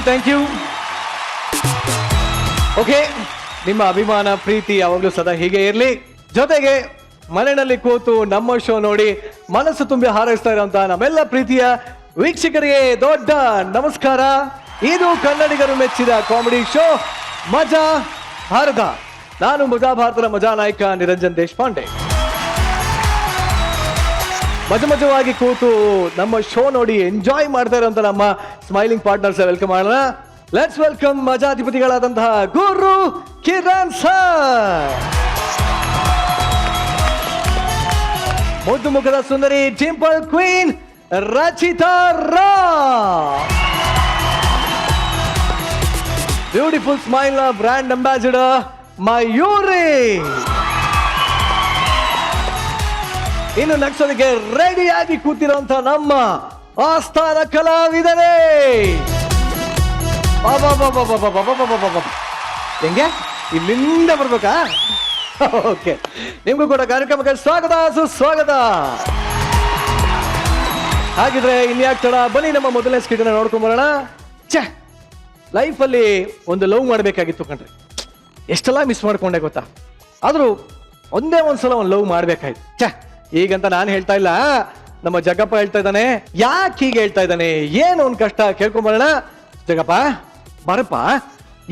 Thank you. Okay, ನಿಮ್ಮ ಅಭಿಮಾನ ಪ್ರೀತಿ ಯಾವಾಗಲೂ ಸದಾ ಹೀಗೆ ಇರಲಿ. ಜೊತೆಗೆ ಮನೆಯಲ್ಲಿ ಕೂತು ನಮ್ಮ ಶೋ ನೋಡಿ ಮನಸ್ಸು ತುಂಬಿ ಹಾರೈಸ್ತಾ ಇರುವಂತಹ ನಮ್ಮೆಲ್ಲ ಪ್ರೀತಿಯ ವೀಕ್ಷಕರಿಗೆ ದೊಡ್ಡ ನಮಸ್ಕಾರ. ಇದು ಕನ್ನಡಿಗರು ಮೆಚ್ಚಿದ ಕಾಮಿಡಿ ಶೋ ಮಜಾ ಭಾರತ. ನಾನು ಮಜಾ ಭಾರತದ ಮಜಾ ನಾಯಕ ನಿರಂಜನ್ ದೇಶಪಾಂಡೆ. ಮಜವಾಗಿ ಕೂತು ನಮ್ಮ ಶೋ ನೋಡಿ ಎಂಜಾಯ್ ಮಾಡ್ತಾ ಇರುವಂತ ನಮ್ಮ ಸ್ಮೈಲಿಂಗ್ ಪಾರ್ಟ್ನರ್ಸ್ ವೆಲ್ಕಮ್ ಮಾಡೋಣ. ಲೆಟ್ಸ್ ವೆಲ್ಕಮ್ ಮಜಾಧಿಪತಿಗಳಾದಂತಹ ಗುರು ಕಿರಣ್ ಸರ್, ಮುದ್ದು ಮುಖದ ಸುಂದರಿ dimple queen Rachita Rao, beautiful smile brand ambassador Mayuri, ಇನ್ನು ನಗ್ಸೋದಕ್ಕೆ ರೆಡಿಯಾಗಿ ಕೂತಿರುವಂತ ನಮ್ಮ ಆಸ್ಥಾನ ಕಲಾವಿದರೇ. ಹೆಂಗೆ ಇಲ್ಲಿಂದ ಬರ್ಬೇಕಾ? ಓಕೆ, ನಿಮ್ಗೂ ಕೂಡ ಕಾರ್ಯಕ್ರಮಕ್ಕೆ ಸ್ವಾಗತ ಸುಸ್ವಾಗತ. ಹಾಗಿದ್ರೆ ಇನ್ಯಾಕ್ ತಡ, ಬನ್ನಿ ನಮ್ಮ ಮೊದಲನೇ ಸ್ಕಿಟ್ ಅನ್ನ ನೋಡ್ಕೊಂಡ್ ಬರೋಣ. ಲೈಫಲ್ಲಿ ಒಂದು ಲವ್ ಮಾಡಬೇಕಾಗಿತ್ತು ಕಣ್ರಿ, ಎಷ್ಟೆಲ್ಲ ಮಿಸ್ ಮಾಡ್ಕೊಂಡೆ ಗೊತ್ತಾ. ಆದ್ರೂ ಒಂದೇ ಒಂದ್ಸಲ ಒಂದು ಲವ್ ಮಾಡ್ಬೇಕಾಯ್ತು. ಈಗಂತ ನಾನು ಹೇಳ್ತಾ ಇಲ್ಲ, ನಮ್ಮ ಜಗಪ್ಪ ಹೇಳ್ತಾ ಇದ್ದಾನೆ. ಯಾಕೆ ಹೀಗೆ ಹೇಳ್ತಾ ಇದ್ದಾನೆ, ಏನು ಒಂದ್ ಕಷ್ಟ ಕೇಳ್ಕೊಂಬರೋಣ. ಜಗಪ್ಪ ಬರಪ್ಪ,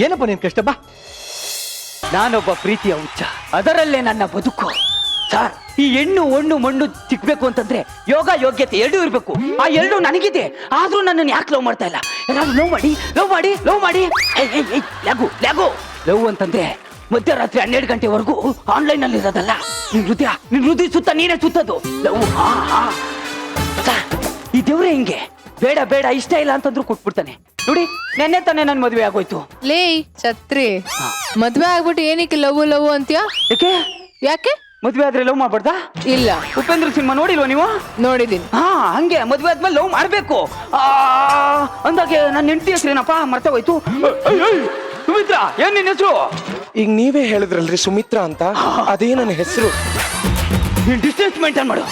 ಏನಪ್ಪ ನಿನ್ ಕಷ್ಟ? ಬಾ. ನಾನೊಬ್ಬ ಪ್ರೀತಿಯ ಹುಚ್ಚ, ಅದರಲ್ಲೇ ನನ್ನ ಬದುಕು. ಸರ್, ಈ ಹೆಣ್ಣು ಒಣ್ಣು ಮಣ್ಣು ಸಿಗ್ಬೇಕು ಅಂತಂದ್ರೆ ಯೋಗ ಯೋಗ್ಯತೆ ಎರಡೂ ಇರ್ಬೇಕು. ಆ ಎರಡೂ ನನಗಿದೆ, ಆದ್ರೂ ನನ್ನನ್ನು ಯಾಕೆ ಲವ್ ಮಾಡ್ತಾ ಇಲ್ಲ? ಏನಾದ್ರು ಲವ್ ಮಾಡಿ ಲವ್ ಅಂತಂದ್ರೆ ಮಧ್ಯರಾತ್ರಿ 12 ಗಂಟೆವರೆಗೂ ಆನ್ಲೈನ್ ಅಲ್ಲಿ ಇರೋದಲ್ಲ. ನಿನ್ ಹೃದಯ ಸುತ್ತ ನೀನೇ ಸುತ್ತದು ಲವ್. ಈ ದೇವ್ರೆ ಹಿಂಗೆ ಬೇಡ ಇಷ್ಟ ಇಲ್ಲ ಅಂತಂದ್ರು ಕೊಟ್ಬಿಡ್ತಾನೆ ನೋಡಿ. ನೆನ್ನೆ ತಾನೇ ನನ್ ಮದ್ವೆ ಆಗೋಯ್ತು. ಲೇ ಛತ್ರಿ, ಮದ್ವೆ ಆಗ್ಬಿಟ್ಟು ಏನಕ್ಕೆ ಲವ್ ಅಂತ್ಯ? ಯಾಕೆ ಮದ್ವೆ ಆದ್ರೆ ಲವ್ ಮಾಡ್ಬಾರ್ದಾ? ಇಲ್ಲ. ಉಪೇಂದ್ರ ಸಿನಿಮಾ ನೋಡಿಲ್ವಾ ನೀವು? ನೋಡಿದೀನಿ. ಹಂಗೆ ಮದ್ವೆ ಆದ್ಮೇಲೆ ಲವ್ ಮಾಡ್ಬೇಕು. ಅಂದಾಗೆ ನನ್ನ ಹೆಂಡತಿ ಹೆಸರೇನಪ್ಪ ಮರ್ತ ಹೋಯ್ತು. ಸುಮಿತ್ರಾ, ಏನ್ ನಿನ್ನ ಹೆಸರು? ಈಗ ನೀವೇ ಹೇಳಿದ್ರಲ್ರಿ ಸುಮಿತ್ರಾ ಅಂತ, ಅದೇ ನನ್ನ ಹೆಸರು. ಡಿಸ್ಟೆನ್ಸ್ ಮೇಂಟೈನ್ ಮಾಡು.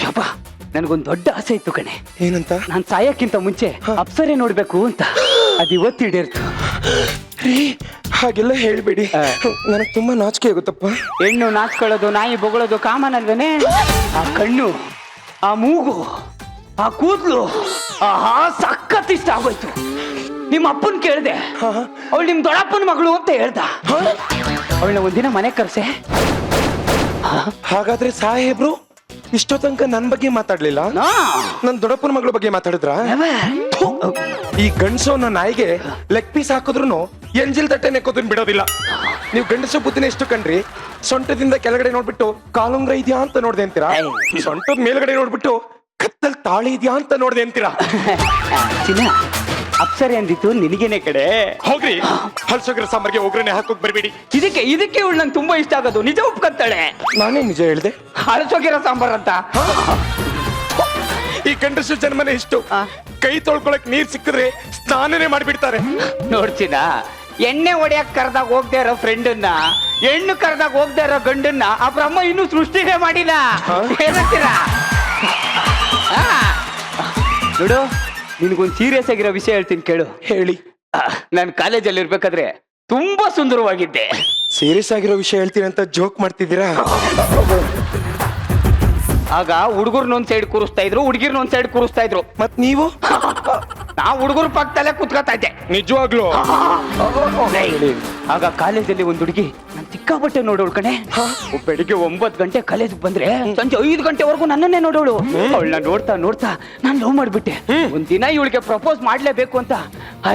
ಶಪ, ನನ್ಗೊಂದು ದೊಡ್ಡ ಆಸೆ ಇತ್ತು ಕಣೆ. ಏನಂತ? ನಾನ್ ಸಾಯಕ್ಕಿಂತ ಮುಂಚೆ ಅಪ್ಸರೆ ನೋಡ್ಬೇಕು ಅಂತ. ಅದು ಇವತ್ತು ಈಡೇರ್ತು. ಹಾಗೆಲ್ಲ ಹೇಳ್ಬೇಡಿ, ನನಗೆ ತುಂಬಾ ನಾಚಿಕೆ ಆಗುತ್ತಪ್ಪ. ಹೆಣ್ಣು ನಾಚ್ಕೊಳ್ಳೋದು, ನಾಯಿ ಬೊಗಳೋದು ಕಾಮನ್ ಅಲ್ವೇನೆ? ಆ ಕಣ್ಣು, ಆ ಮೂಗು, ಆ ಕೂದ್ಲು, ಸಖತ್ ಇಷ್ಟ ಆಗೋಯ್ತು. ನಿಮ್ಮ ಅಪ್ಪನ್ ಕೇಳ್ದೆ, ಅವಳು ನಿಮ್ ದೊಡ್ಡಪ್ಪನ ಮಗಳು ಅಂತ ಹೇಳ್ದ. ಅವಳನ್ನ ಒಂದಿನ ಮನೆ ಕರ್ಸೆ. ಹಾಗಾದ್ರೆ ಸಾಹೇಬ್ರು ಇಷ್ಟೋ ತನಕ ನನ್ ಬಗ್ಗೆ ಮಾತಾಡ್ಲಿಲ್ಲ, ನನ್ ದೊಡ್ಡಪ್ಪನ ಮಗಳ ಬಗ್ಗೆ ಮಾತಾಡಿದ್ರ? ಈ ಗಂಡಸು ನನ್ನ ನಾಯಿಗೆ ಲೆಗ್ ಪೀಸ್ ಹಾಕಿದ್ರು ಎಂಜಿಲ್ ತಟ್ಟೆ ನೆಕ್ಕೋದನ್ ಬಿಡೋದಿಲ್ಲ. ನೀವು ಗಂಡಸು ಬುದ್ಧಿನ ಎಷ್ಟು ಕಣ್ರಿ, ಸೊಂಟದಿಂದ ಕೆಳಗಡೆ ನೋಡ್ಬಿಟ್ಟು ಕಾಲುಂಗ್ರ ಇದೆಯಾ ಅಂತ ನೋಡ್ದೆ ಅಂತೀರಾ, ಸೊಂಟದ ಮೇಲ್ಗಡೆ ನೋಡ್ಬಿಟ್ಟು ಕತ್ತಲ್ ತಾಳಿ ಇದೆಯಾ ಅಂತ ನೋಡ್ದೆ ಅಂತೀರಾ. ಅಪ್ಸರೆ ಅಂದಿತ್ತು ನಿನಗೇನೆ ಕಡೆ. ಹೋಗ್ರಿ, ಹಲ್ಸೋಗ್ರ ಸಾಂಬಾರ್ಗೆ ಒಗ್ಗರಣೆ ಹಾಕೋಕ್ ಬರ್ಬೇಡಿ. ಇದಕ್ಕೆ ಇವಳು ನಂಗೆ ತುಂಬಾ ಇಷ್ಟ ಆಗೋದು. ನಿಜ ಒಪ್ಕೊಂತಾಳೆ. ನಾನೇ ನಿಜ ಹೇಳ್ದೆ, ಹಳಸೋಗಿರೋ ಸಾಂಬಾರ್ ಅಂತ. ಈ ಗಂಡಸು ಜನ್ಮನೆ ಇಷ್ಟು, ಕೈ ತೊಳ್ಕೊಳಕ್ ನೀರ್ ಸಿಕ್ಕಿದ್ರೆ ಸ್ನಾನನೇ ಮಾಡ್ಬಿಡ್ತಾರೆ. ನೋಡ್ತೀನ, ಎಣ್ಣೆ ಹೊಡೆಯಕ್ ಕರ್ದಾಗ ಹೋಗ್ದೇ ಇರೋ ಫ್ರೆಂಡನ್ನ, ಹೆಣ್ಣು ಕರ್ದಾಗ ಹೋಗ್ದೇ ಇರೋ ಗಂಡನ್ನ ಆ ಬ್ರಹ್ಮ ಇನ್ನೂ ಸೃಷ್ಟಿನೇ ಮಾಡಿಲ್ಲ. ಏನಂತೀರಾ? ನೋಡು, ನಿನ್ಗೊಂದು ಸೀರಿಯಸ್ ಆಗಿರೋ ವಿಷಯ ಹೇಳ್ತೀನಿ ಕೇಳು. ಹೇಳಿ. ನಾನು ಕಾಲೇಜಲ್ಲಿ ಇರ್ಬೇಕಾದ್ರೆ ತುಂಬಾ ಸುಂದರವಾಗಿದ್ದೆ. ಸೀರಿಯಸ್ ಆಗಿರೋ ವಿಷಯ ಹೇಳ್ತೀನಿ ಅಂತ ಜೋಕ್ ಮಾಡ್ತಿದ್ದೀರಾ? ಆಗ ಹುಡುಗರ್ನೊಂದ್ ಸೈಡ್ ಕೂರಿಸ್ತಾ ಇದ್ರು, ಹುಡುಗಿರ್ನೊಂದ್ ಸೈಡ್ ಕೂರಿಸ್ತಾ ಇದ್ರು. ಮತ್ ನೀವು? ನಾ ಹುಡುಗರ ಪಕ್ಕದಲ್ಲೇ ಕುತ್ಕೊತಾ ಇದ್ದೆ. ನಿಜವಾಗ್ಲು? ಆಗ ಕಾಲೇಜಲ್ಲಿ ಒಂದ್ ಹುಡುಗಿ ನನ್ ಸಿಕ್ಕಾಪಟ್ಟೆ ನೋಡೋಳು ಕಣೆ. ಬೆಳಿಗ್ಗೆ 9 ಗಂಟೆ ಕಾಲೇಜ್ ಬಂದ್ರೆ ಸಂಜೆ 5 ಗಂಟೆವರೆಗೂ ನನ್ನನ್ನೇ ನೋಡೋಳು. ಅವಳನ್ನ ನೋಡ್ತಾ ನಾನ್ ಲವ್ ಮಾಡ್ಬಿಟ್ಟೆ. ಒಂದಿನ ಇವಳಿಗೆ ಪ್ರಪೋಸ್ ಮಾಡ್ಲೇಬೇಕು ಅಂತ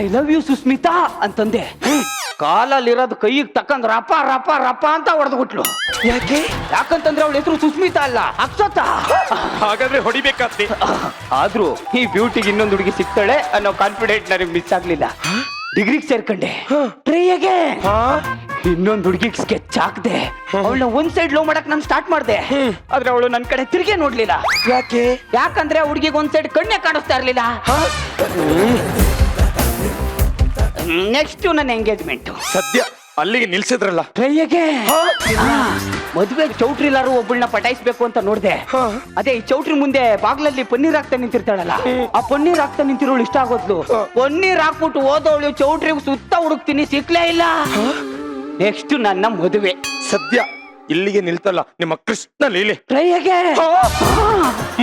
ಐ ಲವ್ ಯು ಸುಸ್ಮಿತಾ ಅಂತಂದೆ. ಕಾಲಲ್ಲಿರೋದು ಕೈಗೆ ತಕ್ಕಂದ್ ರಪ ರಪ ರಪ ಅಂತ ಹೊಡೆದ್ಬಿಟ್ಲು. ಯಾಕಂತಂದ್ರೆ ಅವಳ ಹೆಸರು ಸುಸ್ಮಿತಾ ಅಲ್ಲ, ಅಕ್ಷತಾ. ಹಾಗಾದ್ರೆ ಹೊಡಿಬೇಕಾಗ್ತಿ. ಆದ್ರೂ ಈ ಬ್ಯೂಟಿಗೆ ಇನ್ನೊಂದು ಹುಡುಗಿ ಸಿಗ್ತಾಳೆ ಅನ್ನೋ ಕಾನ್ಫಿಡೆಂಟ್ ನನಗೆ ಮಿಸ್ ಆಗ್ಲಿಲ್ಲ. ಡಿಗ್ರಿಗೆ ಸೇರ್ಕೊಂಡೆ. ಟ್ರೈಗೆ ಇನ್ನೊಂದು ಹುಡುಗಿಗೆ ಸ್ಕೆಚ್ ಹಾಕ್ದೆ. ಅವಳನ್ನ ಒಂದ್ ಸೈಡ್ ಲವ್ ಮಾಡಕ್ ನಾನು ಸ್ಟಾರ್ಟ್ ಮಾಡ್ದೆ. ಆದ್ರೆ ಅವಳು ನನ್ ಕಡೆ ತಿರುಗೇ ನೋಡ್ಲಿಲ್ಲ. ಯಾಕಂದ್ರೆ ಹುಡುಗಿಗೆ ಒಂದ್ ಸೈಡ್ ಕಣ್ಣೆ ಕಾಣಿಸ್ತಾ ಇರ್ಲಿಲ್ಲ. ನೆಕ್ಸ್ಟ್ ನನ್ನ ಎಂಗೇಜ್ಮೆಂಟ್. ಸದ್ಯ ಅಲ್ಲಿಗೆ ನಿಲ್ಸಿದ್ರಲ್ಲ. ಟ್ರೈಗೆ ಮದುವೆ ಚೌಟ್ರಿ ಎಲ್ಲಾರು ಒಬ್ಬಳನ್ನ ಪಟಾಯಿಸ್ಬೇಕು ಅಂತ ನೋಡ್ದೆ. ಅದೇ ಈ ಚೌಟ್ರಿ ಮುಂದೆ ಬಾಗ್ಲಲ್ಲಿ ಪನ್ನೀರ್ ಹಾಕ್ತಾ ನಿಂತಿರ್ತಾಳಲ್ಲ, ಆ ಪನ್ನೀರ್ ಹಾಕ್ತಾ ನಿಂತಿರೋಳು ಇಷ್ಟ ಆಗೋದ್ಲು. ಪನ್ನೀರ್ ಹಾಕ್ಬಿಟ್ಟು ಓದೋಳು ಚೌಟ್ರಿಗೆ ಸುತ್ತ ಹುಡುಕ್ತೀನಿ, ಸಿಕ್ಲೇ ಇಲ್ಲ. ನೆಕ್ಸ್ಟ್ ನನ್ನ ಮದುವೆ. ಸದ್ಯ ಇಲ್ಲಿಗೆ ನಿಲ್ತಲ್ಲ ನಿಮ್ಮ ಕೃಷ್ಣ ಲೀಲೆ. ಟ್ರೈಗೆ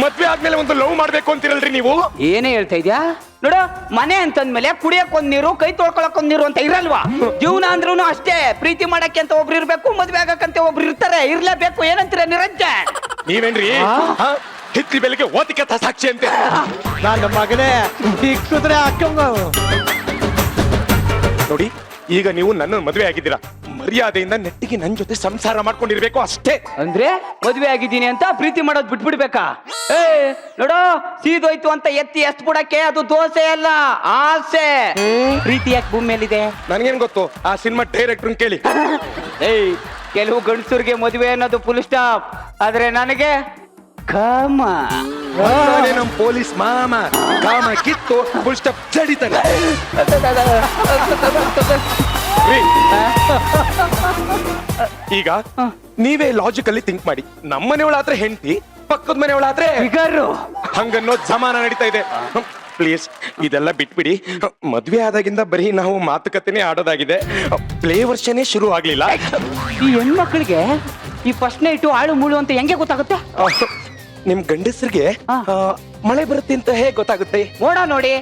ಮದ್ವೆ ಆದ್ಮೇಲೆ ಒಂದು ಲವ್ ಮಾಡ್ಬೇಕು ಅಂತಿರಲ್ರಿ ನೀವು. ಏನೇ ಹೇಳ್ತಾ ಇದ್ಯಾ ನೋಡ, ಮನೆ ಅಂತಂದ್ಮೇಲೆ ಕುಡಿಯಕ್ ಒಂದ್ ನೀರು, ಕೈ ತೊಳ್ಕೊಳಕ್ ಒಂದ್ ನೀರು ಅಂತ ಇರಲ್ವಾ? ಜೀವನ ಅಂದ್ರೂ ಅಷ್ಟೇ. ಪ್ರೀತಿ ಮಾಡಕ್ಕೆ ಅಂತ ಒಬ್ರು ಇರ್ಬೇಕು, ಮದ್ವೆ ಆಗಕ್ಕಂತ ಒಬ್ರು ಇರ್ತಾರೆ, ಇರ್ಲೇಬೇಕು. ಏನಂತೀರ ನಿರಂಜನ್? ನೀವೇನ್ರಿ ಹಿತ್ಲಿ ಬೆಲೆಗೆ ಓದಿಕತ್ತ ಸಾಕ್ಷಿ ಅಂತೆ. ನನ್ನ ಮಗನೇ ಸಿಕ್ಕಿದ್ರೆ ಅಕ್ಕಂಗ ನೋಡಿ, ಈಗ ನೀವು ನನ್ನ ಮದುವೆ ಆಗಿದ್ದೀರಾ, ಮರ್ಯಾದೆಯಿಂದ ನೆಟ್ಟಿಗೆ ನನ್ ಜೊತೆ ಸಂಸಾರ ಮಾಡ್ಕೊಂಡಿರ್ಬೇಕು ಅಷ್ಟೇ. ಅಂದ್ರೆ ಮದ್ವೆ ಆಗಿದ್ದೀನಿ ಅಂತ ಪ್ರೀತಿ ಮಾಡೋದ್ ಬಿಟ್ಬಿಡ್ಬೇಕಾ? ಏ ನೋಡೋ, ಸೀದೋಯ್ತು ಅಂತ ಎತ್ತಿ ಎಷ್ಟ್ ಬಿಡಕ್ಕೆ ಅದು ದೋಸೆ ಅಲ್ಲ, ಆಸೆ. ಪ್ರೀತಿ ಯಾಕೆ ಭೂಮಿ ಮೇಲಿದೆ? ನನ್ಗೇನ್ ಗೊತ್ತು, ಆ ಸಿನಿಮಾ ಡೈರೆಕ್ಟರ್ ಕೇಳಿ. ಏಯ್, ಕೆಲವು ಗಂಡಸರಿಗೆ ಮದುವೆ ಅನ್ನೋದು ಫುಲ್ ಸ್ಟಾಪ್, ಆದ್ರೆ ನನಗೆ ಕಾಮ. ನಮ್ ಪೊಲೀಸ್ ಮಾಮ ಕಾಮ ಕಿತ್ತು ಫುಲ್ ಸ್ಟಾಪ್ ಜಡಿತಾನೆ. ಈಗ ನೀವೇ ಲಾಜಿಕಲ್ಲಿ ಥಿಂಕ್ ಮಾಡಿ. ನಮ್ಮನೆಯವಳಾದ್ರೆ ಹೆಂಡತಿ, ಪಕ್ಕದ ಮನೆಯವಳಾದ್ರೆ ಫಿಗರು. ಹಂಗನ್ನೋ ಜಮಾನ ನಡೀತಾ ಇದೆ. ಪ್ಲೀಸ್ ಇದೆಲ್ಲ ಬಿಟ್ಬಿಡಿ. ಮದ್ವೆ ಆದಾಗಿಂದ ಬರೀ ನಾವು ಮಾತುಕತೆನೇ ಆಡೋದಾಗಿದೆ, ಪ್ಲೇ ವರ್ಷನೇ ಶುರು ಆಗ್ಲಿಲ್ಲ. ಈ ಹೆಣ್ಮಕ್ಳಿಗೆ ಈ ಫಸ್ಟ್ ನೈಟು ಆಳು ಮೂಳು ಅಂತ ಹೆಂಗೆ ಗೊತ್ತಾಗುತ್ತೆ? ನಿಮ್ ಗಂಡಸರಿಗೆ ಮಳೆ ಬರುತ್ತೆ ಅಂತ ಹೇಗೆ ಗೊತ್ತಾಗುತ್ತೆ? ಮೋಡ ನೋಡಿ,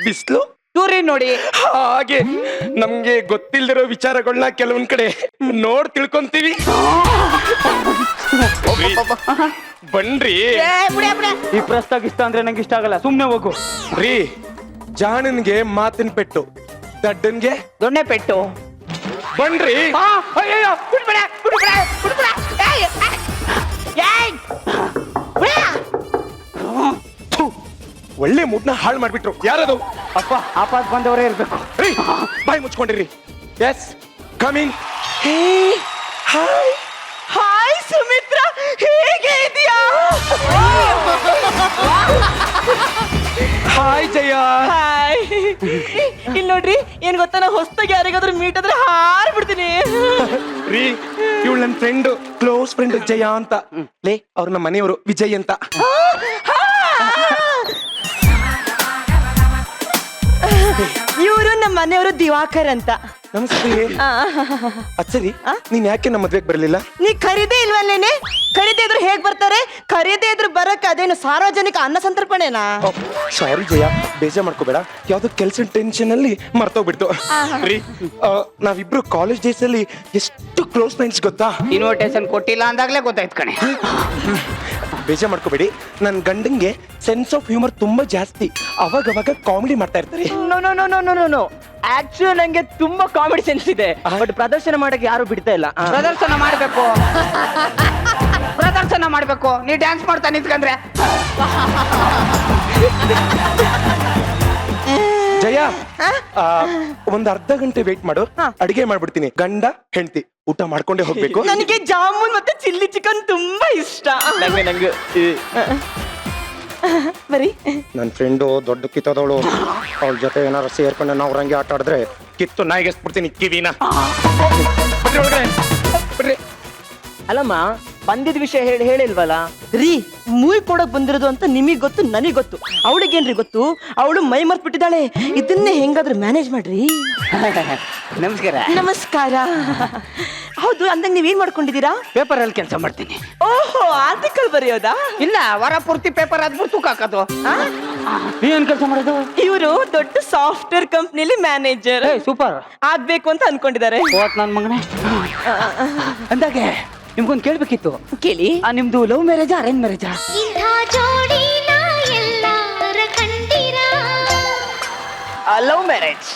ಬಿಸ್ಲು ಸೂರ್ಯ ನೋಡಿ. ಹಾಗೆ ನಮ್ಗೆ ಗೊತ್ತಿಲ್ದಿರೋ ವಿಚಾರಗಳನ್ನ ಕೆಲವೊಂದ್ ಕಡೆ ನೋಡ್ ತಿಳ್ಕೊಂತೀವಿ. ಬನ್ರಿ. ಈ ಪ್ರಸ್ತಾಗ ಇಷ್ಟ ಅಂದ್ರೆ ನಂಗೆ ಇಷ್ಟ ಆಗಲ್ಲ, ಸುಮ್ನೆ ಹೋಗು. ರೀ, ಜಾಣನ್ಗೆ ಮಾತಿನ ಪೆಟ್ಟು, ದಡ್ಡನ್ಗೆ ದೊಣ್ಣೆ ಪೆಟ್ಟು. ಬನ್ರಿ. ಒಳ್ಳೆ ಮೂಡ್ನ ಹಾಳು ಮಾಡ್ಬಿಟ್ರು. ಯಾರದು? ಅಪ್ಪ, ಆಪಾತ್ ಬಂದವರೇ ಇರ್ಬೇಕು. ಬಾಯಿ ಮುಚ್ಕೊಂಡಿರಿ. Yes, coming. ಹಾಯ್ ಸುಮಿತ್ರಾ, ಹೇಗೆ ಇದೆಯಾ? ಹಾಯ್ ಜಯ. ಹಾಯ್. ಇಲ್ಲಿ ನೋಡ್ರಿ, ಏನ್ ಗೊತ್ತಾ, ನಾ ಹೊಸ್ದಾಗಿ ಯಾರಿಗಾದ್ರೂ ಮೀಟ್ ಆದ್ರೆ ಹಾರ್ಬಿಡ್ತೀನಿ. ರೀ, ಇವಳು ನನ್ನ ಫ್ರೆಂಡ್, ಕ್ಲೋಸ್ ಫ್ರೆಂಡ್ ಜಯ ಅಂತ. ಲೇ, ಅವ್ರ ನಮ್ಮ ಮನೆಯವರು ವಿಜಯ್ ಅಂತ. ಇವರು ನಮ್ಮ ಮನೆಯವರು ದಿವಾಕರ್ ಅಂತ. ನಮಸ್ತೆ. ಅಚ್ಚರಿ, ನೀನ್ ಯಾಕೆ ನಮ್ಮ ಮದ್ವೆಗೆ ಬರ್ಲಿಲ್ಲ? ನೀ ಕರೀದೇ ಇಲ್ವಲ್ಲೇನೆ? ಕರೀದೇ ಇದ್ರು ಹೇಗ್ ಬರ್ತಾರೆ? ಕರೀದೇ ಇದ್ರು ಬರಕ್ ಅದೇನು ಸಾರ್ವಜನಿಕ ಅನ್ನ ಸಂತರ್ಪಣೆನಾ? ಸಾರಿ ಜಯ, ಬೇಜಾರ್ ಮಾಡ್ಕೋಬೇಡ. ಯಾವ್ದೋ ಕೆಲ್ಸ ಟೆನ್ಷನ್ ಅಲ್ಲಿ ಮರ್ತೋಗ್ಬಿಡ್ತು. ರೀ, ನಾವಿಬ್ರು ಕಾಲೇಜ್ ಡೇಸ್ ಅಲ್ಲಿ ಎಷ್ಟು ಕ್ಲೋಸ್ ಫ್ರೆಂಡ್ಸ್ ಗೊತ್ತಾ? ಇನ್ವಿಟೇಷನ್ ಕೊಟ್ಟಿಲ್ಲ ಅಂದಾಗ್ಲೇ ಗೊತ್ತಾಯ್ತು ಕಣೆ. ಬೇಜಾರ್ ಮಾಡ್ಕೋಬೇಡಿ, ನನ್ ಗಂಡಂಗೆ ಸೆನ್ಸ್ ಆಫ್ ಹ್ಯೂಮರ್ ತುಂಬಾ ಜಾಸ್ತಿ. ಅವಾಗ ಕಾಮಿಡಿ ಮಾಡ್ತಾ ಇರ್ತಾರೆ. No no no no no no actually ನಂಗೆ ತುಂಬಾ ಕಾಮಿಡಿ ಸೆನ್ಸ್ ಇದೆ, ಬಟ್ ಪ್ರದರ್ಶನ ಮಾಡಕ್ಕೆ ಯಾರು ಬಿಡ್ತಾ ಇಲ್ಲ. ಪ್ರದರ್ಶನ ಮಾಡ್ಬೇಕು, ಪ್ರದರ್ಶನ ಮಾಡ್ಬೇಕು. ನೀ ಡ್ಯಾನ್ಸ್ ಮಾಡ್ತಾ ನಿಂತ್ಕೊಂಡ್ರೆ. ಜಯ, ಒಂದ್ ಅರ್ಧ ಗಂಟೆ ವೇಟ್ ಮಾಡು, ಅಡಿಗೆ ಮಾಡ್ಬಿಡ್ತೀನಿ. ಗಂಡ ಹೆಂಡತಿ ಊಟ ಮಾಡ್ಕೊಂಡೇ ಹೋಗ್ಬೇಕು. ನನಗೆ ಜಾಮೂನ್ ಮತ್ತೆ ಚಿಲ್ಲಿ ಚಿಕನ್ ತುಂಬಾ ಇಷ್ಟ. ನಂಗೆ ಬರೀ ನನ್ನ ಫ್ರೆಂಡು ದೊಡ್ಡ ಕಿತ್ತೋದವಳು, ಅವಳ ಜೊತೆ ಏನಾರು ಸೇರ್ಕೊಂಡು ನಾವು ರಂಗೆ ಆಟ ಆಡಿದ್ರೆ ಕಿತ್ತು ನಾಯಿಗೆ ಎಸ್ಬಿಡ್ತೀನಿ ಕಿವಿನ. ಅಲ್ಲಮ್ಮ, ಬಂದಿದ್ ವಿಷಯ ಹೇಳಿಲ್ವಲ್ಲ ರೀ. ಮೂವಿ ಕೊಡಕ್ ಬಂದಿರೋದು ಅಂತ ನಿಮಗ್ ಗೊತ್ತು, ನನಗ್ ಗೊತ್ತು. ಅವಳಿಗೇನ್ರಿ ಗೊತ್ತು? ಅವಳು ಮೈ ಮರ್ತ್ ಬಿಟ್ಟಿದ್ದಾಳೆ. ಇದನ್ನೇ ಹೆಂಗಾದ್ರೂ ಮ್ಯಾನೇಜ್ ಮಾಡ್ರಿ. ನಮಸ್ಕಾರ. ನಮಸ್ಕಾರ. ಹೌದು, ಅಂದಂಗ ನೀವ್ ಏನ್ ಮಾಡ್ಕೊಂಡಿದ್ದೀರಾ? ಪೇಪರ್ ಅಲ್ಲಿ ಕೆಲಸ ಮಾಡ್ತೀನಿ. ಓಹೋ, ಆರ್ಟಿಕಲ್ ಬರೆಯೋದಾ? ಇಲ್ಲ, ವಾರ ಪೂರ್ತಿ ಪೇಪರ್ ಆದ್ಬಿಟ್ಟು ತೂಕ ಹಾಕೋದು. ಏನ್ ಕೆಲಸ ಮಾಡೋದು? ಇವರು ದೊಡ್ಡ ಸಾಫ್ಟ್ವೇರ್ ಕಂಪ್ನಿಲಿ ಮ್ಯಾನೇಜರ್. ಸೂಪರ್ ಆಗ್ಬೇಕು ಅಂತ ಅನ್ಕೊಂಡಿದ್ದಾರೆ. ಓತ್ ನನ್ ಮಗನೇ. ಅಂದಾಗೆ ನಿಮ್ಗೊಂದು ಕೇಳ್ಬೇಕಿತ್ತು. ಕೇಳಿ. ನಿಮ್ದು ಲವ್ ಮ್ಯಾರೇಜಾ ಅರೇಂಜ್ ಮ್ಯಾರೇಜಾ? Love marriage.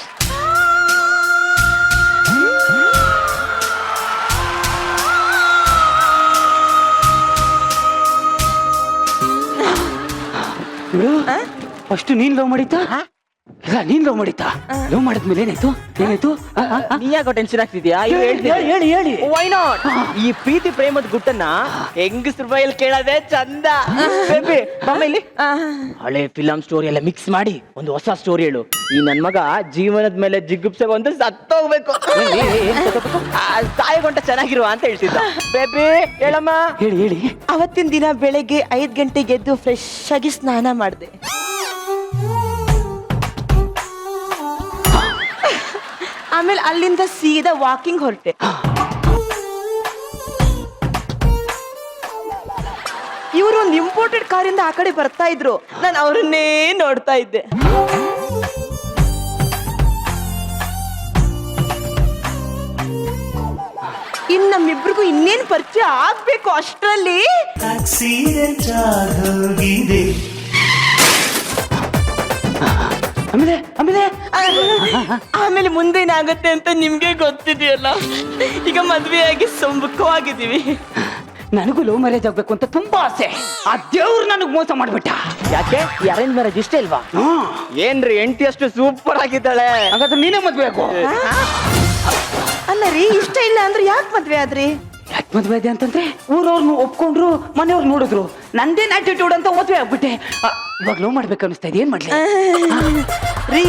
ಫಸ್ಟ್ ನೀನ್ ಲವ್ ಮಾಡಿದ್ದ, ಇಲ್ಲ ನೀನ್ ಲವ್ ಮಾಡಿತಾ? ಲವ್ ಮಾಡಿದ್ಮೇಲೆ ಏನಾಯ್ತು? ಏನಾಯ್ತು? ನೀ ಯಾಕೋ ಟೆನ್ಷನ್ ಆಗ್ತಿದ್ಯಾ? ಹೇಳಿ ಹೇಳಿ. Why not? ಈ ಪ್ರೀತಿ ಪ್ರೇಮದ ಗುಟ್ಟನ್ನ ಹೆಂಗಸ್ರ ಬಾಯಲ್ಲಿ ಕೇಳೋದೇ ಚಂದ. ಬೇಬಿ ಇಲ್ಲಿ ಹಳೆ ಫಿಲಂ ಸ್ಟೋರಿ ಎಲ್ಲ ಮಿಕ್ಸ್ ಮಾಡಿ ಒಂದು ಹೊಸ ಸ್ಟೋರಿ ಹೇಳು. ಈ ನನ್ ಮಗ ಜೀವನದ ಮೇಲೆ ಜಿಗುಪ್ಸೆ ಒಂದು ಸತ್ತೋಗ್ಬೇಕು, ಸಾಯಗೊಂಟ ಚೆನ್ನಾಗಿರುವ ಅಂತ ಹೇಳ್ತಿದ್ದ. ಬೇಬಿ ಹೇಳಮ್ಮ. ಹೇಳಿ ಹೇಳಿ. ಅವತ್ತಿನ ದಿನ ಬೆಳಗ್ಗೆ 5 ಗಂಟೆಗೆ ಎದ್ದು ಫ್ರೆಶ್ ಆಗಿ ಸ್ನಾನ ಮಾಡಿದೆ. ಆಮೇಲೆ ಅಲ್ಲಿಂದ ಸೀದಾ ವಾಕಿಂಗ್ ಹೊರಟೆ. ಇವರು ಒಂದು ಇಂಪೋರ್ಟೆಡ್ ಕಾರಿಂದ ಆ ಕಡೆ ಬರ್ತಾ ಇದ್ರು. ನಾನು ಅವ್ರನ್ನೇ ನೋಡ್ತಾ ಇದ್ದೆ. ಇನ್ ನಮ್ಮಿಬ್ರಿಗೂ ಇನ್ನೇನ್ ಪರಿಚಯ ಆಗ್ಬೇಕು ಅಷ್ಟರಲ್ಲಿ ಆಮೇಲೆ ಮುಂದೇನಾಗತ್ತೆ ಅಂತ ನಿಮ್ಗೆ ಗೊತ್ತಿದೆಯಲ್ಲ. ಈಗ ಮದ್ವೆಯಾಗಿ ಸುಖವಾಗಿದ್ದೀವಿ. ನನಗೂ ಲವ್ ಮ್ಯಾರೇಜ್ ಆಗ್ಬೇಕು ಅಂತ ತುಂಬಾ ಆಸೆ. ಆ ದೇವ್ರು ನನಗ್ ಮೋಸ ಮಾಡ್ಬಿಟ್ಟ. ಯಾಕೆ? ಅರೇಂಜ್ ಮ್ಯಾರೇಜ್ ಇಷ್ಟ ಇಲ್ವಾ? ಏನ್ರಿ ಹೆಂಡತಿ ಅಷ್ಟು ಸೂಪರ್ ಆಗಿದ್ದಾಳೆ. ಹಾಗಾದ್ರೆ ನೀನೇ ಮದ್ವೆ ಆಗು. ಅಲ್ಲ ರೀ, ಇಷ್ಟ ಇಲ್ಲ ಅಂದ್ರೆ ಯಾಕೆ ಮದ್ವೆ ಆದ್ರಿ? ಯಾಕೆ ಮದ್ವೆ ಇದೆ ಅಂತಂದ್ರೆ ಊರವ್ರನ್ನ ಒಪ್ಕೊಂಡ್ರು, ಮನೆಯವ್ರು ನೋಡಿದ್ರು, ನಂದೇನ್ ಆಟಿಟ್ಯೂಡ್ ಅಂತ ಮದ್ವೆ ಆಗ್ಬಿಟ್ಟೆ. ಇವಾಗ ಲವ್ ಮಾಡ್ಬೇಕು ಅನಿಸ್ತಾ ಇದೆ, ಏನ್ ಮಾಡ್ಲಿ? ರೀ,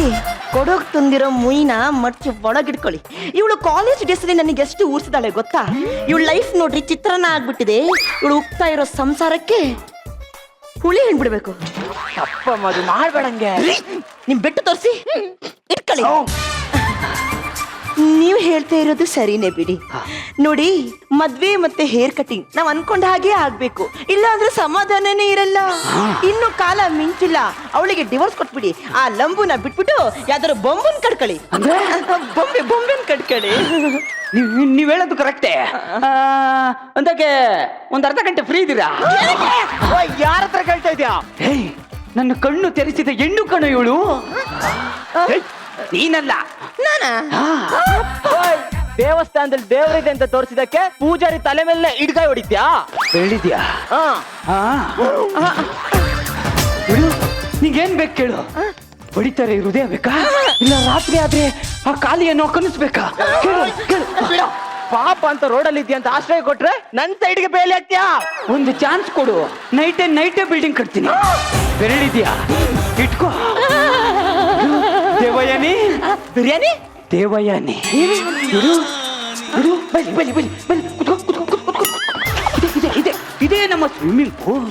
ಕೊಡೋಗ್ ತುಂದಿರೋ ಮುಯಿನ ಮಡ್ಚಿ ಒಳಗಿಡ್ಕೊಳ್ಳಿ. ಇವಳು ಕಾಲೇಜ್ ಡೇಸ್ ಅಲ್ಲಿ ನನಗೆ ಎಷ್ಟು ಊರ್ಸಿದಾಳೆ ಗೊತ್ತಾ? ಇವಳು ಲೈಫ್ ನೋಡ್ರಿ ಚಿತ್ರಾನ್ನ ಆಗ್ಬಿಟ್ಟಿದೆ. ಇವಳು ಉಗ್ತಾ ಇರೋ ಸಂಸಾರಕ್ಕೆ ಹುಳಿ ಹಿಂಡ್ಬಿಡ್ಬೇಕು. ಅಪ್ಪ ಮದು ಮಾಡ್ಬೇಡಂಗೆ. ನಿಮ್ ಬೆಟ್ಟು ತೋರಿಸಿ ಇಟ್ಕೊಳ್ಳಿ. ನೀವ್ ಹೇಳ್ತಾ ಇರೋದು ಸರಿನೇ ಬಿಡಿ. ನೋಡಿ, ಮದ್ವೆ ಮತ್ತೆ ಹೇರ್ ಕಟಿಂಗ್ ನಾವ್ ಅನ್ಕೊಂಡ ಹಾಗೆ ಆಗ್ಬೇಕು, ಇಲ್ಲ ಅಂದ್ರೆ ಸಮಾಧಾನನೇ ಇರಲ್ಲ. ಇನ್ನು ಕಾಲ ಮಿಂಚಿಲ್ಲ. ಅವಳಿಗೆ ಡಿವೋರ್ಸ್ ಕೊಟ್ಬಿಡಿ. ಆ ಲಂಬುನ ಬಿಟ್ಬಿಟ್ಟು ಯಾವ್ದಾರು ಬೊಂಬನ್ ಕಟ್ಕೊಳ್ಳಿ. ಬೊಂಬೆನ್ ಕಟ್ಕೊಳ್ಳಿ. ನೀವ್ ಹೇಳೋದು ಕರೆಕ್ಟೇ. ಅಂದಾಗೆ ಒಂದ್ ಅರ್ಧ ಗಂಟೆ ಫ್ರೀ ಇದ್ದೀರಾ? ಯಾರ ಹತ್ರ ಕೇಳ್ತಾ ಇದ್ಯಾ? ನನ್ನ ಕಣ್ಣು ತೆರೆಸಿದ ಹೆಣ್ಣು ಕಣ ಇವಳು. ನೀನಲ್ಲ, ದೇವಸ್ಥಾನದಲ್ಲಿ ದೇವರಿದೆ ಅಂತ ತೋರಿಸಿದಕ್ಕೆ ಪೂಜಾರಿ ತಲೆ ಮೇಲೆ ಇಡ್ಕಾಯಿ ಹೊಡಿದ್ಯಾ? ಹೇಳಿದ್ಯಾ? ನಿಂಗೇನ್ ಬೇಕು ಕೇಳು. ಹೊಡಿತಾರೆ ಹೃದಯ ಬೇಕಾ, ಇಲ್ಲ ರಾತ್ರಿ ಆದ್ರೆ ಆ ಕಾಲಿಯನ್ನು ಕನಸ್ಬೇಕಾ? ಪಾಪ ಅಂತ ರೋಡಲ್ಲಿ ಇದೆಯಾ ಅಂತ ಆಶ್ರಯ ಕೊಟ್ರೆ ನನ್ ಸೈಡ್ಗೆ ಬೇಲಿ ಹಾಕ್ತ್ಯಾ? ಒಂದು ಚಾನ್ಸ್ ಕೊಡು. ನೈಟೇ ಬಿಲ್ಡಿಂಗ್ ಕಟ್ತೀನಿ. ಬೆರಳಿದ್ಯಾ? ಇಟ್ಕೋ. ದೇವಯಾನಿ, ಬಿರಿಯಾನಿ ದೇವಯಾನಿ. ಬಲಿ ಬಲಿ ಬಲಿ ಬಲಿ. ಇದೇ ನಮ್ಮ ಸ್ವಿಮ್ಮಿಂಗ್ ಪೂಲ್.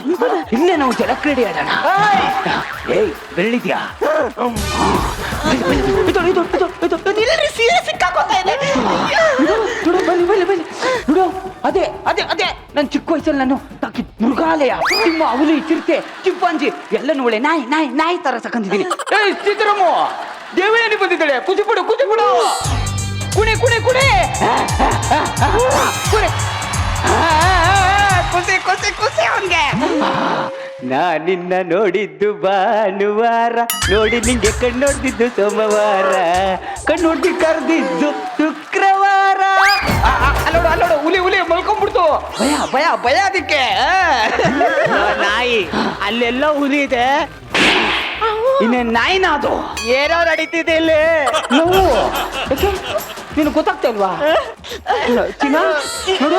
ಇಲ್ಲೇ ನಾವು ಜಲಕ್ರೀಡೆ ಆಡೋಣ. ಏಯ್, ಬೆರಳಿದ್ಯಾ? ಅದೇ ಅದೇ ಅದೇ ನನ್ ಚಿಕ್ಕ ವಯಸ್ಸಲ್ಲಿ ನಾನು ತಾಕಿದ್ ಮೃಗಾಲಯ, ಸಿಂಹ, ಹುಲಿ, ಚಿರತೆ, ಚಿಂಪಾಂಜಿ ಎಲ್ಲನೂ ಒಳ್ಳೆ ನಾಯಿ ನಾಯಿ ನಾಯಿ ತರ ಸಾಕಂತಿದ್ದೀನಿ. ಏಯ್ ಸಿದ್ದರಾಮ, ದೇವಯಾನಿ ಬಂದಿದ್ದಾಳೆ. ಕುಚಿಬಿಡು ಕುಚಿಬಿಡು. ಕುಣೆ ಕುಣೆ ಕುಣೆ ಕುಣೆ. ಕುಸಿ ಕುಸಿ ಕುಸಿ ಅವನ್ಗೆ. ನಾ ನಿನ್ನ ನೋಡಿದ್ದು ಭಾನುವಾರ, ನೋಡಿ ನಿಂಗೆ ಕಣ್ಣೊಡ್ದಿದ್ದು ಸೋಮವಾರ, ಕಣ್ಣೊಡ್ದಿ ಕರೆದಿದ್ದು ಶುಕ್ರವಾರ. ಅಲ್ಲೋಡು ಅಲ್ಲೋಡು, ಹುಲಿ ಹುಲಿ ಮಲ್ಕೊಂಡ್ಬಿಡ್ತು. ಭಯ ಭಯ ಭಯ ಅದಕ್ಕೆ. ನಾಯಿ ಅಲ್ಲೆಲ್ಲ ಹುಲಿ ಇದೆ. ಇನ್ನೇನ್ ನಾಯಿನ ಅದು? ಏನೋ ನಡೀತಿದೆ ಇಲ್ಲಿ. ನೋವು ನೀನು ಗೊತ್ತಾಗ್ತಾ ಇಲ್ವಾ? ಚಿನ್ನ, ನೋಡು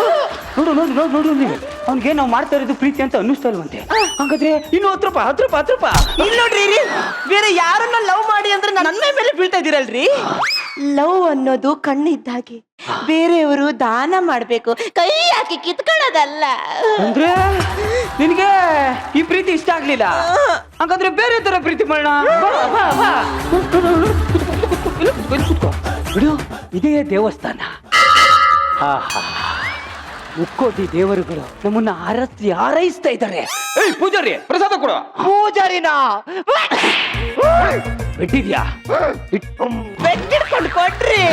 ನೋಡು ನೋಡು ನೋಡು ನೋಡು, ನೀವು ಅವ್ನಿಗೆ ನಾವು ಮಾಡ್ತಾ ಇರೋದು ಪ್ರೀತಿ ಅಂತ ಅನ್ನಿಸ್ತಾ ಇಲ್ವಂತೆ. ಹಾಗಾದ್ರೆ ಇನ್ನು 10 ರೂಪಾಯಿ 10 ರೂಪಾಯಿ 10 ರೂಪಾಯಿ. ಇಲ್ಲಿ ನೋಡ್ರಿ, ಬೇರೆ ಯಾರನ್ನ ಲವ್ ಮಾಡಿ ಅಂದ್ರೆ ನನ್ನ ಮೇಲೆ ಬೀಳ್ತಾ ಇದೀರಲ್ರಿ. ಲವ್ ಅನ್ನೋದು ಕಣ್ಣು ಇದ್ದಾಗೆ, ಬೇರೆಯವರು ದಾನ ಮಾಡ್ಬೇಕು, ಕೈ ಹಾಕಿ ಕಿತ್ಕೊಳ್ಳೋದಲ್ಲ. ಅಂದ್ರೆ ನಿನ್ಗೆ ಈ ಪ್ರೀತಿ ಇಷ್ಟ ಆಗ್ಲಿಲ್ಲ? ಹಾಗಾದ್ರೆ ಬೇರೆ ತರ ಪ್ರೀತಿ ಮಾಡೋಣ. ಬಿಡು, ಇದೇ ದೇವಸ್ಥಾನ. ಮುಕ್ಕೋಟಿ ದೇವರುಗಳು ನಮ್ಮನ್ನ ಹಾರೈಸ್ತಾ ಇದ್ದಾರೆ. ಏಯ್ ಪೂಜಾರಿ, ಪ್ರಸಾದ ಕೊಡು. ಪೂಜಾರಿನ ಬಿಟ್ಟಿದ್ಯಾ? ಬೆಟ್ಟಿಡ್ಕೊಂಡು ಕೊಟ್ರಿ.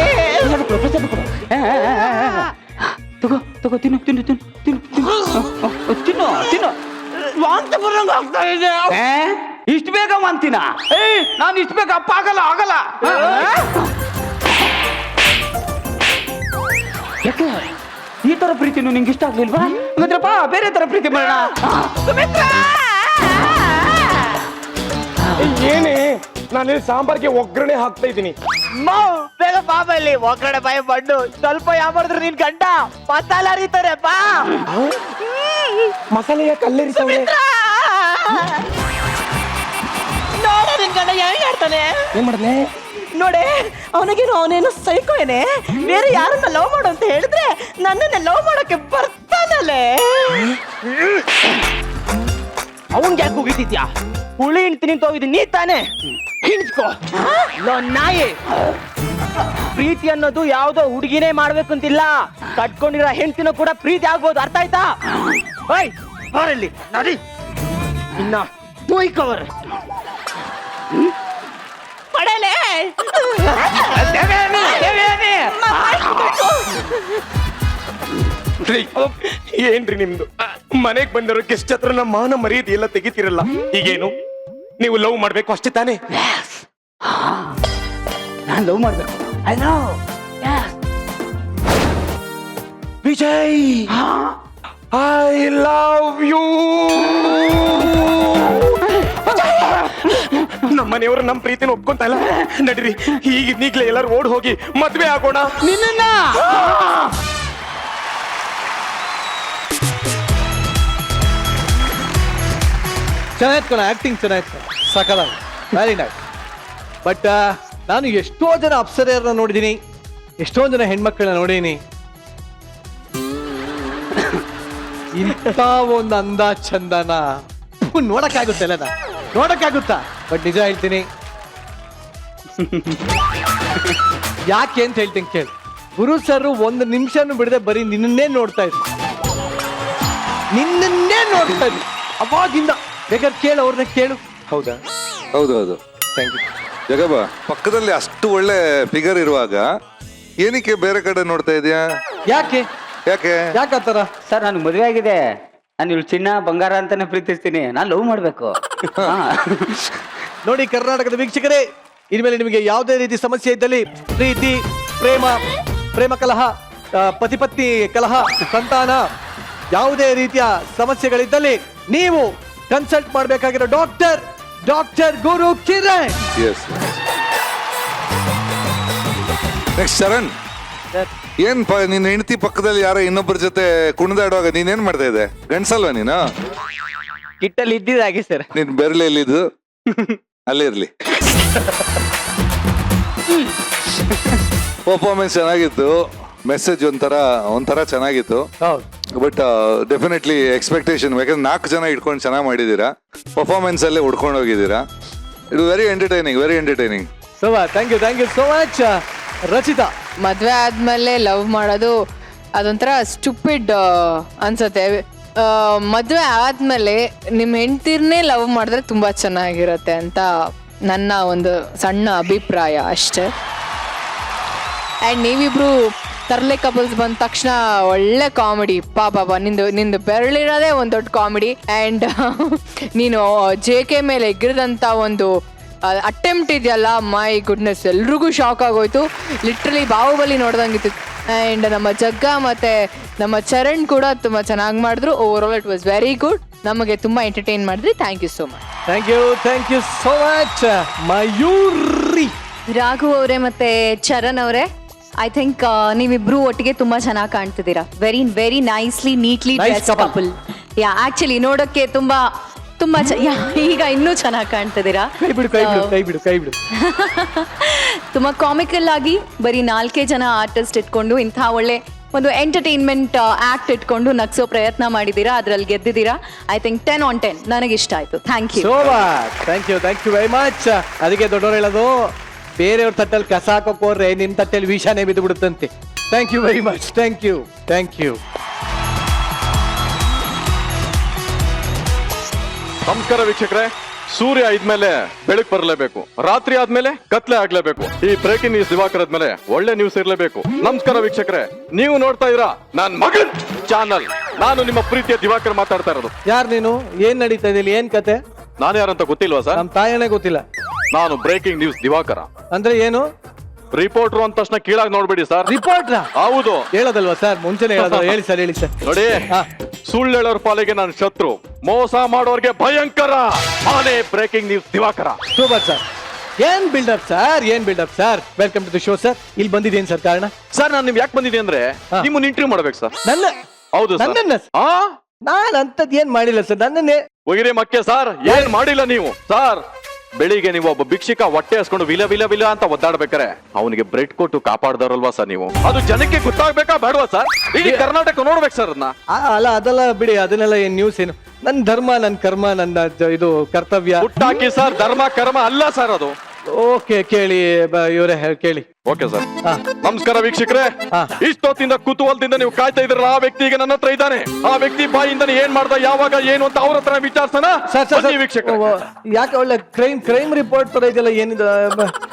ಪ್ರಸಾದ ಕೊಡು. ತಗೋ ತಗೋ, ತಿನ್ನು ತಿನ್ನು ತಿನ್ನು ತಿನ್ನು ತಿನ್ನು ತಿನ್ನು. ವಾಂತಿ ಬರಂಗ ಆಗ್ತಾ ಇದೆ. ಇಷ್ಟು ಬೇಗ ವಾಂತಿನ? ಏಯ್, ನಾನು ಇಷ್ಟು ಬೇಗ ಅಪ್ಪ ಆಗಲ್ಲ ಆಗಲ್ಲ. ಯಾಕೆ ಈ ತರ ಪ್ರೀತಿನೂ ನಿಂಗೆ ಇಷ್ಟ ಆಗ್ಲಿಲ್ವಾ? ಹಾಗಾದ್ರೆ ಬಾ, ಬೇರೆ ತರ ಪ್ರೀತಿ ಮಾಡೋಣ. ಏನೇ ನಾನಿಲ್ಲಿ ಸಾಂಬಾರ್ಗೆ ಒಗ್ಗರಣೆ ಹಾಕ್ತಾ ಇದ್ದೀನಿ. ಬೇಗ ಬಾಬಾ ಇಲ್ಲಿ ಒಗ್ಗರಣೆ ಬಾಯಿ ಬಣ್ಣು ಸ್ವಲ್ಪ ಯಾವ್ದಾದ್ರು ನಿನ್ ಗಂಡ ಮಸಾಲ ಅರಿತಾರೆ ಬಾ. ಮಸಾಲೆ ಯಾಕೆ ಅಲ್ಲೇರಿಸವ್ರೆ? ನೋಡ ನಿನ್ ಗಂಡ ಹೆಂಗ್ ಆಡ್ತಾನೆ. ಏನ್ ಮಾಡ್ದೆ? ನೋಡೆ ಅವನೇನು ಸೈಕೋ ಏನೇ, ಬೇರೆ ಯಾರನ್ನ ಲವ್ ಮಾಡು ಅಂತ ಹೇಳಿದ್ರೆ ನನ್ನನ್ನ ಲವ್ ಮಾಡೋಕೆ ಬರ್ತಾನಲ್ಲೇ. ಅವನ್ಗೆ ಯಾಕೆ ಹೋಗಿದ್ಯಾ? ಹುಳಿ ಹಿಂಡ್ತೀನಿ ಅಂತ ಹೋಗಿದ್ದೀನಿ ನೀ ತಾನೇ, ಹಿಂಡ್ಕೋ ನಾಯಿ. ಪ್ರೀತಿ ಅನ್ನೋದು ಯಾವ್ದೋ ಹುಡುಗಿನೇ ಮಾಡ್ಬೇಕು ಅಂತಿಲ್ಲ, ಕಟ್ಕೊಂಡಿರೋ ಹೆಂಡ್ತಿನೂ ಕೂಡ ಪ್ರೀತಿ ಆಗ್ಬೋದು, ಅರ್ಥ ಆಯ್ತಾ? ಓಯ್ ಬರಲಿ ನಡಿ ಇನ್ನ ಕವರ್ ಪಡಲೆ. ಏನ್ರಿ ನಿಮ್ದು? ಮನೆಗ್ ಬಂದಿರೋ ಗೆಸ್ಟ್ ಹತ್ರ ನಮ್ಮ ಮಾನ ಮರ್ಯಾದೆ ಎಲ್ಲ ತೆಗಿತಿರಲ್ಲ. ಈಗೇನು ನೀವು ಲವ್ ಮಾಡ್ಬೇಕು ಅಷ್ಟೇ ತಾನೇ? ನಾನ್ ಲವ್ ಮಾಡ್ಬೇಕು. I know. Vijay, I love you. ನಮ್ಮ ಮನೆಯವರು ನಮ್ಮ ಪ್ರೀತಿನ ಒಪ್ಕೊಂತ ಇಲ್ಲ. ನಡೀರಿ ಈಗಲೇ ಎಲ್ಲರೂ ಓಡ್ ಹೋಗಿ ಮದ್ವೆ ಆಗೋಣ. ನಿನ್ನ ಚೆನ್ನಾಗಿತ್ತು ಕಣ, ಆಕ್ಟಿಂಗ್ ಚೆನ್ನಾಗಿತ್ತು, ಸಕಲ, ವೆರಿ ನೈಸ್. ಬಟ್ ನಾನು ಎಷ್ಟೋ ಜನ ಅಪ್ಸರೆಯರನ್ನ ನೋಡಿದ್ದೀನಿ, ಎಷ್ಟೊಂದು ಜನ ಹೆಣ್ಮಕ್ಳನ್ನ ನೋಡಿದೀನಿ. ಇಂಥ ಒಂದು ಅಂದ ಚಂದನ ನೋಡಕ್ಕಾಗುತ್ತಲ್ಲ, ನೋಡಕ್ಕಾಗುತ್ತಾ? ಬಟ್ ನಿಜ ಹೇಳ್ತೀನಿ, ಯಾಕೆ ಅಂತ ಹೇಳ್ತೀನಿ ಕೇಳಿ. ಗುರು ಸರ್ ಒಂದು ನಿಮಿಷನೂ ಬಿಡದೆ ಬರೀ ನಿನ್ನನ್ನೇ ನೋಡ್ತಾ ಇದ್ರು, ನಿನ್ನನ್ನೇ ನೋಡ್ತಾ ಇದ್ರು ಅವಾಗಿಂದ. ಬೇಕಾದ್ರೆ ಕೇಳು, ಅವ್ರನ್ನ ಕೇಳು. ಹೌದಾ? ಹೌದು. Thank you. ಜಗಬ್ಬ, ಪಕ್ಕದಲ್ಲಿ ಅಷ್ಟು ಒಳ್ಳೆ ಫಿಗರ್ ಇರುವಾಗ ಏನಕ್ಕೆ ಬೇರೆ ಕಡೆ ನೋಡ್ತಾ ಇದೀಯಾ? ಯಾಕೆ ಯಾಕೆ? ಸರ್ ನನಗೆ ಮದುವೆ ಆಗಿದೆ, ನಾನು ಇವಳು ಚಿನ್ನ ಬಂಗಾರ ಅಂತಾನೆ ಪ್ರೀತಿಸ್ತೀನಿ, ನಾನು ಲವ್ ಮಾಡ್ಬೇಕು. ನೋಡಿ ಕರ್ನಾಟಕದ ವೀಕ್ಷಕರೇ, ಇನ್ಮೇಲೆ ನಿಮಗೆ ಯಾವುದೇ ರೀತಿ ಸಮಸ್ಯೆ ಇದ್ದಲ್ಲಿ, ಪ್ರೀತಿ, ಪ್ರೇಮ ಕಲಹ, ಪತಿ ಪತ್ನಿ ಕಲಹ, ಸಂತಾನ, ಯಾವುದೇ ರೀತಿಯ ಸಮಸ್ಯೆಗಳಿದ್ದಲ್ಲಿ ನೀವು ಕನ್ಸಲ್ಟ್ ಮಾಡಬೇಕಾಗಿರೋ ಡಾಕ್ಟರ್ ಗುರು ಕಿರಣ್. ನೆಕ್ಸ್ಟ್ ಶರಣ್, ಏನ್ ನಿನ್ನ ಹೆಂಡತಿ ಪಕ್ಕದಲ್ಲಿ ಯಾರೋ ಇನ್ನೊಬ್ಬರ ಜೊತೆ ಕುಣಿದಾಡುವಾಗ ನೀನೇನ್ ಮಾಡ್ತಾ ಇದ್ದೆ? ಗಂಡ್ಸಲ್ವಾ ನೀನು? ಕಿಟ್ಟಲ್ಲಿ ಇದ್ದಿದ್ದಾಗೆ ಸರ್. ನಿನ್ ಬೆರಳು ಎಲ್ಲಿದ್ದು? ಅಲ್ಲೇ ಇರ್ಲಿ. ಪರ್ಫಾರ್ಮೆನ್ಸ್ ಚೆನ್ನಾಗಿತ್ತು, ಮೆಸೇಜ್ ಒಂಥರ ಚೆನ್ನಾಗಿತ್ತು. ಬಟ್ ಡೆಫಿನೆಟ್ಲಿ ಎಕ್ಸ್ಪೆಕ್ಟೇಷನ್, ಯಾಕಂದ್ರೆ 4 ಜನ ಇಟ್ಕೊಂಡು ಚೆನ್ನಾಗಿ ಮಾಡಿದೀರಾ, ಪರ್ಫಾರ್ಮೆನ್ಸ್ ಅಲ್ಲೇ ಉಡ್ಕೊಂಡು ಹೋಗಿದ್ದೀರಾ. ಇದು very entertaining. Thank you so much. Rachita, ಮದ್ವೆ ಆದ್ಮೇಲೆ ಲವ್ ಮಾಡೋದು ಅದೊಂಥರ ಸ್ಟುಪಿಡ್ ಅನ್ಸತ್ತೆ. ಮದ್ವೆ ಆದ್ಮೇಲೆ ನಿಮ್ಮ ಹೆಂಡ್ತಿರ್ನೇ ಲವ್ ಮಾಡಿದ್ರೆ ತುಂಬಾ ಚೆನ್ನಾಗಿರತ್ತೆ ಅಂತ ನನ್ನ ಒಂದು ಸಣ್ಣ ಅಭಿಪ್ರಾಯ ಅಷ್ಟೇ. ಆ್ಯಂಡ್ ನೀವಿಬ್ರು ತರ್ಲೆ ಕಪಲ್ಸ್ ಬಂದ ತಕ್ಷಣ ಒಳ್ಳೆ ಕಾಮಿಡಿ, ಪಾಪ ನಿಂದು ಬೆರಳಿರೋದೇ ಒಂದು ದೊಡ್ಡ ಕಾಮಿಡಿ. ಆ್ಯಂಡ್ ನೀನು JK ಮೇಲೆ ಎಗ್ರಿದಂಥ ಒಂದು ಅಟೆಂಪ್ಟ್ ಇದೆಯಲ್ಲ, ಮೈ ಗುಡ್ನೆಸ್, ಎಲ್ರಿಗೂ ಶಾಕ್ ಆಗೋಯ್ತು. ಲಿಟ್ರಲಿ ಬಾಹುಬಲಿ ನೋಡ್ದಂಗಿತ್ತು. ಆ್ಯಂಡ್ ನಮ್ಮ ಜಗ್ಗ ಮತ್ತು ನಮ್ಮ ಚರಣ್ ಕೂಡ ತುಂಬ ಚೆನ್ನಾಗಿ ಮಾಡಿದ್ರು. Over all it was very good. ನಮಗೆ ತುಂಬ ಎಂಟರ್ಟೈನ್ ಮಾಡಿದ್ರಿ. Thank you so much. Thank you so much. Mayuri, Raghu ಅವರೇ ಮತ್ತೆ ಚರಣ್ ಅವರೇ, ಐ ಥಿಂಕ್ ನೀವಿಬ್ರು ಒಟ್ಟಿಗೆ ತುಂಬಾ ಚೆನ್ನಾಗಿ ಕಾಣ್ತಿದ್ದೀರಾ. Very nicely neatly dress couple. Yeah actually ನೋಡೋಕ್ಕೆ ತುಂಬಾ ಈಗ ಇನ್ನೂ ಚೆನ್ನಾಗಿ ಕಾಣ್ತಿದ್ದೀರಾ. ಕೈ ಬಿಡು. ತುಂಬಾ ಕಾಮಿಕಲ್ ಆಗಿ ಬರೀ 4 ಜನ ಆರ್ಟಿಸ್ಟ್ ಇಟ್ಕೊಂಡು ಇಂಥ ಒಳ್ಳೆ ಒಂದು ಎಂಟರ್ಟೈನ್ಮೆಂಟ್ ಆಕ್ಟ್ ಇಟ್ಕೊಂಡು ನಗ್ಸೋ ಪ್ರಯತ್ನ ಮಾಡಿದ್ದೀರಾ, ಅದ್ರಲ್ಲಿ ಗೆದ್ದಿದ್ದೀರಾ. ಐ ಥಿಂಕ್ 10 on 10 ನನಗೆ ಇಷ್ಟ ಆಯ್ತು. Thank you very much. ಅದಕ್ಕೆ ದೊಡ್ಡವರು ಹೇಳೋದು, ಬೇರೆಯವ್ರ ತಟ್ಟಲ್ಲಿ ಕಸ ಹಾಕೋಕ್ ಹೋದ್ರೆ ನಿಮ್ ತಟ್ಟೆಯಲ್ಲಿ ವಿಷಾನೇ ಬಿದ್ದು ಬಿಡುತ್ತಂತೆ. Thank you very much. Thank you. ನಮಸ್ಕಾರ ವೀಕ್ಷಕರೇ. ಸೂರ್ಯ ಇದ್ಮೇಲೆ ಬೆಳಕು ಬರಲೇಬೇಕು, ರಾತ್ರಿ ಆದ್ಮೇಲೆ ಕತ್ಲೆ ಆಗ್ಲೇಬೇಕು. ಈ ಬ್ರೇಕಿಂಗ್ ನ್ಯೂಸ್ ದಿವಾಕರ್ ಆದ್ಮೇಲೆ ಒಳ್ಳೆ ನ್ಯೂಸ್ ಇರ್ಲೇಬೇಕು. ನಮಸ್ಕಾರ ವೀಕ್ಷಕರೇ, ನೀವು ನೋಡ್ತಾ ಇದ್ದೀರಾ ನಾನ್ ಮಗನ್ ಚಾನಲ್. ನಾನು ನಿಮ್ಮ ಪ್ರೀತಿಯ ದಿವಾಕರ್ ಮಾತಾಡ್ತಾ ಇರೋದು. ಯಾರು ನೀನು? ಏನ್ ನಡೀತಾ ಇದೆ? ಏನ್ ಕತೆ? ನಾನು ಯಾರಂತ ಗೊತ್ತಿಲ್ವಾ ಸರ್? ನಮ್ ತಾಯನೇ ಗೊತ್ತಿಲ್ಲ. ನಾನು ಬ್ರೇಕಿಂಗ್ ನ್ಯೂಸ್ ದಿವಾಕರ. ಅಂದ್ರೆ ಏನು? ರಿಪೋರ್ಟರ್ ಅಂದ ತಕ್ಷಣ ಕೀಳಾಗಿ ನೋಡ್ಬೇಡಿ ಸರ್. ರಿಪೋರ್ಟ್ರಾ? ಹೌದು. ಹೇಳೋದಲ್ವಾ ಸರ್? ಮುಂಚೆನೆ ಹೇಳೋದು. ಹೇಳಿ ಸರ್. ನೋಡಿ, ಸುಳ್ಳು ಹೇಳೋರ್ ಪಾಲಿಗೆ ನಾನು ಶತ್ರು, ಮೋಸ ಮಾಡೋರ್ಗೆ ಭಯಂಕರ. ನಾನೇ breaking news Divakar. Super sir. ಏನ್ buildup sir welcome to the show sir. ಇಲ್ಲಿ ಬಂದಿದ್ದೇನು ಸರ್ ಕಾರಣ? ಸರ್ ನಾನು ನಿಮ್ಗೆ ಯಾಕೆ ಬಂದಿದೆ ಅಂದ್ರೆ ಹಾ. ನಿಮ್ಮನ್ನ ಇಂಟರ್ವ್ಯೂ ಮಾಡ್ಬೇಕು ಸರ್. ನನ್ನ ಹೌದು ಸರ್. ನನ್ನನ್ನ ನಾನ್ ಅಂತದ್ ಏನ್ ಮಾಡಿಲ್ಲ ಸರ್. ನನ್ನನ್ನೇ ಒಗಿರೆ ಮಕ್ಕೆ ಸರ್, ಏನ್ ಮಾಡಿಲ್ಲ ನೀವು ಸರ್. ಬೆಳಿಗ್ಗೆ ನೀವು ಒಬ್ಬ ಭಿಕ್ಷಿಕ ಹೊಟ್ಟೆ ಹಸ್ಕೊಂಡು ವಿಲ ವಿಲ ವಿಲ ಅಂತ ಒದ್ದಾಡ್ಬೇಕಾರೆ ಅವನಿಗೆ ಬ್ರೆಡ್ ಕೊಟ್ಟು ಕಾಪಾಡ್ದಾರಲ್ವಾ ಸರ್ ನೀವು? ಅದು ಜನಕ್ಕೆ ಗೊತ್ತಾಗ್ಬೇಕಾ ಬೇಡವಾ ಸರ್? ಇಡೀ ಕರ್ನಾಟಕ ನೋಡ್ಬೇಕು ಸರ್ ಅದನ್ನ. ಅಲ್ಲ ಅದೆಲ್ಲ ಬಿಡಿ, ಅದನ್ನೆಲ್ಲ ಏನ್ ನ್ಯೂಸ್ ಏನು. ನನ್ನ ಧರ್ಮ, ನನ್ನ ಕರ್ಮ, ನನ್ನ ಇದು ಕರ್ತವ್ಯ. ಹುಟ್ಟಾಕಿ ಸರ್, ಧರ್ಮ ಕರ್ಮ ಅಲ್ಲ ಸರ್ ಅದು. ಓಕೆ ಕೇಳಿ ಇವರೇ ಕೇಳಿ. Okay sir. ಹಾ. ನಮಸ್ಕಾರ ವೀಕ್ಷಕರೇ. ಹಾ. ಇಷ್ಟೊತ್ತಿಂದ ಕುತೂಹಲದಿಂದ ನೀವು ಕಾಯ್ತಾ ಇದ್ರಲ್ಲ, ಆ ವ್ಯಕ್ತಿ ಈಗ ನನ್ನ ಹತ್ರ ಇದ್ದಾನೆ. ಆ ವ್ಯಕ್ತಿ ಬಾಯಿಂದ ಏನ್ ಮಾಡ್ದ, ಯಾವಾಗ, ಏನು ಅಂತ ಅವ್ರ ಹತ್ರ ವಿಚಾರಿಸೋಣ. ಸರ್ ವೀಕ್ಷಕರೇ, ಯಾಕೆ ಒಳ್ಳೆ ಕ್ರೈಮ್ ರಿಪೋರ್ಟ್ ತರ ಇದೆಲ್ಲ ಏನಿದೆ?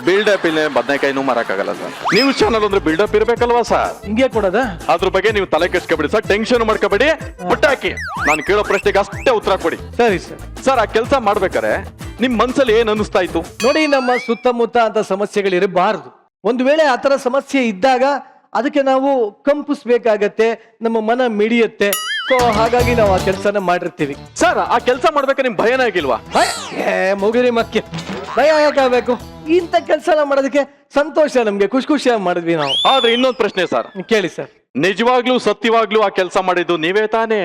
ಬಿಲ್ಡಪ್ ಇಲ್ಲ, ಬದನೆಕಾಯಿನೂ ಮಾರಕ್ಕಾಗಲ್ಲ ಸರ್. ನ್ಯೂಸ್ ಚಾನಲ್ ಅಂದ್ರೆ ಬಿಲ್ಡಪ್ ಇರ್ಬೇಕಲ್ವಾ ಸರ್? ಹಿಂಗೆ ಕೊಡೋದ? ಅದ್ರ ಬಗ್ಗೆ ನೀವು ತಲೆ ಕೆಡ್ಸ್ಕೊಬೇಡಿ ಸರ್, ಟೆನ್ಷನ್ ಮಾಡ್ಕೋಬೇಡಿ. ಮುಟ್ಟಾಕಿ ನಾನು ಕೇಳೋ ಪ್ರಶ್ನೆಗೆ ಅಷ್ಟೇ ಉತ್ತರ ಕೊಡಿ. ಸರಿ ಸರ್. ಸರ್, ಆ ಕೆಲಸ ಮಾಡ್ಬೇಕಾರೆ ನಿಮ್ ಮನ್ಸಲ್ಲಿ ಏನ್ ಅನಿಸ್ತಾ ಇತ್ತು? ನೋಡಿ, ನಮ್ಮ ಸುತ್ತಮುತ್ತ ಅಂತ ಸಮಸ್ಯೆಗಳಿರಬಾರದು. ಒಂದು ವೇಳೆ ಆತರ ಸಮಸ್ಯೆ ಇದ್ದಾಗ ಅದಕ್ಕೆ ನಾವು ಕಂಪಿಸ್ಬೇಕಾಗತ್ತೆ, ನಮ್ಮ ಮನ ಮಿಡಿಯುತ್ತೆ. ಸೊ ಹಾಗಾಗಿ ನಾವು ಆ ಕೆಲಸನ ಮಾಡಿರ್ತೀವಿ. ಸರ್, ಆ ಕೆಲಸ ಮಾಡ್ಬೇಕಾದ್ರೆ ನಿಮ್ ಭಯನೇ ಆಗಿಲ್ವಾ? ಮುಗಿರಿ ಮಕ್ಕೆ ಭಯ ಯಾಕಾಗಬೇಕು? ಇಂಥ ಕೆಲಸ ಮಾಡೋದಕ್ಕೆ ಸಂತೋಷ, ನಮ್ಗೆ ಖುಷಿಯಾಗಿ ಮಾಡಿದ್ವಿ ನಾವು. ಆದ್ರೆ ಇನ್ನೊಂದು ಪ್ರಶ್ನೆ ಸರ್, ಕೇಳಿ ಸರ್. ನಿಜವಾಗ್ಲೂ ಸತ್ಯವಾಗ್ಲೂ ಆ ಕೆಲಸ ಮಾಡಿದ್ದು ನೀವೇ ತಾನೇ?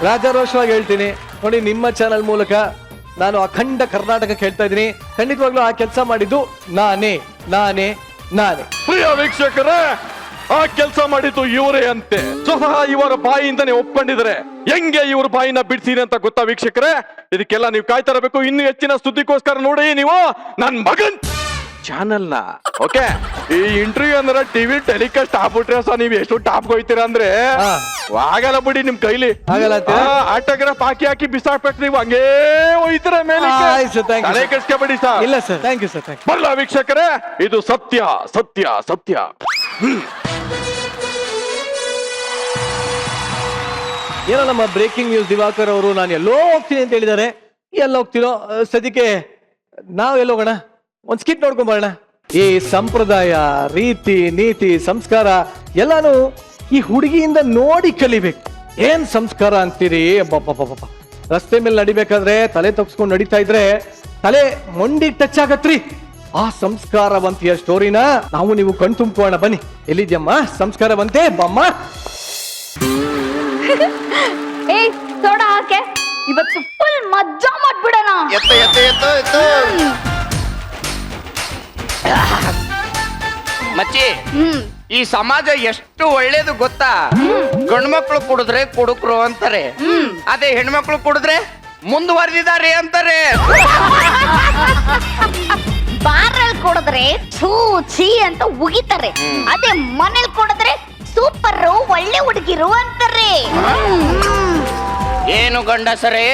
ರಾಜಾರೋಷವಾಗಿ ಹೇಳ್ತೀನಿ ನೋಡಿ, ನಿಮ್ಮ ಚಾನಲ್ ಮೂಲಕ ನಾನು ಅಖಂಡ ಕರ್ನಾಟಕಕ್ಕೆ ಹೇಳ್ತಾ ಇದ್ದೀನಿ, ಖಂಡಿತವಾಗ್ಲೂ ಆ ಕೆಲಸ ಮಾಡಿದ್ದು ನಾನೇ. ಪ್ರಿಯ ವೀಕ್ಷಕರೇ, ಆ ಕೆಲಸ ಮಾಡಿದ್ದು ಇವರೇ ಅಂತೆ. ಸ್ವತಃ ಇವರ ಬಾಯಿಯಿಂದನೇ ಒಪ್ಕೊಂಡಿದ್ರೆ ಹೆಂಗೆ ಇವ್ರ ಬಾಯಿನ ಬಿಡ್ತೀನಿ ಅಂತ ಗೊತ್ತಾ ವೀಕ್ಷಕರೇ? ಇದಕ್ಕೆಲ್ಲ ನೀವು ಕಾಯ್ತಾ ಇರಬೇಕು. ಇನ್ನು ಹೆಚ್ಚಿನ ಸುದ್ದಿಗೋಸ್ಕರ ನೋಡಿ ನೀವು ನನ್ ಮಗನ್ ಚಾನಲ್ ನ. ಓಕೆ, ಈ ಇಂಟರ್ವ್ಯೂ ಅಂದ್ರೆ ಟಿವಿ ಟೆಲಿಕಾಸ್ಟ್ ಆಗ್ಬಿಟ್ರೆ ಸರ್ ನೀವು ಎಷ್ಟು ಟಾಪ್ ಹೋಯ್ತೀರಾ ಅಂದ್ರೆ ಆಗಲ್ಲ ಬಿಡಿ ನಿಮ್ ಕೈಲಿ. ಆಟೋಗ್ರಾಫ್ ಹಾಕಿ ಬಿಸಾಕ್ಬೇಕು ನೀವು, ಹಂಗೇ ಹೋಯ್ತೀರ ಮೇಲೆ. ತಲೆ ಕೆಡ್ಸ್ಕೊಬೇಡಿ ಸರ್. ಇಲ್ಲ ಸರ್, ಥ್ಯಾಂಕ್ ಯು ಸರ್. ಬರಲ್ಲ ವೀಕ್ಷಕರೇ, ಇದು ಸತ್ಯ ಸತ್ಯ ಸತ್ಯ. ಏನೋ ನಮ್ಮ ಬ್ರೇಕಿಂಗ್ ನ್ಯೂಸ್ ದಿವಾಕರ್ ಅವರು ನಾನು ಎಲ್ಲೋ ಹೋಗ್ತೀನಿ ಅಂತ ಹೇಳಿದ್ದಾರೆ. ಎಲ್ಲ ಹೋಗ್ತೀನೋ ಸದ್ಯಕ್ಕೆ ನಾವು ಎಲ್ಲೋಗೋಣ, ಒಂದ್ ಸ್ಕಿಟ್ ನೋಡ್ಕೊಂಡ್ ಬರೋಣ. ಈ ಸಂಪ್ರದಾಯ, ರೀತಿ, ನೀತಿ, ಸಂಸ್ಕಾರ ಎಲ್ಲಾನು ಈ ಹುಡುಗಿಯಿಂದ ನೋಡಿ ಕಲಿಬೇಕು. ಏನ್ ಸಂಸ್ಕಾರ ಅಂತೀರಿ? ರಸ್ತೆ ಮೇಲೆ ನಡಿಬೇಕಾದ್ರೆ ತಲೆ ತಗ್ಸ್ಕೊಂಡು ನಡೀತಾ ಇದ್ರೆ ತಲೆ ಮೊಂಡಿ ಟಚ್ ಆಗತ್ರಿ. ಆ ಸಂಸ್ಕಾರವಂತಿಯ ಸ್ಟೋರಿನ ನಾವು ನೀವು ಕಣ್ ತುಂಬ್ಕೋಣ ಬನ್ನಿ. ಎಲ್ಲಿದ್ಯಮ್ಮ ಸಂಸ್ಕಾರವಂತೆ? ಬಮ್ಮ. ಏಯ್ ಸೋಡಾ ಹಾಕೆ, ಇವತ್ತು ಫುಲ್ ಮಜ್ಜಾ ಮಾಡ್ಬಿಡೋಣ. ಮಚ್ಚಿ, ಈ ಸಮಾಜ ಎಷ್ಟು ಒಳ್ಳೇದು ಗೊತ್ತಾ? ಗಂಡ್ಮಕ್ಳು ಕುಡಿದ್ರೆ ಕುಡುಕ್ರು ಅಂತಾರೆ, ಅದೇ ಹೆಣ್ಮಕ್ಳು ಕುಡಿದ್ರೆ ಮುಂದುವರೆದಿದ್ದಾರೆ ಅಂತಾರೆ. ಬಾರಲ್ಲಿ ಕುಡಿದ್ರೆ ಛೂ ಛೀ ಅಂತ ಉಗಿತಾರೆ, ಅದೇ ಮನೇಲಿ ಕುಡಿದ್ರೆ ಸೂಪರ್ ಒಳ್ಳೆ ಹುಡುಗಿರು ಅಂತಾರೆ. ಏನು ಗಂಡಸರೇ,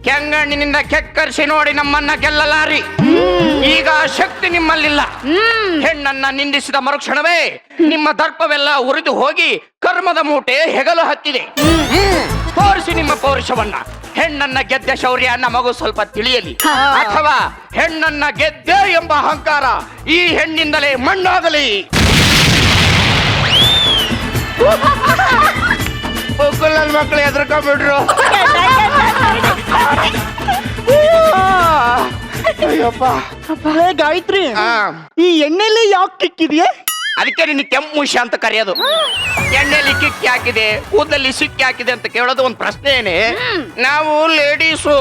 ಕೆಂಗಣ್ಣಿನಿಂದ ಕೆಕ್ಕರಿಸಿ ನೋಡಿ ನಮ್ಮನ್ನ ಗೆಲ್ಲಲಾರಿ. ಈಗ ಆ ಶಕ್ತಿ ನಿಮ್ಮಲ್ಲಿಲ್ಲ. ಹೆಣ್ಣನ್ನ ನಿಂದಿಸಿದ ಮರುಕ್ಷಣವೇ ನಿಮ್ಮ ದರ್ಪವೆಲ್ಲ ಉರಿದು ಹೋಗಿ ಕರ್ಮದ ಮೂಟೆ ಹೆಗಲು ಹತ್ತಿದೆ. ತೋರಿಸಿ ನಿಮ್ಮ ಪೌರುಷವನ್ನ. ಹೆಣ್ಣನ್ನ ಗೆದ್ದ ಶೌರ್ಯ ನಮಗೂ ಸ್ವಲ್ಪ ತಿಳಿಯಲಿ. ಅಥವಾ ಹೆಣ್ಣನ್ನ ಗೆದ್ದೆ ಎಂಬ ಅಹಂಕಾರ ಈ ಹೆಣ್ಣಿಂದಲೇ ಮಣ್ಣಾಗಲಿ. ನನ್ನ ಮಕ್ಕಳು ಎದ್ರಕೊಂಡ್ಬಿಟ್ರು. ಗಾಯತ್ರಿ, ಈ ಎಣ್ಣೆಲಿ ಯಾಕೆ ಕಿಕ್ಕಿದೆಯೇ? ಅದಕ್ಕೆ ನಿನ್ನ ಕೆಂಪು ಮುಷ್ಯ ಅಂತ ಕರೆಯೋದು. ಎಣ್ಣೆಲಿ ಕಿಕ್ಕಿ ಹಾಕಿದೆ, ಕೂದಲಲ್ಲಿ ಸಿಕ್ಕಿ ಹಾಕಿದೆ ಅಂತ ಕೇಳೋದು ಒಂದು ಪ್ರಶ್ನೆನೇ. ನಾವು ಲೇಡೀಸು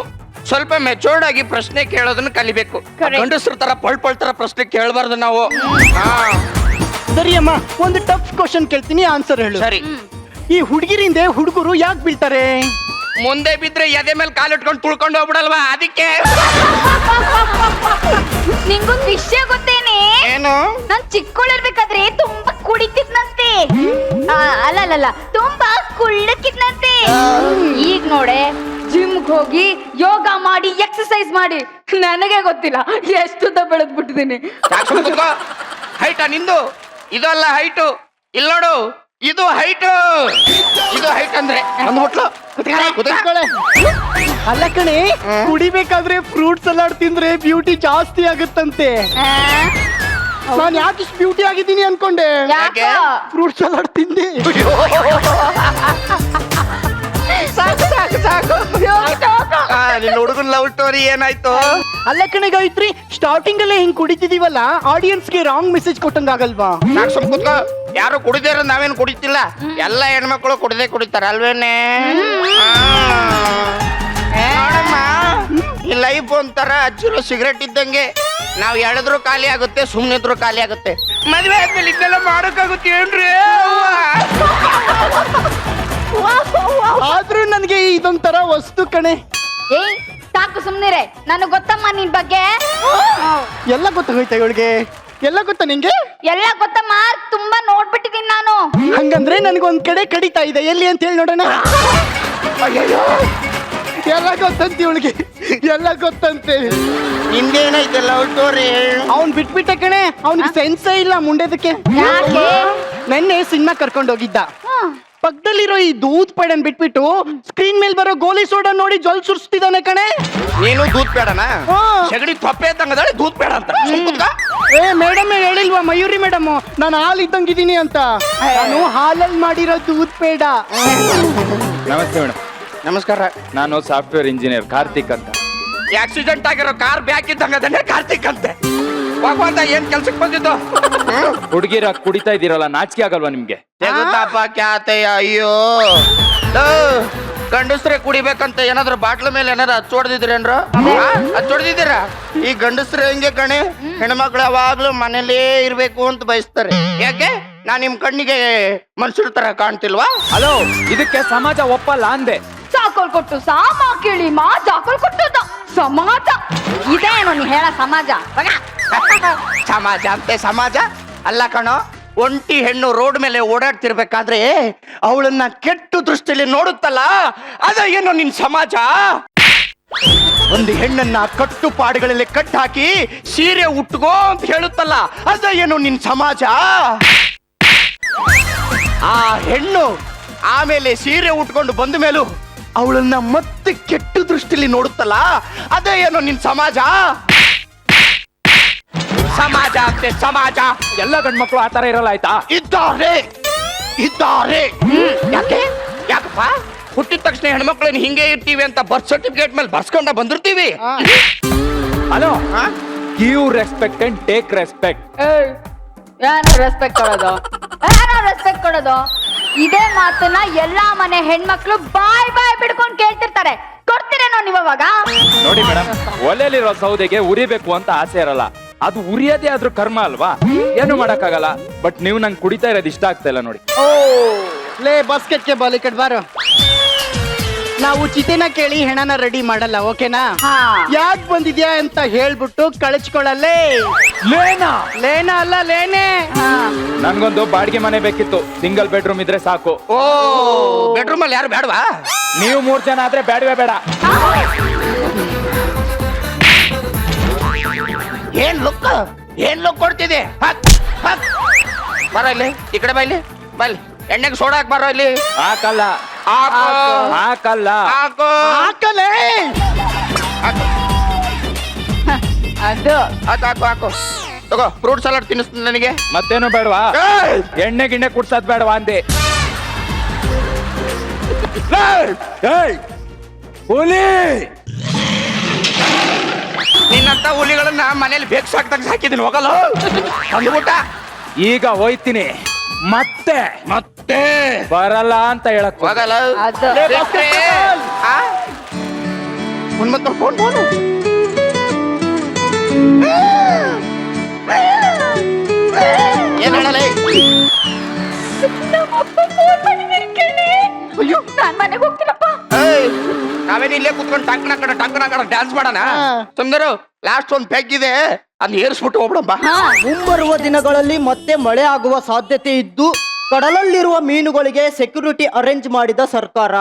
ಸ್ವಲ್ಪ ಮೆಚೂರ್ಡ್ ಆಗಿ ಪ್ರಶ್ನೆ ಕೇಳೋದನ್ನ ಕಲಿಬೇಕು. ಗಂಡಸ್ರ ತರ ಪಳ್ ತರ ಪ್ರಶ್ನೆ ಕೇಳಬಾರ್ದು ನಾವು. ಸರಿ ಅಮ್ಮ, ಒಂದು ಟಫ್ ಕ್ವಶನ್ ಕೇಳ್ತೀನಿ, ಆನ್ಸರ್ ಹೇಳು. ಸರಿ. ಈ ಹುಡುಗಿರಿಂದ ಹುಡುಗರು ಯಾಕೆ ಬೀಳ್ತಾರೆ? ಮುಂದೆ ಬಿದ್ರೆ ಎದೆ ಮೇಲೆ ಕಾಲಿಟ್ಕೊಂಡು ತುಳ್ಕೊಂಡು ಹೋಗ್ಬಿಡಲ್ವಾ, ಅದಕ್ಕೆ. ನಿಂಗೊಂದು ವಿಷಯ ಗೊತ್ತೇನೆ? ಏನು? ನಾನ್ ಚಿಕ್ಕವಳಿರ್ಬೇಕಾದ್ರೆ ತುಂಬಾ ಕುಡಿತಿದ್ನಂತೆ. ಅಲ್ಲ ತುಂಬಾ ಕುಳ್ಳಕ್ಕಿದ್ನಂತೆ. ಈಗ ನೋಡೆ ಜಿಮ್ಗೆ ಹೋಗಿ ಯೋಗ ಮಾಡಿ ಎಕ್ಸರ್ಸೈಸ್ ಮಾಡಿ ನನಗೆ ಗೊತ್ತಿಲ್ಲ ಎಷ್ಟು ಉದ್ದ ಬೆಳೆದ್ಬಿಟ್ಟಿದ್ದೀನಿ. ಹೈಟಾ ನಿಂದು? ಇದಲ್ಲ ಹೈಟು, ಇಲ್ಲ ನೋಡು, ಇದು ಹೈಟ್. ಇದು ಹೈಟ್ ಅಂದ್ರೆ ಅಲ್ಲ ಕಣೆ, ಕುಡಿಬೇಕಾದ್ರೆ ಫ್ರೂಟ್ ಸಲಾಡ್ ತಿಂದ್ರೆ ಬ್ಯೂಟಿ ಜಾಸ್ತಿ ಆಗುತ್ತಂತೆ. ನಾನು ಯಾಕೆ ಇಷ್ಟು ಬ್ಯೂಟಿ ಆಗಿದ್ದೀನಿ ಅನ್ಕೊಂಡೆ? ಫ್ರೂಟ್ ಸಲಾಡ್ ತಿಂದೆ. ಸಾಕು ನಿನ್ನ ಹುಡುಗನ ಲವ್ ಸ್ಟೋರಿ ಏನಾಯ್ತು? ಅಲ್ಲ ಕಣೆ ಗಾಯತ್ರಿ, ಸ್ಟಾರ್ಟಿಂಗ್ ಅಲ್ಲೇ ಹಿಂಗ್ ಕುಡಿತಿದೀವಲ್ಲ, ಆಡಿಯನ್ಸ್ಗೆ ರಾಂಗ್ ಮೆಸೇಜ್ ಕೊಟ್ಟಂಗಾಗಲ್ವಾ? ನಾಕ್ ಸುಮ್ ಕುತ್ಕೋ. ಯಾರು ಕುಡಿದೇರ ನಾವೇನು ಕುಡಿತಿಲ್ಲ, ಎಲ್ಲ ಹೆಣ್ಮಕ್ಳು ಕುಡಿದೇ ಕುಡಿತಾರ ಅಲ್ವೇನೆ? ನೋಡಮ್ಮ, ಈ ಲೈಫ್ ಒಂಥರ ಹಚ್ಚಿರೋ ಸಿಗರೆಟ್ ಇದ್ದಂಗೆ. ನಾವ್ ಎಳೆದ್ರು ಖಾಲಿ ಆಗುತ್ತೆ, ಸುಮ್ನಿದ್ರು ಖಾಲಿ ಆಗುತ್ತೆ. ಮದ್ವೆ ಆದ್ಮೇಲೆ ಇದೆಲ್ಲ ಮಾಡೋಕ್ಕಾಗುತ್ತೆ ಏನ್ರಿ? ಆದ್ರೂ ನನ್ಗೆ ಇದೊಂಥರ ವಸ್ತು ಕಣೆ. ಏಯ್ ಸಾಕು ಸುಮ್ನಿರೆ, ನನಗ್ ಗೊತ್ತಮ್ಮ ನಿನ್ ಬಗ್ಗೆ. ಎಲ್ಲ ಗೊತ್ತಾಗೋಯ್ತಾ ಇವಳಿಗೆ? ಎಲ್ಲ ಗೊತ್ತಾ ನಿಂಗೆ? ಎಲ್ಲ ಗೊತ್ತಮ್ಮ, ತುಂಬಾ ನೋಡ್ಬಿಟ್ಟಿದೀನಿ ನಾನು. ಹಂಗಂದ್ರೆ ನನಗೊಂದ್ ಕಡೆ ಕಡಿತಾ ಇದೆ, ಎಲ್ಲಿ ಅಂತ ಹೇಳಿ ನೋಡೋಣ. ಅಯ್ಯಯ್ಯೋ, ಎಲ್ಲ ಗೊತ್ತಂತೆ ಇವಳಿಗೆ, ಎಲ್ಲ ಗೊತ್ತಂತೆ. ನಿಂದೇನೈತೆ ಲವ್ ಸ್ಟೋರಿ? ಅವ್ನ್ ಬಿಟ್ಬಿಟ್ಟೆ ಕಣೆ, ಅವ್ನಿಗೆ ಸೆನ್ಸೇ ಇಲ್ಲ ಮುಂಡೆದಕ್ಕೆ. ಯಾಕೆ? ನೆನ್ನೆ ಸಿನಿಮಾ ಕರ್ಕೊಂಡು ಹೋಗಿದ್ದ. ಪಕ್ಕದಲ್ಲಿರೋ ಈ ದೂದ್ ಪೇಡನ್ ಬಿಟ್ಬಿಟ್ಟು ಸ್ಕ್ರೀನ್ ಮೇಲೆ ಬರೋ ಗೋಲಿ ಸೋಡಾ ನೋಡಿ ಜೊಲ್ ಸುರಿಸ್ತಿದ್ದಾನೆ ಕಣೆ. ನೀನು ದೂದ್ ಬೇಡನ? ಹಾ. ಸಗಡಿ ತೊಪ್ಪೆ ಇದ್ದಂಗದಾಳೆ, ದೂದ್ ಬೇಡ ಅಂತ. ಸುಮ್ ಕುತ್ಕೋ. ಏ ಮೇಡಮ್ ಹೇಳಿಲ್ವಾ ಮಯೂರಿ ಮೇಡಮ್, ನಾನು ಹಾಲ್ ಇದ್ದಂಗಿದ್ದೀನಿ ಅಂತ? ನಾನು ಹಾಲಲ್ಲಿ ಮಾಡಿರೋ ದೂದ್ ಪೇಡ. ನಮಸ್ತೆ ಮೇಡಮ್. ನಮಸ್ಕಾರ. ನಾನು ಸಾಫ್ಟ್ವೇರ್ ಇಂಜಿನಿಯರ್ ಕಾರ್ತಿಕ್ ಅಂತ. ಆಕ್ಸಿಡೆಂಟ್ ಆಗಿರೋ ಕಾರ್ ಬ್ಯಾಕ್ ಇದ್ದಂಗದನ್ನೇ ಕಾರ್ತಿಕ್ ಅಂತೆ. ಭಗವಂತ ಏನ್ ಕೆಲ್ಸಕ್ಕೆ ಬಂದಿದ್ದು? ಹುಡುಗಿರ ಕುಡಿತಾ ಇದ್ದೀರಲ್ಲ, ನಾಚಿಕೆ ಆಗಲ್ವಾ ನಿಮ್ಗೆ? ತೆಗುತ್ತಾಪ ಕ್ಯಾತೆಯ. ಅಯ್ಯೋ ಗಂಡಸ್ರೆ ಕುಡಿಬೇಕಂತ ಏನಾದ್ರು ಬಾಟ್ಲ ಮೇಲೆ ಏನಾದ್ರು ಹಚ್ಚೊಡ್ದಿದ್ರೇನ್ರು? ಹಚ್ಚೊಡ್ದಿದ್ದೀರ? ಈ ಗಂಡಸ್ರೆ ಹೆಂಗೆ ಕಣೆ, ಹೆಣ್ಮಕ್ಳು ಯಾವಾಗ್ಲೂ ಮನೇಲೇ ಇರ್ಬೇಕು ಅಂತ ಬಯಸ್ತಾರೆ. ಯಾಕೆ? ನಾ ನಿಮ್ ಕಣ್ಣಿಗೆ ಮನುಷ್ಯರ ತರ ಕಾಣ್ತಿಲ್ವಾ? ಹಲೋ, ಇದಕ್ಕೆ ಸಮಾಜ ಒಪ್ಪಲ್ಲ ಅಂದೆ. ಚಾಕೋಲ್ ಕೊಟ್ಟು ಸಾಮ ಕೇಳಿ ಮಾ ಚಾಕೋಲ್ ಕೊಟ್ಟು ಸಮಾಜ ಇದೇನು ನೀ ಹೇಳ ಸಮಾಜ? ಸಮಾಜ ಅಂತೆ ಸಮಾಜ ಅಲ್ಲ ಕಣೋ. ಒಂಟಿ ಹೆಣ್ಣು ರೋಡ್ ಮೇಲೆ ಓಡಾಡ್ತಿರ್ಬೇಕಾದ್ರೆ ಅವಳನ್ನ ಕೆಟ್ಟು ದೃಷ್ಟಿಯಲ್ಲಿ ನೋಡುತ್ತಲ್ಲ, ಅದ ಏನೋ ನಿನ್ ಸಮಾಜ. ಒಂದು ಹೆಣ್ಣನ್ನ ಕಟ್ಟು ಪಾಡುಗಳಲ್ಲಿ ಕಟ್ಟು ಹಾಕಿ ಸೀರೆ ಉಟ್ಕೋ ಅಂತ ಹೇಳುತ್ತಲ್ಲ, ಅದ ಏನೋ ನಿನ್ ಸಮಾಜ. ಆ ಹೆಣ್ಣು ಆಮೇಲೆ ಸೀರೆ ಉಟ್ಕೊಂಡು ಬಂದ ಮೇಲೂ ಅವಳನ್ನ ಮತ್ತೆ ಕೆಟ್ಟು ದೃಷ್ಟಿಲಿ ನೋಡುತ್ತಲ್ಲ, ಅದೇ ಏನೋ ನಿನ್ ಸಮಾಜ. ಸಮಾಜ ಅಂತೆ ಸಮಾಜ. ಎಲ್ಲ ಗಂಡ್ಮಕ್ಳು ಆ ತರ ಇರಲ್ಲ ಆಯ್ತಾ? ಇದ್ದಾರೆ ಇದ್ದಾರೆ. ಯಾಕೆ? ಯಾಕಪ್ಪ? ಹುಟ್ಟಿದ ತಕ್ಷಣ ಹೆಣ್ಮಕ್ಳನ್ನ ಹಿಂಗೆ ಇರ್ತೀವಿ ಅಂತ ಬರ್ತ್ ಸರ್ಟಿಫಿಕೇಟ್ ಮೇಲೆ ಬರ್ಸ್ಕೊಂಡ ಬಂದಿರ್ತೀವಿ. Hello, give respect and take respect. ಯಾರು ರೆಸ್ಪೆಕ್ಟ್ ಕೊಡೋದು? ಯಾರು ರೆಸ್ಪೆಕ್ಟ್ ಕೊಡೋದು? ಇದೇ ಮಾತನ್ನ ಎಲ್ಲಾ ಮನೆ ಹೆಣ್ಮಕ್ಳು ಬಾಯ್ ಬಾಯ್ ಬಿಡ್ಕೊಂಡು ಕೇಳ್ತಿರ್ತಾರೆ. ಕೊಡ್ತೀರೇನೋ ನೀವ್ ಅವಾಗ? ನೋಡಿ ಮೇಡಮ್, ಒಲೆಯಲ್ಲಿರೋ ಸೌದೆಗೆ ಉರಿಬೇಕು ಅಂತ ಆಸೆ ಇರಲ್ಲ, ಅದು ಉರಿಯೋದೇ ಆದ್ರೂ ಕರ್ಮ ಅಲ್ವಾ? ಏನು ಮಾಡಕ್ಕಾಗಲ್ಲ. ಬಟ್ ನೀವು ನಂಗೆ ಕುಡಿತಾ ಇರೋದು ಇಷ್ಟ ಆಗ್ತಾ ಇಲ್ಲ ನೋಡಿ. ಓ ಲೇ ಬಾಸ್ಕೆಟ್ಗೆ ಬಾಲ್ ಈ ಕಡೆ ಬಾರು. ನಾವು ಚಿತೆನ ಕೇಳಿ ಹೆಣನ ರೆಡಿ ಮಾಡಲ್ಲ, ಓಕೆನಾ? ಯಾಕ್ ಬಂದಿದ್ಯಾ ಅಂತ ಹೇಳ್ಬಿಟ್ಟು ಕಳಿಸ್ಕೊಳ್ಳಲ್ಲೇ. ಲೇನಾ? ಲೇನಾ ಅಲ್ಲ, ಲೇನೆ. ನನ್ಗೊಂದು ಬಾಡಿಗೆ ಮನೆ ಬೇಕಿತ್ತು, ಸಿಂಗಲ್ ಬೆಡ್ರೂಮ್ ಇದ್ರೆ ಸಾಕು. ಓ, ಬೆಡ್ರೂಮ್ ಅಲ್ಲಿ ಯಾರು ಬೇಡವಾ? ನೀವು 3 ಜನ ಆದ್ರೆ ಬೇಡವೇ ಬೇಡ. ಏನ್ ಲುಕ್, ಏನ್ ಲುಕ್ ಕೊಡ್ತಿದೆ? ಬರೋ ಇಲ್ಲಿ, ಈ ಕಡೆ ಬಾ, ಇಲ್ಲಿ ಬಲ್ಲಿ. ಎಣ್ಣೆಗೆ ಸೋಡಾ ಹಾಕ್ ಬರೋ ಇಲ್ಲಿ. ಹಾಕಲ್ಲ, ಹಾಕು ಹಾಕಲ್ಲ. ಹಾಕು ಹಾಕಲೇ. ಅದು ಹಾಕು ಹಾಕು ಹಾಕು. ತಗೋ, ಫ್ರೂಟ್ ಸಲಾಡ್ ತಿನ್ನಿಸ್ತೀನಿ ನನಗೆ. ಮತ್ತೇನು ಬೇಡವಾ? ಏಯ್! ಎಣ್ಣೆ ಗಿಣ್ಣೆ ಕುಡ್ಸೋದ್ ಬೇಡವಾ ಅಂದೆ. ಹುಲಿ, ನಿನ್ನಂತ ಹುಲಿಗಳನ್ನ ಮನೇಲಿ ಬೇಕು ಸಾಕ್ದಂಗ್ ಸಾಕಿದ್ದೀನಿ, ಹೋಗಲ್ಲ ಅಂದ್ಬಿಟ್ಟ. ಈಗ ಹೋಯ್ತೀನಿ, ಮತ್ತೆ ಮತ್ತೆ ಬರಲ್ಲ ಅಂತ ಹೇಳಕ್ ಹೋಗಲ್ಲ. ಅದು. ಮತ್ತೆ ಫೋನ್ ಫೋನು ಏನ್ ಹೇಳಲ್ಲ? ಅಯ್ಯೋ, ನಾನ್ ಮನೆಗೆ ಹೋಗ್ತೀನಪ್ಪ. ನಾವೇನು ಇಲ್ಲೇ ಕುತ್ಕೊಂಡು ಟಂಕನ ಕಡೆ ಡ್ಯಾನ್ಸ್ ಮಾಡೋಣ. ಸುಂದರು, ಲಾಸ್ಟ್ ಒಂದ್ ಪೆಗ್ ಇದೆ, ಅದ್ನ ಏರಿಸ್ಬಿಟ್ಟು ಹೋಗ್ಬಿಡಮ್ಮ. ಮುಂಬರುವ ದಿನಗಳಲ್ಲಿ ಮತ್ತೆ ಮಳೆ ಆಗುವ ಸಾಧ್ಯತೆ ಇದ್ದು ಕಡಲಲ್ಲಿರುವ ಮೀನುಗಳಿಗೆ ಸೆಕ್ಯೂರಿಟಿ ಅರೇಂಜ್ ಮಾಡಿದ ಸರ್ಕಾರ.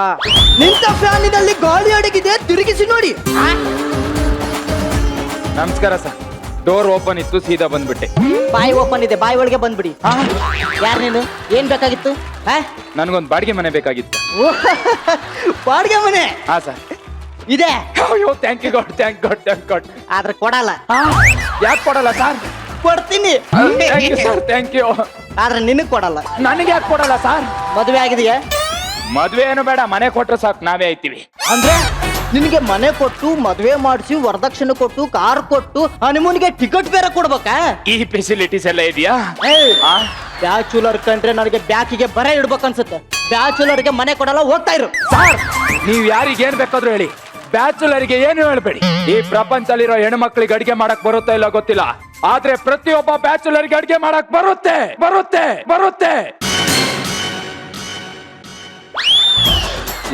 ನಿಂತ ಫ್ಯಾನಿನಲ್ಲಿ ಗಾಳಿ ಅಡಗಿದೆ, ತಿರುಗಿಸಿ ನೋಡಿ. ನಮಸ್ಕಾರ ಸರ್, ಡೋರ್ ಓಪನ್ ಇತ್ತು, ಸೀದಾ ಬಂದ್ಬಿಟ್ಟೆ. ಬಾಯಿ ಓಪನ್ ಇದೆ, ಬಾಯಿ ಒಳಗೆ ಬಂದ್ಬಿಡಿ. ಯಾರು ನೀನು? ಏನ್ ಬೇಕಾಗಿತ್ತು? ನನ್ಗೊಂದು ಬಾಡಿಗೆ ಮನೆ ಬೇಕಾಗಿತ್ತು. ಬಾಡಿಗೆ ಮನೆ? ಹಾ ಸರ್, ಇದೆ. ಅಯ್ಯೋ, thank you God, thank God, thank God. ಆದ್ರೆ ಕೊಡಲ್ಲ. ಯಾಕೆ ಕೊಡಲ್ಲ ಸರ್? ಕೊಡ್ತೀನಿ. Thank you sir, thank you. ಆದ್ರೆ ನಿನಗ್ ಕೊಡಲ್ಲ. ನನಗೆ ಯಾಕೆ ಕೊಡಲ್ಲ ಸರ್? ಮದುವೆ ಆಗಿದೆಯಾ? ಮದ್ವೆ ಏನು ಬೇಡ, ಮನೆ ಕೊಟ್ರೆ ಸಾಕು, ನಾವೇ ಆಯ್ತೀವಿ. ಅಂದ್ರೆ ನಿನಗೆ ಮನೆ ಕೊಟ್ಟು ಮದುವೆ ಮಾಡಿಸಿ ವರದಕ್ಷಿಣೆ ಕೊಟ್ಟು ಕಾರ್ ಕೊಟ್ಟು ಹನಿಮೂನ್ಗೆ ಟಿಕೆಟ್ ಬೇರೆ ಕೊಡ್ಬೇಕಾ? ಈ ಫೆಸಿಲಿಟೀಸ್ ಎಲ್ಲ ಇದೆಯಾ? ಬ್ಯಾಚುಲರ್ ಕಂಡ್ರೆ ನನಗೆ ಬ್ಯಾಕಿಗೆ ಬರ ಇಡ್ಬೇಕನ್ಸುತ್ತೆ. ಬ್ಯಾಚುಲರ್ಗೆ ಮನೆ ಕೊಡಲ್ಲ, ಹೋಗ್ತಾ ಇರು. ಸರ್ ನೀವ್ ಯಾರಿಗೆ ಏನ್ ಬೇಕಾದ್ರೂ ಹೇಳಿ, ಬ್ಯಾಚುಲರ್ಗೆ ಏನು ಹೇಳ್ಬೇಡಿ. ಈ ಪ್ರಪಂಚದಲ್ಲಿರೋ ಹೆಣ್ಮಕ್ಳಿಗೆ ಅಡಿಗೆ ಮಾಡಕ್ ಬರುತ್ತಾ ಇಲ್ಲ ಗೊತ್ತಿಲ್ಲ, ಆದ್ರೆ ಪ್ರತಿಯೊಬ್ಬ ಬ್ಯಾಚುಲರ್ಗೆ ಅಡಿಗೆ ಮಾಡಕ್ ಬರುತ್ತೆ ಬರುತ್ತೆ ಬರುತ್ತೆ.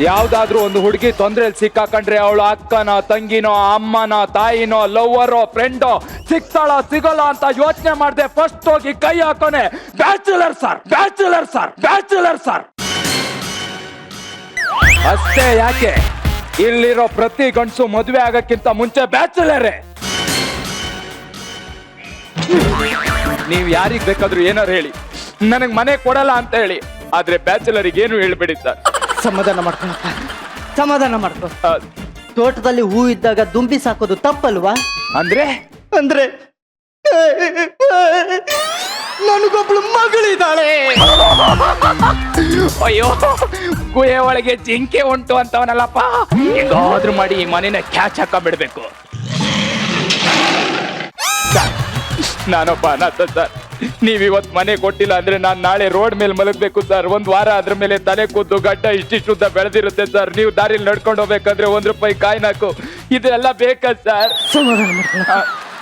ಯಾವ್ದಾದ್ರೂ ಒಂದು ಹುಡುಗಿ ತೊಂದ್ರೆಯಲ್ಲಿ ಸಿಕ್ಕಾಕೊಂಡ್ರೆ ಅವಳು ಅಕ್ಕನ, ತಂಗಿನೋ, ಅಮ್ಮನ, ತಾಯಿನೋ, ಲವ್ವರೋ, ಫ್ರೆಂಡೋ ಸಿಗ್ತಾಳ ಸಿಗೋಲ್ಲ ಅಂತ ಯೋಚನೆ ಮಾಡದೆ ಫಸ್ಟ್ ಹೋಗಿ ಕೈ ಹಾಕೋನೆ bachelor sir, bachelor sir, bachelor sir. ಅಷ್ಟೇ ಯಾಕೆ, ಇಲ್ಲಿರೋ ಪ್ರತಿ ಗಂಡಸು ಮದುವೆ ಆಗಕ್ಕಿಂತ ಮುಂಚೆ ಬ್ಯಾಚುಲರೇ. ನೀವ್ ಯಾರಿಗ್ ಬೇಕಾದ್ರೂ ಏನಾರು ಹೇಳಿ, ನನಗ್ ಮನೆ ಕೊಡಲ್ಲ ಅಂತ ಹೇಳಿ, ಆದ್ರೆ ಬ್ಯಾಚುಲರಿಗೆ ಏನು ಹೇಳ್ಬೇಡಿ ಸರ್. ಸಮಾಧಾನ ಮಾಡ್ಕೊಳಪ್ಪ, ಸಮಾಧಾನ ಮಾಡ್ಕೊ. ತೋಟದಲ್ಲಿ ಹೂ ಇದ್ದಾಗ ದುಂಬಿ ಸಾಕೋದು ತಪ್ಪಲ್ವಾ? ಅಂದ್ರೆ ಅಂದ್ರೆ ನನಗೊಬ್ಳು ಮಗಳಿದ್ದಾಳೆ. ಅಯ್ಯೋ, ಗುಹೆ ಒಳಗೆ ಜಿಂಕೆ ಉಂಟು ಅಂತವನಲ್ಲಪ್ಪ, ಹೇಗಾದ್ರೂ ಮಾಡಿ ಈ ಮನೇನ ಕ್ಯಾಚ್ ಹಾಕೊಂಡ್ಬಿಡ್ಬೇಕು. ನಾನೊಬ್ಬ ಅನಾಥ ಸರ್, ನೀವ್ ಇವತ್ ಮನೆ ಕೊಟ್ಟಿಲ್ಲ ಅಂದ್ರೆ ನಾನ್ ನಾಳೆ ರೋಡ್ ಮೇಲೆ ಮಲಗ್ಬೇಕು ಸರ್. ಒಂದ್ ವಾರ ಅದ್ರ ಮೇಲೆ ತಲೆ ಕೂದ್ದು ಗಡ್ಡ ಇಷ್ಟಿಷ್ಟುದ್ದ ಬೆಳೆದಿರುತ್ತೆ ಸರ್. ನೀವು ದಾರಿಲಿ ನಡ್ಕೊಂಡು ಹೋಗ್ಬೇಕಂದ್ರೆ ₹1 ಕಾಯಿನ್ ಹಾಕು, ಇದೆಲ್ಲ ಬೇಕಾ ಸರ್?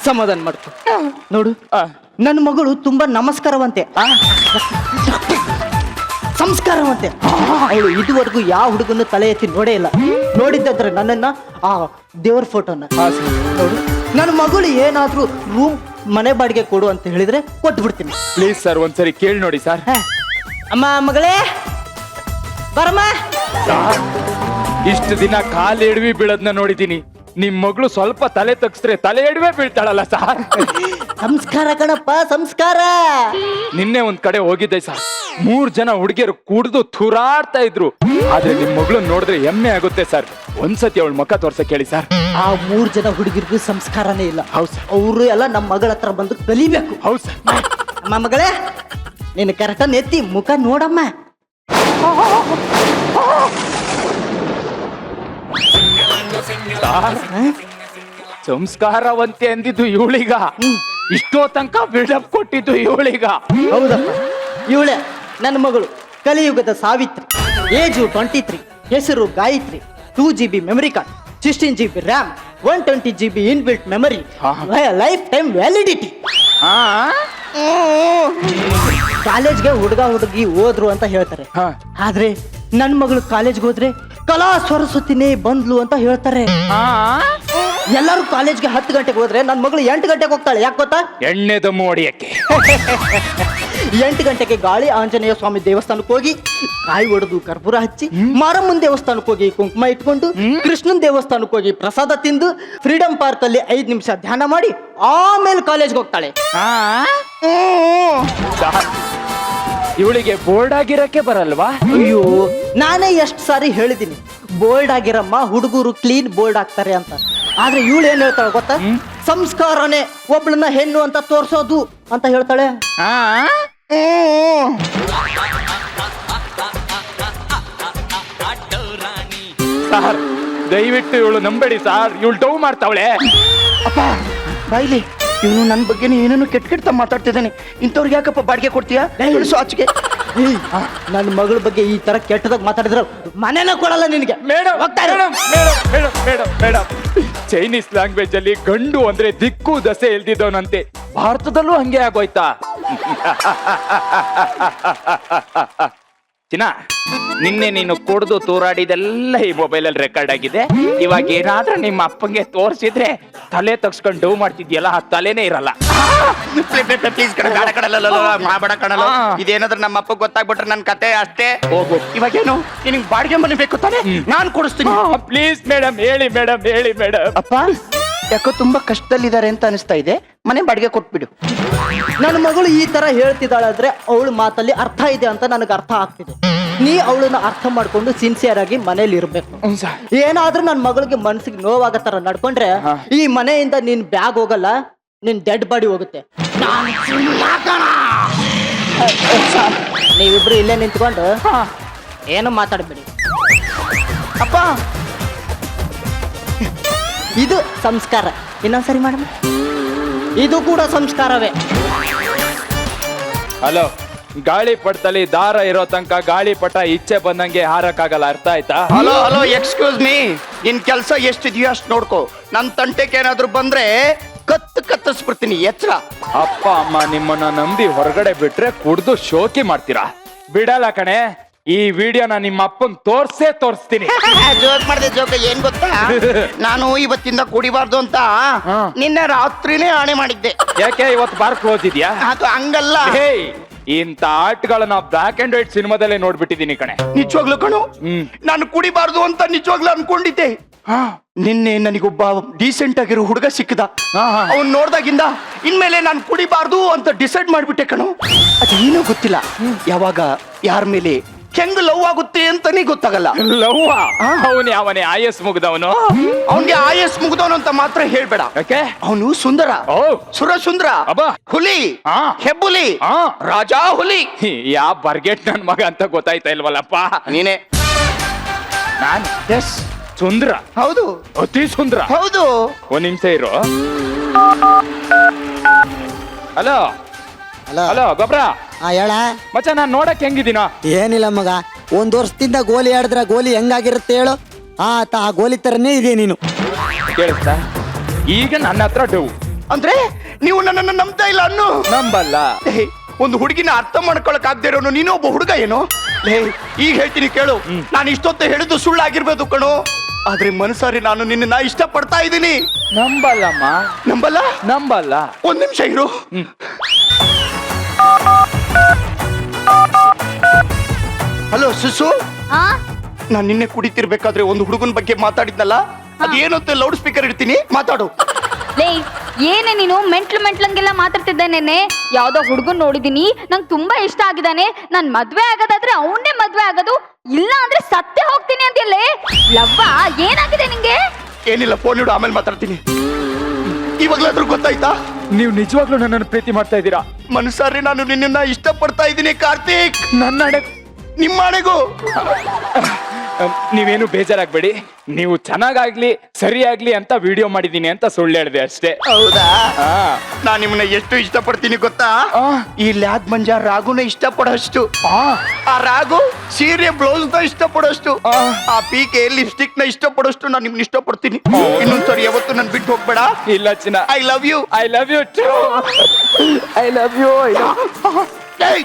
ಸಮಾಧಾನ ಮಾಡ್ಕೊ. ನೋಡು, ನನ್ನ ಮಗಳು ತುಂಬಾ ನಮಸ್ಕಾರವಂತೆ, ಸಂಸ್ಕಾರವಂತೆ. ಅವಳು ಇದುವರೆಗೂ ಯಾವ ಹುಡುಗನ್ನು ತಲೆ ಎತ್ತಿ ನೋಡೇ ಇಲ್ಲ. ನೋಡಿದ್ದಾದ್ರೆ ನನ್ನನ್ನ, ಆ ದೇವ್ರ ಫೋಟೋನ. ನೋಡು, ನನ್ನ ಮಗಳು ಏನಾದ್ರೂ ರೂಮ್ ಮನೆ ಬಾಡಿಗೆ ಕೊಡು ಅಂತ ಹೇಳಿದ್ರೆ ಕೊಟ್ಟು ಬಿಡ್ತೀನಿ. ಪ್ಲೀಸ್ ಸರ್, ಒಂದ್ಸರಿ ಕೇಳಿ ನೋಡಿ ಸರ್. ಅಮ್ಮ ಮಗಳೇ ಬರಮ್ಮ. ಇಷ್ಟು ದಿನ ಕಾಲು ಎಡವಿ ಬೀಳದ್ನ ನೋಡಿದೀನಿ, ನಿಮ್ ಮಗಳು ಸ್ವಲ್ಪ ತಲೆ ತಗ್ಸಿದ್ರೆ ತಲೆ ಎಡವೆ ಬೀಳ್ತಾಳಲ್ಲ ಸರ್. ಸಂಸ್ಕಾರ ಕಣಪ್ಪ, ಸಂಸ್ಕಾರ. ನಿನ್ನೆ ಒಂದ್ ಕಡೆ ಹೋಗಿದ್ದೆ ಸರ್, 3 ಜನ ಹುಡುಗಿಯರು ಕುಡಿದು ಥುರಾಡ್ತಾ ಇದ್ರು. ಆದ್ರೆ ನಿಮ್ ಮಗಳು ನೋಡಿದ್ರೆ ಹೆಮ್ಮೆ ಆಗುತ್ತೆ ಸರ್. ಒಂದ್ಸತಿ ಅವಳ ಮುಖ ತೋರ್ಸಕ್ ಹೇಳಿ ಸರ್. ಆ 3 ಜನ ಹುಡುಗಿರ್ಗೂ ಸಂಸ್ಕಾರನೇ ಇಲ್ಲ. ಹೌದು ಸರ್. ಅವರು ಎಲ್ಲ ನಮ್ಮ ಮಗಳ ಹತ್ರ ಬಂದು ಕಲಿಬೇಕು. ಹೌದು ಸರ್. ಅಮ್ಮ ಮಗಳೇ, ನೀನು ಕರೆಕ್ಟ್ ಎತ್ತಿ ಮುಖ ನೋಡಮ್ಮ. ಸಂಸ್ಕಾರವಂತೆ ಅಂದಿದ್ದು ಇವಳಿಗ, ಇಷ್ಟೋ ತನಕ ಬಿಲ್ಡಪ್ ಕೊಟ್ಟಿದ್ದು ಇವಳಿಗ. ಹೌದಪ್ಪ, ಇವಳೆ ನನ್ನ ಮಗಳು, ಕಲಿಯುಗದ ಸಾವಿತ್ರಿ. ಏಜು 23, ಹೆಸರು Gayatri. 2GB memory card, 16GB RAM, 120GB inbuilt memory, life time validity. ಕಾಲೇಜ್ಗೆ ಹುಡುಗ ಹುಡುಗಿ ಹೋದ್ರು ಅಂತ ಹೇಳ್ತಾರೆ, ಆದ್ರೆ ನನ್ ಮಗಳು ಕಾಲೇಜ್ಗೆ ಹೋದ್ರೆ ಕಲಾ ಸರಸ್ವತಿನೇ ಬಂದ್ಲು ಅಂತ ಹೇಳ್ತಾರೆ. ಎಲ್ಲರೂ ಕಾಲೇಜ್ಗೆ 10 ಗಂಟೆಗೆ ಹೋದ್ರೆ ನನ್ ಮಗಳು 8 ಗಂಟೆಗೆ ಹೋಗ್ತಾಳೆ. ಯಾಕೆ ಗೊತ್ತಾ? ಎಣ್ಣೆ ದಮ್ಮು ಹೊಡಿಯಕ್ಕೆ. 8 ಗಂಟೆಗೆ ಗಾಳಿ ಆಂಜನೇಯ ಸ್ವಾಮಿ ದೇವಸ್ಥಾನಕ್ಕೆ ಹೋಗಿ ಕಾಯಿ ಹೊಡೆದು ಕರ್ಪೂರ ಹಚ್ಚಿ, ಮಾರಮ್ಮನ್ ದೇವಸ್ಥಾನಕ್ಕೆ ಹೋಗಿ ಕುಂಕುಮ ಇಟ್ಕೊಂಡು, ಕೃಷ್ಣನ್ ದೇವಸ್ಥಾನಕ್ಕೆ ಹೋಗಿ ಪ್ರಸಾದ ತಿಂದು, ಫ್ರೀಡಂ ಪಾರ್ಕ್ ಅಲ್ಲಿ 5 ನಿಮಿಷ ಧ್ಯಾನ ಮಾಡಿ ಆಮೇಲೆ ಕಾಲೇಜ್ಗೆ ಹೋಗ್ತಾಳೆ. ಇವಳಿಗೆ ಬೋರ್ಡ್ ಆಗಿರಕ್ಕೆ ಬರಲ್ವಾ? ಅಯ್ಯೋ, ನಾನೇ ಎಷ್ಟು ಸಾರಿ ಹೇಳಿದ್ದೀನಿ, ಬೋಲ್ಡ್ ಆಗಿರಮ್ಮ, ಹುಡುಗರು ಕ್ಲೀನ್ ಬೋಲ್ಡ್ ಆಗ್ತಾರೆ ಅಂತ. ಆದ್ರೆ ಇವಳು ಏನ್ ಹೇಳ್ತಾಳೆ ಗೊತ್ತಾ? ಸಂಸ್ಕಾರನೇ ಒಬ್ಳನ್ನ ಹೆಣ್ಣು ಅಂತ ತೋರ್ಸೋದು ಅಂತ ಹೇಳ್ತಾಳೆ. ಸರ್, ದಯವಿಟ್ಟು ಇವಳು ನಂಬೇಡಿ ಸರ್, ಇವಳು ಡೌ ಮಾಡ್ತಾವಳೆ. ಅಪ್ಪ ಬಾಯ್ಲಿ, ಇವನು ನನ್ನ ಬಗ್ಗೆ ಏನೇನು ಕೆಟ್ಟ ಮಾತಾಡ್ತಿದ್ದಾನೆ. ಇಂಥವ್ರಿಗೆ ಯಾಕಪ್ಪ ಬಾಡಿಗೆ ಕೊಡ್ತೀಯಾ? ಆಚೆಗೆ. ನನ್ನ ಮಗಳ ಬಗ್ಗೆ ಈ ತರ ಕೆಟ್ಟದಾಗ ಮಾತಾಡಿದ್ರೆ ಮನೇನ ಕೊಡಲ್ಲ ನಿನಗೆ. ಮೇಡಮ್, ಚೈನೀಸ್ ಲ್ಯಾಂಗ್ವೇಜ್ ಅಲ್ಲಿ ಗಂಡು ಅಂದ್ರೆ ದಿಕ್ಕು ದಸೆ ಎಲ್ದಿದ್ದವನಂತೆ, ಭಾರತದಲ್ಲೂ ಹಂಗೆ ಆಗೋಯ್ತಾ? ಚಿನ್ನ, ನಿನ್ನೆ ನೀನು ಕುಡ್ದು ತೂರಾಡಿದೆಲ್ಲ ಈ ಮೊಬೈಲ್ ಅಲ್ಲಿ ರೆಕಾರ್ಡ್ ಆಗಿದೆ. ಇವಾಗ ಏನಾದ್ರೂ ನಿಮ್ಮ ಅಪ್ಪಂಗೆ ತೋರಿಸಿದ್ರೆ ತಲೆ ತಗ್ಸ್ಕೊಂಡು ಡೌ ಮಾಡ್ತಿದ್ಯಲ್ಲ, ಆ ತಲೆನೇ ಇರಲ್ಲ. ಪ್ಲೀಸ್ ಮಾಡಬೇಡ ಕಣಲ್ಲ. ಇದೇನಾದ್ರೂ ನಮ್ಮ ಅಪ್ಪ ಗೊತ್ತಾಗ್ಬಿಟ್ರೆ ನನ್ನ ಕತೆ ಅಷ್ಟೇ. ಹೋಗು. ಇವಾಗೇನು ನಿನಗೆ ಬಾಡಿಗೆ ಮನೆ ಬೇಕು ತಾನೆ? ನಾನು ಕೊಡಿಸ್ತೀನಿ. ಪ್ಲೀಸ್ ಮೇಡಮ್, ಹೇಳಿ ಮೇಡಮ್, ಹೇಳಿ ಮೇಡಮ್. ಅಪ್ಪ ಯಾಕೋ ತುಂಬಾ ಕಷ್ಟದಲ್ಲಿದ್ದಾರೆ ಅಂತ ಅನಿಸ್ತಾ ಇದೆ, ಮನೆ ಬಾಡಿಗೆ ಕೊಟ್ಬಿಡು. ನನ್ನ ಮಗಳು ಈ ತರ ಹೇಳ್ತಿದ್ದಾಳಾದ್ರೆ ಅವಳ ಮಾತಲ್ಲಿ ಅರ್ಥ ಇದೆ ಅಂತ ನನಗೆ ಅರ್ಥ ಆಗ್ತಿದೆ. ನೀ ಅವಳನ್ನ ಅರ್ಥ ಮಾಡ್ಕೊಂಡು ಸಿನ್ಸಿಯರ್ ಆಗಿ ಮನೇಲಿ ಇರ್ಬೇಕು. ಏನಾದ್ರೂ ನನ್ನ ಮಗಳಿಗೆ ಮನ್ಸಿಗೆ ನೋವಾಗೋ ತರ ನಡ್ಕೊಂಡ್ರೆ ಈ ಮನೆಯಿಂದ ನಿನ್ ಬ್ಯಾಗ್ ಹೋಗಲ್ಲ, ನಿನ್ ಡೆಡ್ ಬಾಡಿ ಹೋಗುತ್ತೆ. ನೀವಿಬ್ರು ಇಲ್ಲೇ ನಿಂತ್ಕೊಂಡು ಏನು ಮಾತಾಡ್ಬೇಡಿ. ಅಪ್ಪ ಇದು ಸಂಸ್ಕಾರ. ಇನ್ನೊಂದ್ಸರಿ ಮೇಡಮ್, ಇದು ಕೂಡ ಸಂಸ್ಕಾರವೇ. ಹಲೋ, ಗಾಳಿ ಪಟದಲ್ಲಿ ದಾರ ಇರೋ ತನಕ ಗಾಳಿ ಪಟ ಇಚ್ಛೆ ಬಂದಂಗೆ ಹಾರಕ್ಕಾಗಲ್ಲ, ಅರ್ಥ ಆಯ್ತಾ? ಹಲೋ ಹಲೋ, ಎಕ್ಸ್ಕ್ಯೂಸ್ ಮೀ, ನಿನ್ ಕೆಲಸ ಎಷ್ಟಿದೆಯೋ ಅಷ್ಟು ನೋಡ್ಕೋ. ನನ್ ತಂಟೆಗೆ ಏನಾದ್ರು ಬಂದ್ರೆ ಕತ್ತಿಸ್ಬಿಡ್ತೀನಿ, ಎಚ್ಚರ. ಅಪ್ಪ ಅಮ್ಮ ನಿಮ್ಮನ್ನ ನಂಬಿ ಹೊರಗಡೆ ಬಿಟ್ರೆ ಕುಡ್ದು ಶೋಕಿ ಮಾಡ್ತೀರಾ? ಬಿಡಲ್ಲ ಕಣೆ, ಈ ವಿಡಿಯೋನ ನಿಮ್ಮ ಅಪ್ಪನ್ ತೋರಿಸ್ತೀನಿ. ಜೋಕ್ ಮಾಡಿದೆ, ಜೋಕ್ ಏನ್ ಗೊತ್ತಾ, ನಾನು ಇವತ್ತಿಂದ ಕುಡಿಬಾರ್ದು ಅಂತ ನಿನ್ನೆ ರಾತ್ರಿನೇ ಆಣೆ ಮಾಡಿದ್ದೆ. ಯಾಕೆ ಇವತ್ತು ಬಾರ್ ಕ್ಲೋಸ್ ಇದೆಯಾ? ಅದು ಹಂಗಲ್ಲ. ಹೇಯ್, ಇಂತ ಆಟಗಳನ್ನ ಬ್ಲಾಕ್ ಅಂಡ್ ವೈಟ್ ಸಿನಿಮಾದಲ್ಲೇ ನೋಡ್ಬಿಟ್ಟಿದೀನಿ ಕಣೆ. ನಿಜವಾಗ್ಲು ಕಣು, ನಾನು ಕುಡಿಬಾರ್ದು ಅಂತ ನಿಜವಾಗ್ಲು ಅನ್ಕೊಂಡಿದ್ದೆ. ನಿನ್ನೆ ನನಗೊಬ್ಬ ಡೀಸೆಂಟ್ ಆಗಿರೋ ಹುಡುಗ ಸಿಕ್ಕದ. ಅವ್ನ್ ನೋಡ್ದಾಗಿಂದ ಇನ್ಮೇಲೆ ನಾನು ಕುಡಿಬಾರ್ದು ಅಂತ ಡಿಸೈಡ್ ಮಾಡ್ಬಿಟ್ಟೆ ಕಣು. ಅದೇನೋ ಗೊತ್ತಿಲ್ಲ, ಯಾವಾಗ ಯಾರ ಮೇಲೆ ಹೆಂಗ್ ಲವ್ ಆಗುತ್ತೆ ಅಂತಾನೆ ಗೊತ್ತಾಗಲ್ಲ. ಲವ್? ಅವನೇ ಅವನೇ ಆಯಸ್ ಮುಗ್ದವನು. ಅವನ್ಗೆ ಆಯಸ್ ಮುಗ್ದವನು ಅಂತ ಮಾತ್ರ ಹೇಳ್ಬೇಡ. ಯಾಕೆ? ಅವನು ಸುಂದರ, ಸುರ ಸುಂದರ, ಹುಲಿ, ಹೆಬ್ಬುಲಿ, ರಾಜ ಹುಲಿ. ಯಾವ ಬರ್ಗೆಟ್ ನನ್ ಮಗ ಅಂತ ಗೊತ್ತಾಯ್ತಾ ಇಲ್ವಲ್ಲಪ್ಪ? ನೀನೆ. ನಾನು ಎಸ್, ಸುಂದರ. ಹೌದು, ಅತಿ ಸುಂದರ. ಹೌದು. ಒಂದ್ ನಿಮಿಷ ಇರು. ಹಲೋ ಹಲೋ ಹಲೋ, ಗೊಬ್ರ ಹೇಳ ಮಚ್ಚ, ನಾನ್ ನೋಡಕ್ ಹೆಂಗಿದ್ದೀನ? ಏನಿಲ್ಲ ಮಗ, 1 ವರ್ಷದಿಂದ ಗೋಲಿ ಆಡಿದ್ರೆ ಗೋಲಿ ಹೆಂಗಾಗಿರುತ್ತೆ ಹೇಳು? ಆ ಗೋಲಿ ತರನೇ ಇದೆ ನೀನು. ಕೇಳಿಸ್ತಾ? ಈಗ ನನ್ನ ಹತ್ರ ಡೌ ಅಂದ್ರೆ ನೀವು ನನ್ನನ್ನು ನಂಬ್ತಾ ಇಲ್ಲ ಅನ್ನು? ನಂಬಲ್ಲ. ಒಂದು ಹುಡುಗಿನ ಅರ್ಥ ಮಾಡ್ಕೊಳಕ್ ಆಗದೆ ಇರೋನು ನೀನು ಒಬ್ಬ ಹುಡುಗ ಏನೋ? ಈಗ ಹೇಳ್ತೀನಿ ಕೇಳು, ನಾನು ಇಷ್ಟೊತ್ತು ಹೇಳಿದ್ದು ಸುಳ್ಳಾಗಿರ್ಬೋದು ಕಣೋ, ಆದ್ರೆ ಮನಸಾರಿ ನಾನು ನಿನ್ನ ಇಷ್ಟ ಪಡ್ತಾ ಇದ್ದೀನಿ. ನಂಬಲ್ಲಮ್ಮ. ನಂಬಲ್ಲ? ನಂಬಲ್ಲ. ಒಂದ್ ನಿಮಿಷ ಇರು. ಹಲೋ ಸುಸು, ನಾನ್ ನಿನ್ನೆ ಕುಡಿತಿರ್ಬೇಕಾದ್ರೆ ಒಂದು ಹುಡುಗನ ಬಗ್ಗೆ ಮಾತಾಡಿದ್ನಲ್ಲ, ಅದೇನಂತ ಲೌಡ್ ಸ್ಪೀಕರ್ ಇಡ್ತೀನಿ, ಮಾತಾಡು. ಲೇ, ಏನೇ ನೀನು ಮೆಂಟ್ಲಂಗೆಲ್ಲ ಮಾತಾಡ್ತಿದ್ದೆ. ನೆನ್ನೆ ಯಾವ್ದೋ ಹುಡುಗನ್ ನೋಡಿದೀನಿ, ನಂಗೆ ತುಂಬಾ ಇಷ್ಟ ಆಗಿದ್ದಾನೆ, ನಾನ್ ಮದ್ವೆ ಆಗೋದಾದ್ರೆ ಅವನ್ನೇ ಮದ್ವೆ ಆಗೋದು, ಇಲ್ಲ ಅಂದ್ರೆ ಸತ್ತೇ ಹೋಗ್ತೀನಿ ಅಂತಿಲ್ಲೇ. ಲವ್ವ, ಏನಾಗಿದೆ ನಿಂಗೆ? ಏನಿಲ್ಲ, ಫೋನ್ ಇಡು, ಆಮೇಲೆ ಮಾತಾಡ್ತೀನಿ. ಇವಾಗ್ಲಾದ್ರೂ ಗೊತ್ತಾಯ್ತಾ? ನೀವು ನಿಜವಾಗ್ಲೂ ನನ್ನನ್ನು ಪ್ರೀತಿ ಮಾಡ್ತಾ ಇದ್ದೀರಾ? ಮನಸಾರಿ ನಾನು ನಿನ್ನನ್ನ ಇಷ್ಟ ಪಡ್ತಾ ಇದ್ದೀನಿ ಕಾರ್ತಿಕ್. ನನ್ನ ಹಣೆ, ನಿಮ್ಮ ಹಣೆಗೂ. ನೀವೇನು ಬೇಜಾರಾಗ್ಬೇಡಿ, ನೀವು ಚೆನ್ನಾಗಾಗ್ಲಿ ಸರಿಯಾಗ್ಲಿ ಅಂತ ವಿಡಿಯೋ ಮಾಡಿದೀನಿ ಅಂತ ಸುಳ್ಳು ಹೇಳಿದೆ ಅಷ್ಟೇ. ಹೌದಾ? ನಾನ್ ನಿಮ್ಮನ್ನ ಎಷ್ಟು ಇಷ್ಟ ಪಡ್ತೀನಿ ಗೊತ್ತಾ? ಈ ಲ್ಯಾದ್ ಮಂಜ ರಾಗುನ ಇಷ್ಟ ಪಡೋಷ್ಟು, ಆ ರಾಗು ಸೀರೆ ಬ್ಲೌಸ್ ನ ಇಷ್ಟ ಪಡೋಷ್ಟು, ಆ ಪೀಕೆ ಲಿಪ್ಸ್ಟಿಕ್ ನ ಇಷ್ಟ ಪಡೋಷ್ಟು ನಾನು ನಿಮ್ನ ಇಷ್ಟ ಪಡ್ತೀನಿ. ಇನ್ನೊಂದ್ಸರಿ ಯಾವತ್ತು ನನ್ ಬಿಟ್ಟು ಹೋಗ್ಬೇಡ. ಇಲ್ಲ ಚಿನ್ನ, I love you. I love you too. I love you.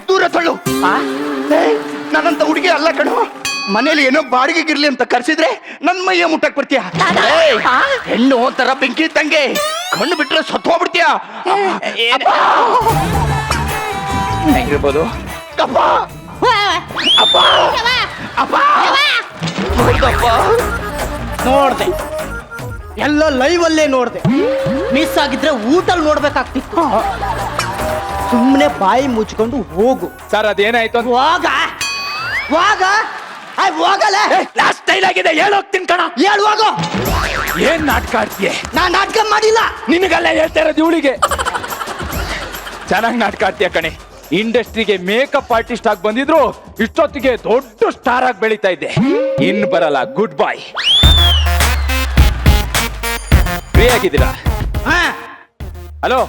ದೂರ ತಳ್ಳು. ನಾನಂತ ಹುಡುಗಿ ಅಲ್ಲ ಕಣೋ. ಮನೇಲಿ ಏನೋ ಬಾಡಿಗೆಗಿರ್ಲಿ ಅಂತ ಕರ್ಸಿದ್ರೆ ನನ್ ಮೈಯ ಮುಟ್ಟಕ್ ಬರ್ತೀಯ. ಹೆಣ್ಣು ತರ ಬೆಂಕಿ ತಂಗೆ, ಕಣ್ಣು ಬಿಟ್ರೆ ಸತ್ತು ಹೋಗ್ಬಿಡ್ತೀಯ. ಹೆಂಗಿರ್ಬೋದು? ಅಪ್ಪ ಅಪ್ಪ ಅಪ್ಪ, ನೋಡ್ದೆ, ಎಲ್ಲ ಲೈವ್ ಅಲ್ಲೇ ನೋಡ್ದೆ. ಮಿಸ್ ಆಗಿದ್ರೆ ಊಟಲ್ಲಿ ನೋಡ್ಬೇಕಾಗ್ತಿತ್ತು. ಸುಮ್ಮನೆ ಬಾಯಿ ಮುಚ್ಕೊಂಡು ಹೋಗು. ಸರ್, ಅದೇನಾಯ್ತು? ಹೋಗಲ್ಲ. ಲಾಸ್ಟ್ ಸ್ಟೈಲ್ ಆಗಿದೆ, ಹೇಳೋಗ್ತೀನಿ ಕಣ. ಹೇಳುವಾಗ ಏನ್ ನಾಟಕ ಆಡ್ತೀಯ? ನಾನ್ ನಾಟಕ ಮಾಡಿಲ್ಲ. ನಿನಗೆಲ್ಲ ಹೇಳ್ತಾ ಇರೋದು ಇವಳಿಗೆ. ಚೆನ್ನಾಗಿ ನಾಟಕ ಆಡ್ತೀಯ ಕಣೆ. ಇಂಡಸ್ಟ್ರಿಗೆ ಮೇಕಪ್ ಆರ್ಟಿಸ್ಟ್ ಆಗಿ ಬಂದಿದ್ರು ಇಷ್ಟೊತ್ತಿಗೆ ದೊಡ್ಡ ಸ್ಟಾರ್ ಆಗಿ ಬೆಳೀತಾ ಇದ್ದೆ. ಇನ್ ಬರಲ್ಲ. ಗುಡ್ ಬಾಯ್. ಫ್ರೀ ಆಗಿದ್ದೀರಾ? ಹಲೋ,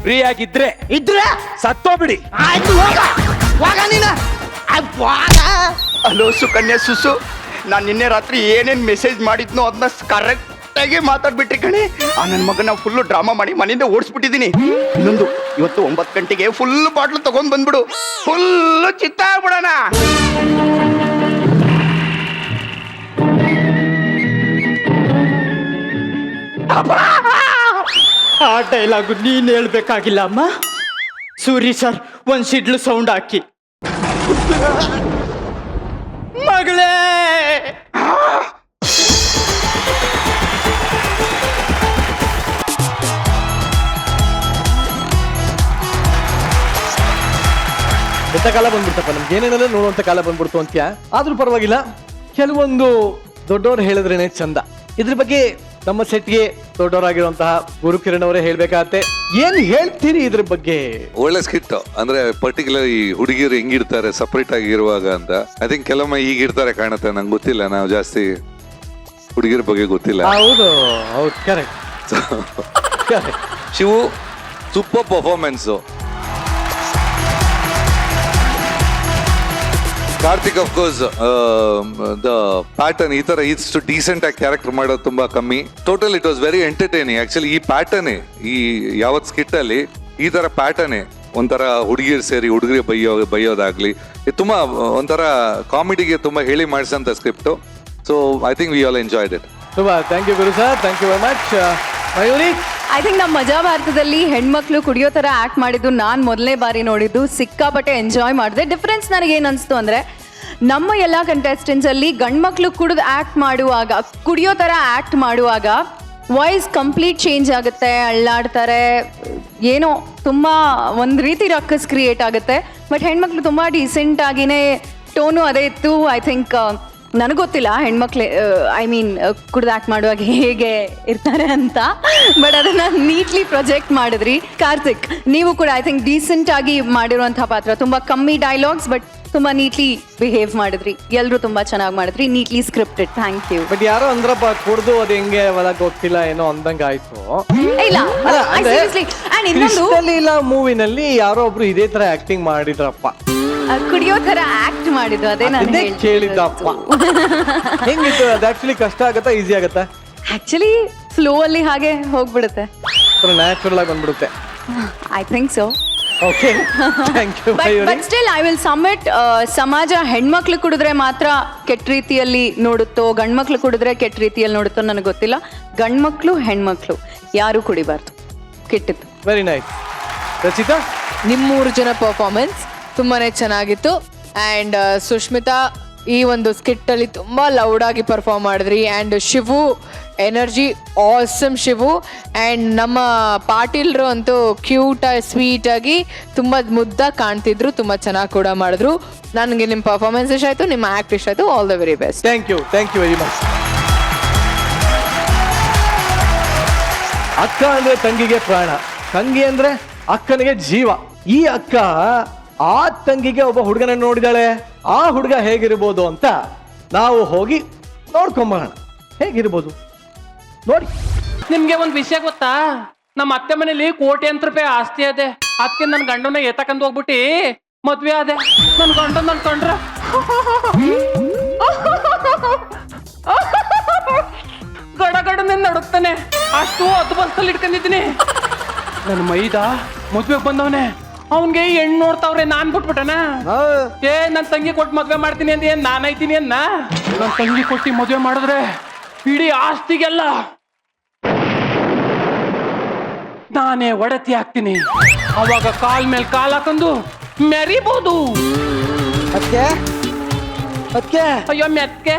ಫ್ರೀ ಆಗಿದ್ರೆ ಇದ್ರೆ ಸತ್ತೋಗ್ಬಿಡಿ. ಆಯ್ತು, ಹೋಗ ನೀನ. ಹಲೋ ಸುಕನ್ಯಾ, ಸುಸು, ನಾನ್ ನಿನ್ನೆ ರಾತ್ರಿ ಏನೇನ್ ಮೆಸೇಜ್ ಮಾಡಿದ್ನೋ ಅದನ್ನ ಕರೆಕ್ಟ್ ಆಗಿ ಮಾತಾಡ್ಬಿಟ್ರಿ ಕಣೆ. ಆ ನನ್ ಮಗನ ಫುಲ್ ಡ್ರಾಮಾ ಮಾಡಿ ಮನೆಯಿಂದ ಓಡಿಸ್ಬಿಟ್ಟಿದೀನಿ. ಇನ್ನೊಂದು, ಇವತ್ತು 9 ಗಂಟೆಗೆ ಫುಲ್ ಬಾಟ್ಲು ತಗೊಂಡ್ ಬಂದ್ಬಿಡು, ಫುಲ್ ಚಿತ್ತ ಆಗ್ಬಿಡೋಣ. ಆ ಡೈಲಾಗು ನೀನ್ ಹೇಳ್ಬೇಕಾಗಿಲ್ಲ ಅಮ್ಮ. ಸೂರಿ ಸರ್, ಒಂದ್ ಸಿಡ್ಲು ಸೌಂಡ್ ಹಾಕಿ. ಮಗಳೇ, ಎಂತ ಕಾಲ ಬಂದ್ಬಿಡ್ತಪ್ಪ, ನಮ್ಗೆ ಏನೇನೆಲ್ಲ ನೋಡುವಂತ ಕಾಲ ಬಂದ್ಬಿಡ್ತು ಅಂತ್ಯ. ಆದ್ರೂ ಪರವಾಗಿಲ್ಲ, ಕೆಲವೊಂದು ದೊಡ್ಡವ್ರು ಹೇಳಿದ್ರೇನೆ ಚಂದ. ಇದ್ರ ಬಗ್ಗೆ ನಮ್ಮ ಸೆಟ್ಗೆ ದೊಡ್ಡವರಾಗಿರುವಂತಹ ಗುರುಕಿರಣ್ ಅವರೇ ಹೇಳ್ಬೇಕಾಗತ್ತೆ. ಏನ್ ಹೇಳ್ತೀರಿ ಇದ್ರ ಬಗ್ಗೆ? ಒಳ್ಳೆ ಸ್ಕಿಟ್, ಅಂದ್ರೆ ಪರ್ಟಿಕ್ಯುಲರ್ ಈ ಹುಡುಗಿಯರು ಹೆಂಗಿರ್ತಾರೆ ಸಪರೇಟ್ ಆಗಿ ಇರುವಾಗ ಅಂತ. ಐ ಥಿಂಕ್ ಕೆಲವೊಮ್ಮೆ ಈಗಿರ್ತಾರೆ ಕಾಣುತ್ತೆ, ನಂಗೆ ಗೊತ್ತಿಲ್ಲ. ನಾವು ಜಾಸ್ತಿ ಹುಡುಗಿರ ಬಗ್ಗೆ ಗೊತ್ತಿಲ್ಲ. ಹೌದು ಹೌದು correct correct. Shivu super performance. Karthik of course the pattern ಈ ತರ ಇಷ್ಟು ಡೀಸೆಂಟ್ ಆಗಿ ಕ್ಯಾರೆಕ್ಟರ್ ಮಾಡೋದು ತುಂಬಾ ಕಮ್ಮಿ. Total it was very entertaining. Actually ಈ ಪ್ಯಾಟರ್ನೇ ಈ ಯಾವತ್ ಸ್ಕಿಟ್ ಅಲ್ಲಿ ಈ ತರ ಪ್ಯಾಟರ್ನೇ ಒಂಥರ ಹುಡುಗಿರ್ ಸೇರಿ ಹುಡುಗರಿ ಬೈಯೋದಾಗ್ಲಿ ಇದು ತುಂಬಾ ಒಂಥರ ಕಾಮಿಡಿಗೆ ತುಂಬಾ ಹೇಳಿ ಮಾಡಿಸಂತ script. So I think we all enjoyed it. ತುಂಬಾ thank you Guru sir, thank you very much. Mayuri, I think ನಮ್ಮ ಮಜಾ ಭಾರತದಲ್ಲಿ ಹೆಣ್ಮಕ್ಳು ಕುಡಿಯೋ ಥರ ಆ್ಯಕ್ಟ್ ಮಾಡಿದ್ದು ನಾನು ಮೊದಲನೇ ಬಾರಿ ನೋಡಿದ್ದು. ಸಿಕ್ಕಾಪಟ್ಟೆ ಎಂಜಾಯ್ ಮಾಡಿದೆ. ಡಿಫ್ರೆನ್ಸ್ ನನಗೇನು ಅನಿಸ್ತು ಅಂದರೆ, ನಮ್ಮ ಎಲ್ಲ ಕಂಟೆಸ್ಟೆಂಟ್ಸಲ್ಲಿ ಗಂಡ್ಮಕ್ಳು ಕುಡಿದು ಆ್ಯಕ್ಟ್ ಮಾಡುವಾಗ, ಕುಡಿಯೋ ಥರ ಆ್ಯಕ್ಟ್ ಮಾಡುವಾಗ ವಾಯ್ಸ್ ಕಂಪ್ಲೀಟ್ ಚೇಂಜ್ ಆಗುತ್ತೆ, ಅಳ್ಳಾಡ್ತಾರೆ, ಏನೋ ತುಂಬ ಒಂದು ರೀತಿ ರಕ್ಕಸ್ ಕ್ರಿಯೇಟ್ ಆಗುತ್ತೆ. ಬಟ್ ಹೆಣ್ಮಕ್ಳು ತುಂಬ ಡೀಸೆಂಟಾಗಿಯೇ ಟೋನು ಅದೇ ಇತ್ತು. ಐ ಥಿಂಕ್ ನನಗೆ ಗೊತ್ತಿಲ್ಲ ಹೆಣ್ಮಕ್ಳು ಐ ಮೀನ್ ಕುಡ್ದು ಆ್ಯಕ್ಟ್ ಮಾಡುವಾಗ ಹೇಗೆ ಇರ್ತಾರೆ ಅಂತ, ಬಟ್ ಅದನ್ನು ನೀಟ್ಲಿ ಪ್ರೊಜೆಕ್ಟ್ ಮಾಡಿದ್ರಿ. ಕಾರ್ತಿಕ್, ನೀವು ಕೂಡ ಐ ಥಿಂಕ್ ಡೀಸೆಂಟ್ ಆಗಿ ಮಾಡಿರುವಂಥ ಪಾತ್ರ. ತುಂಬ ಕಮ್ಮಿ ಡೈಲಾಗ್ಸ್ ಬಟ್ ತುಂಬ ನೀಟ್ಲಿ ಬಿಹೇವ್ ಮಾಡಿದ್ರಿ. ಎಲ್ಲರೂ ತುಂಬ ಚೆನ್ನಾಗಿ ಮಾಡಿದ್ರಿ, neatly scripted. Thank you. But ಯಾರೋ ಅಂದ್ರಪ್ಪ ಕುಡ್ದು ಅದು ಹೆಂಗೆ ಅವೆಲ್ಲ ಗೊತ್ತಿಲ್ಲ ಏನೋ ಅಂದಂಗ ಆಯ್ತು. ಇಲ್ಲ ಆ್ಯಂಡ್ ಇನ್ನೊಂದು ಇಲ್ಲ ಮೂವಿನಲ್ಲಿ ಯಾರೋ ಒಬ್ರು ಇದೇ ತರ ಆಕ್ಟಿಂಗ್ ಮಾಡಿದ್ರಪ್ಪ, ಕುಡಿಯೋ ಥರ ಆ್ಯಕ್ಟ್ ಮಾಡಿದ್ದು. ಅದೇ ನಾನು ಕೇಳಿದ್ದಪ್ಪ. ಹೆಂಗಿತ್ತು ಅದು? ಆಕ್ಚುಲಿ ಕಷ್ಟ ಆಗತ್ತಾ ಈಸಿ ಆಗತ್ತಾ? ಆಕ್ಚುಲಿ ಫ್ಲೋ ಅಲ್ಲಿ ಹಾಗೆ ಹೋಗ್ಬಿಡುತ್ತೆ, ನ್ಯಾಚುರಲ್ ಆಗಿ ಬಂದ್ಬಿಡುತ್ತೆ. I think so. Okay, thank you. But still I will submit. ಸಮಾಜ ಹೆಣ್ಮಕ್ಳು ಕುಡಿದ್ರೆ ಮಾತ್ರ ಕೆಟ್ಟ ರೀತಿಯಲ್ಲಿ ನೋಡುತ್ತೋ, ಗಂಡ್ಮಕ್ಳು ಕುಡಿದ್ರೆ ಕೆಟ್ಟ ರೀತಿಯಲ್ಲಿ ನೋಡುತ್ತೋ ನನಗೆ ಗೊತ್ತಿಲ್ಲ. ಗಂಡ್ಮಕ್ಳು ಹೆಣ್ಮಕ್ಳು ಯಾರು ಕುಡಿಬಾರ್ದು, ಕೆಟ್ಟಿತ್ತು. Very nice. ರಚಿತಾ, ನಿಮ್ಮೂರು ಜನ ಪರ್ಫಾರ್ಮೆನ್ಸ್ ತುಂಬಾನೇ ಚೆನ್ನಾಗಿತ್ತು. ಆ್ಯಂಡ್ ಸುಷ್ಮಿತಾ ಈ ಒಂದು ಸ್ಕಿಟ್ ಅಲ್ಲಿ ತುಂಬಾ ಲೌಡ್ ಆಗಿ ಪರ್ಫಾರ್ಮ್ ಮಾಡಿದ್ರಿ. And Shivu energy awesome Shivu. And ನಮ್ಮ ಪಾಟೀಲ್ರು ಅಂತೂ ಕ್ಯೂಟ್ ಸ್ವೀಟ್ ಆಗಿ ತುಂಬಾ ಮುದ್ದಾಗಿ ಕಾಣ್ತಿದ್ರು, ತುಂಬಾ ಚೆನ್ನಾಗಿ ಕೂಡ ಮಾಡಿದ್ರು. ನನಗೆ ನಿಮ್ಮ ಪರ್ಫಾರ್ಮೆನ್ಸ್ ಇಷ್ಟ ಆಯ್ತು, ನಿಮ್ಮ ಆಕ್ಟ್ ಇಷ್ಟ ಆಯ್ತು. All the very best. Thank you very much. ಅಕ್ಕ ಅಂದ್ರೆ ತಂಗಿಗೆ ಪ್ರಾಣ, ತಂಗಿ ಅಂದ್ರೆ ಅಕ್ಕನಿಗೆ ಜೀವ. ಈ ಅಕ್ಕ ಆ ತಂಗಿಗೆ ಒಬ್ಬ ಹುಡುಗನ ನೋಡಿದಾಳೆ. ಆ ಹುಡುಗ ಹೇಗಿರ್ಬೋದು ಅಂತ ನಾವು ಹೋಗಿ ನೋಡ್ಕೊಂಬರೋಣ. ಹೇಗಿರ್ಬೋದು ನೋಡಿ. ನಿಮ್ಗೆ ಒಂದ್ ವಿಷಯ ಗೊತ್ತಾ? ನಮ್ಮ ಅತ್ತೆ ಮನೇಲಿ ಕೋಟ್ಯಾಂತರ ರೂಪಾಯಿ ಆಸ್ತಿ ಅದೆ. ಅದಕ್ಕೆ ನನ್ ಗಂಡನ ಎತ್ತಕಂದ್ ಹೋಗ್ಬಿಟ್ಟಿ ಮದ್ವೆ ಅದೆ. ನನ್ ಗಂಡ ನನ್ ಕಂಡ್ರ ಗಡಗಡನೆ ನಡುಕ್ತಾನೆ. ಅಷ್ಟು ಹತ್ತು ಬಸ್ತಲ್ಲಿ ಇಟ್ಕೊಂಡಿದ್ದೀನಿ. ನನ್ ಮೈದ ಮದ್ವೆಗ್ ಬಂದವನೆ, ಅವನ್ಗೆ ಹೆಣ್ಣು ನೋಡ್ತಾವ್ರೆ. ನಾನ್ ಬಿಟ್ಬಿಟ್ಟನ ನನ್ ತಂಗಿ ಕೊಟ್ಟು ಮದ್ವೆ ಮಾಡ್ತೀನಿ ಅಂತ ಏನ್ ನಾನ್ ಐತೀನಿ ಅನ್ನ? ನನ್ ತಂಗಿ ಕೊಟ್ಟಿ ಮದ್ವೆ ಮಾಡಿದ್ರೆ ಇಡೀ ಆಸ್ತಿಗೆಲ್ಲ ನಾನೇ ಒಡತಿ ಹಾಕ್ತೀನಿ. ಅವಾಗ ಕಾಲ್ ಮೇಲೆ ಕಾಲ್ ಹಾಕೊಂಡು ಮೆರಿಬಹುದು. ಅಯ್ಯೋ ಮೆತ್ಕೆ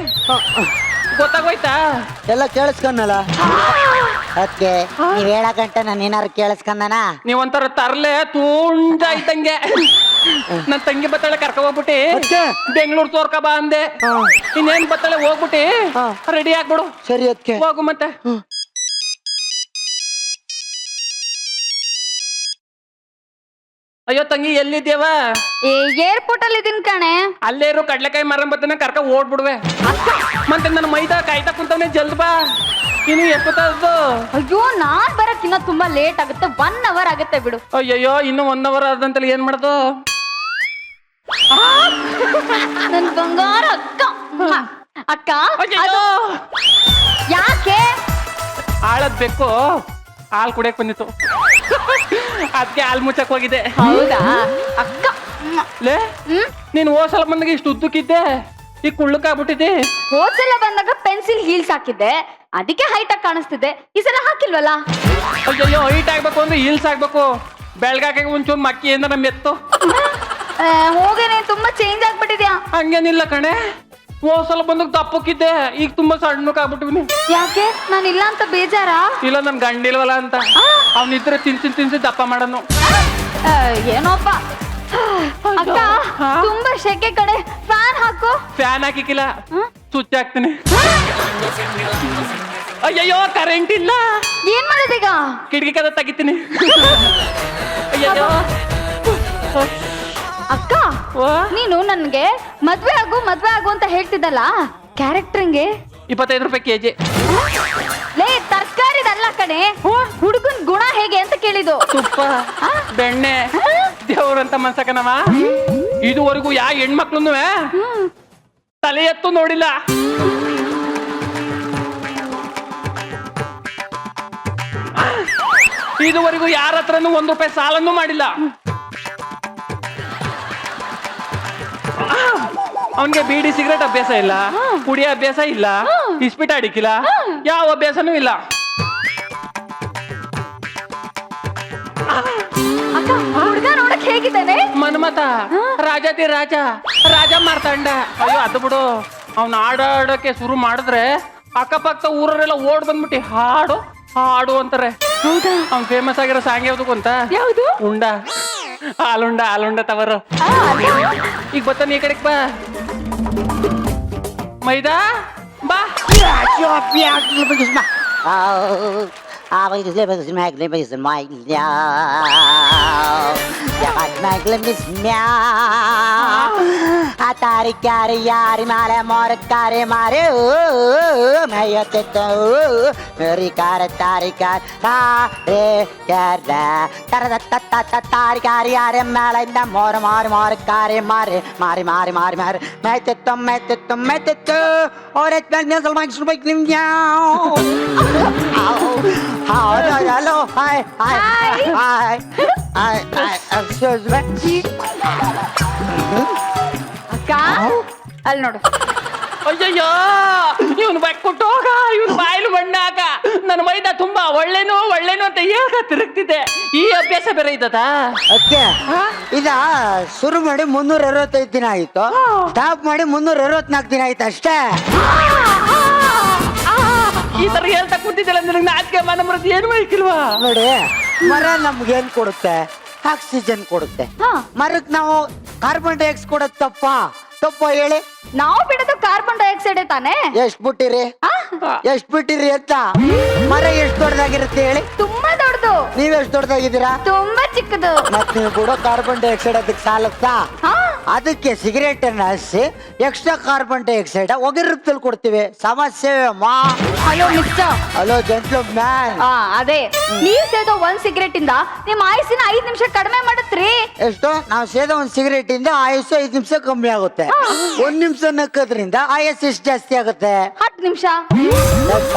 ಗೊತ್ತಾಗೋಯ್ತಾ? ಎಲ್ಲ ಕೇಳಿಸ್ಕೊಂಡಲ್ಲ ಅದಕ್ಕೆ ನೀವ್ ಹೇಳಕಂಟ ನಾನು ಏನಾರು ಕೇಳಿಸ್ಕೊಂಡನ? ನೀವೊಂಥರ ತರ್ಲೆ ತುಂಡ ಇದ್ದಂಗೆ. ನನ್ ತಂಗಿ ಬತ್ತಾಳೆ ಕರ್ಕ ಹೋಗ್ಬಿಟ್ಟಿ ಬೆಂಗಳೂರು ತೋರ್ಕ ಬಾ ಅಂದೆ. ಇನ್ನೇನ್ ಬತ್ತಾಳೆ ಹೋಗ್ಬಿಟ್ಟಿ ರೆಡಿ ಆಗ್ಬಿಡು. ಸರಿ ಅದಕ್ಕೆ ಹೋಗು ಮತ್ತೆ. ಅಯ್ಯೋ ತಂಗಿ ಎಲ್ಲಿದ್ಯವ? ಏರ್ಪೋರ್ಟ್ ಅಲ್ಲಿ ಇದೀನಿ ಕಣೆ. ಅಲ್ಲೇ ಇರು, ಕಡ್ಲೆಕಾಯಿ ಮರಂಬತ್ತನ ಕರ್ಕ ಓಡ್ಬಿಡುವೆ. ಮತ್ತೆ ನನ್ನ ಮೈದ ಕಾಯ್ತಾ ಕುಂತವನೆ, ಜಲ್ದ್ ಬಾ. ಇನ್ನು ಎಷ್ಟೊತ್ತದ್ದು? ಅಯ್ಯೋ ನಾನ್ ಬರಕ್ ಇನ್ನ ತುಂಬಾ ಲೇಟ್ ಆಗುತ್ತೆ. 1 hour ಆಗುತ್ತೆ ಬಿಡು. ಅಯ್ಯಯ್ಯೋ ಇನ್ನು 1 hour ಆದಂತಲ್ಲಿ ಏನ್ ಮಾಡೋದು? ನನ್ ಬಂಗಾರ ಅಕ್ಕ. ಅಕ್ಕ ಅಯ್ಯಯ್ಯೋ, ಯಾಕೆ ಆಳದ್ ಬೇಕು, ಹಾಲ್ ಕುಡಿಯಕ್ ಬಂದಿತ್ತು. ಅದಕ್ಕೆ ಹಾಲ್ ಮುಚ್ಚಕ್ ಹೋಗಿದೆ. ಹೌದಾ ಅಕ್ಕ? ಲೇ ನೀನ್ ಹೋಸಲ ಬಂದಾಗ ಇಷ್ಟು ಉದ್ದಕ್ಕಿದ್ದೆ, ಈಗ ಕುಳ್ಳಕ್ಕಾಗ್ಬಿಟ್ಟಿದ್ದೆ. ಹೋದ್ಸಲ ಬಂದಾಗ ಪೆನ್ಸಿಲ್ ಹೀಲ್ಸ್ ಹಾಕಿದ್ದೆ, ಅದಕ್ಕೆ ಹೈಟ್ ಆಗಿ ಕಾಣಿಸ್ತಿದ್ದೆ. ಈ ಸಲ ಹಾಕಿಲ್ವಲ್ಲ? ಅಯ್ಯಯ್ಯೋ ಹೈಟ್ ಆಗ್ಬೇಕು ಅಂದ್ರೆ ಹೀಲ್ಸ್ ಆಗ್ಬೇಕು. ಬೆಳಗಾಕ ಒಂಚೂರು ಮಕ್ಕಿ ಏನಾರ ಮೆತ್ತು. ಹೋಗೇನೆ ತುಂಬಾ ಚೇಂಜ್ ಆಗ್ಬಿಟ್ಟಿದ್ಯಾ? ಹಂಗೇನಿಲ್ಲ ಕಣೆ, ಹೋದ್ಸಲ ಬಂದಾಗ ದಪ್ಪಕ್ಕಿದ್ದೆ, ಈಗ ತುಂಬಾ ಸಣ್ಣಕ್ಕಾಗ್ಬಿಟ್ಟಿವ್ನಿ. ಯಾಕೆ? ನಾನಿಲ್ಲ ಅಂತ ಬೇಜಾರಾ? ಇಲ್ಲ ನನ್ ಗಂಡಿಲ್ವಲ್ಲ ಅಂತ. ಅವ್ನಿದ್ರೆ ತಿನ್ಸಿ ದಪ್ಪ ಮಾಡೋನು. ಏನೋಪ್ಪ ಅಕ್ಕ, ತುಂಬಾ ಶೆಕೆ ಕಡೆ. ಫ್ಯಾನ್ ಹಾಕು. ಫ್ಯಾನ್ ಹಾಕಿಕ್ಕಿಲ್ಲ, ಸ್ವಿಚ್ ಹಾಕ್ತೀನಿ. ಅಯ್ಯಯ್ಯೋ ಕರೆಂಟ್ ಇಲ್ಲ. ಏನ್ ಮಾಡೋದೀಗ? ಕಿಟಕಿ ಕದ ತೆಗಿತೀನಿ. ಅಯ್ಯಯ್ಯೋ ಅಕ್ಕ, ನೀನು ನನ್ಗೆ ಮದ್ವೆ ಆಗು ಅಂತ ಹೇಳ್ತಿದ್ದಲ್ಲ, ಕ್ಯಾರೆಕ್ಟರ್ಗೆ 25 ರೂಪಾಯಿ ಕೆಜಿ. ಲೇ ತರ್ಕಾರಿದಲ್ಲ ಕಣೆ, ಹುಡುಗನ್ ಗುಣ ಹೇಗೆ ಅಂತ ಕೇಳಿದ್ದು. ತುಪ್ಪ ಬೆಣ್ಣೆ ದೇವ್ರಂತ ಮನ್ಸಕನವ. ಇದುವರೆಗೂ ಯಾ ಹೆಣ್ಮಕ್ಳು ತಲೆ ಎತ್ತು ನೋಡಿಲ್ಲ. ಇದುವರೆಗೂ ಯಾರ ಹತ್ರನೂ 1 ರೂಪಾಯಿ ಸಾಲನ್ನು ಮಾಡಿಲ್ಲ. ಅವನ್ಗೆ ಬೀಡಿ ಸಿಗರೇಟ್ ಅಭ್ಯಾಸ ಇಲ್ಲ, ಕುಡಿಯೋ ಅಭ್ಯಾಸ ಇಲ್ಲ, ಇಸ್ಪಿಟ್ ಅಡಿಕಿಲ್ಲ, ಯಾವ ಅಭ್ಯಾಸನೂ ಇಲ್ಲ. ಅಕ್ಕ ಹುಡುಗ ನೋಡಕ್ ಹೇಗಿದ್ದಾನೆ? ಮನ್ಮತ ರಾಜಾತಿ ರಾಜ ರಾಜ ಮಾರ್ತಾಂಡ. ಅಯ್ಯೋ ಅದು ಬಿಡು, ಅವ್ನ ಆಡಾಡಕ್ಕೆ ಶುರು ಮಾಡಿದ್ರೆ ಅಕ್ಕಪಕ್ಕ ಊರರೆಲ್ಲ ಓಡ್ ಬಂದ್ಬಿಟ್ಟು ಹಾಡು ಹಾಡು ಅಂತಾರೆ. ಅವ್ನ್ ಫೇಮಸ್ ಆಗಿರೋ ಸಾಂಗ್ ಯಾವ್ದು ಅಂತ? ಯಾವುದು? ಉಂಡ ಹಾಲುಂಡ ಹಾಲುಂಡ ತವರು. ಈಗ ಬರ್ತಾನೆ ಈ ಕಡೆಗೆ ಬಾ. ಮೈದಾ ಬಾ. ತಾರಿಕಾರಿ ಯಾರಿ ಮಾಲೆ ಮೊರಕಾರಿ ಮಾರೆ ಮೇರಿ ಕಾರ ತಾರಿಕಾರಿ ತಾರಿಕಾರಿ ಯಾರಿ ಮೇಲಿಂದ ಮೋರ ಮಾರಿ ಮೊರಕಾರಿ ಮಾರಿ ಮಾರಿ ಮಾರಿ ಮಾರಿ ಮಾರಿ ಮೇತಿತ್ತು ಮೇತಿತ್ತು ಮೇತಿತ್ತು ಅವ್ರ ಸ್ವಲ್ಪ ನಿಮ್ಗೆ hello, hi, hi, hi, excuse me. ಅಕ್ಕ ಅಲ್ಲಿ ನೋಡು. ಅಯ್ಯಯ್ಯೋ ಇವನು ಕೊಟ್ಟು ಹೋಗ, ಇವನು ಬಾಯಿಲು ಮಣ್ಣಾಕ. ನನ್ನ ಮೈದಾ ತುಂಬಾ ಒಳ್ಳೆನು ಒಳ್ಳೆನು ಅಂತ ಹೇಗ ತಿರುಗ್ತಿದೆ. ಈ ಅಭ್ಯಾಸ ಬೇರೆ ಇದ್ದದ. ಅಕ್ಕೆ ಇದ ಶುರು ಮಾಡಿ 365 ದಿನ ಆಯ್ತು, ಸ್ಟಾಪ್ ಮಾಡಿ 364 ದಿನ ಆಯ್ತು ಅಷ್ಟೇ. ಈ ತರ ಹೇಳ್ತಾ ಕೂತಿದ್ದಲ್ಲ, ನಿನಗೆ ನಾಚಿಕೆ ಮನ ಮರದಿ ಏನು ಬೇಕಿಲ್ವಾ? ನೋಡಿ, ಮರ ನಮ್ಗೆ ಏನ್ ಕೊಡುತ್ತೆ? ಆಕ್ಸಿಜನ್ ಕೊಡುತ್ತೆ. ಮರಕ್ ನಾವು ಕಾರ್ಬನ್ ಡೈಆಕ್ಸೈಡ್ ಕೊಡೋದು ತಪ್ಪ ಹೇಳಿ? ನಾವು ಬಿಡೋದು ಕಾರ್ಬನ್ ಡೈಆಕ್ಸೈಡ್ ತಾನೆ. ಎಷ್ಟ್ ಬಿಟ್ಟಿರಿ ಅಂತ? ಮರ ಎಷ್ಟ್ ದೊಡ್ಡದಾಗಿರುತ್ತೆ ಹೇಳಿ? ತುಂಬಾ ದೊಡ್ಡದು. ನೀವ್ ಎಷ್ಟ್ ದೊಡ್ಡದಾಗಿದ್ದೀರಾ? ತುಂಬಾ ಚಿಕ್ಕದು. ಮತ್ ನೀವು ಕೂಡ ಕಾರ್ಬನ್ ಡೈಆಕ್ಸೈಡ್ ಅದಕ್ಕೆ ಸಾಲತ್ತಾ? ಅದಕ್ಕೆ ಸಿಗರೇಟ್ ಅನ್ನ ಹಚ್ಚಿ ಎಕ್ಸ್ಟ್ರಾ ಕಾರ್ಬನ್ ಡೈಆಕ್ಸೈಡ್ ಒಗಿರುತ್ತಲ್ಲಿ ಕೊಡ್ತೀವಿ. ಸಮಸ್ಯೆ ಮಾ. Hello mister. Hello gentle man. ಅದೇ ನೀವ್ ಸೇದೋ 1 ಸಿಗರೇಟ್ ಇಂದ ನಿಮ್ ಆಯುಸ್ಸಿನ 5 ನಿಮಿಷ ಕಡಿಮೆ ಮಾಡತ್ರಿ. ಎಷ್ಟು? ನಾವು ಸೇದೋ 1 ಸಿಗರೇಟ್ ಇಂದ ಆಯುಸ್ಸು 5 ನಿಮಿಷ ಕಮ್ಮಿ ಆಗುತ್ತೆ. 1 ನಿಮಿಷ ನಕ್ಕೋದ್ರಿಂದ ಆಯುಸ್ ಎಷ್ಟು ಜಾಸ್ತಿ ಆಗುತ್ತೆ? 10 ನಿಮಿಷ.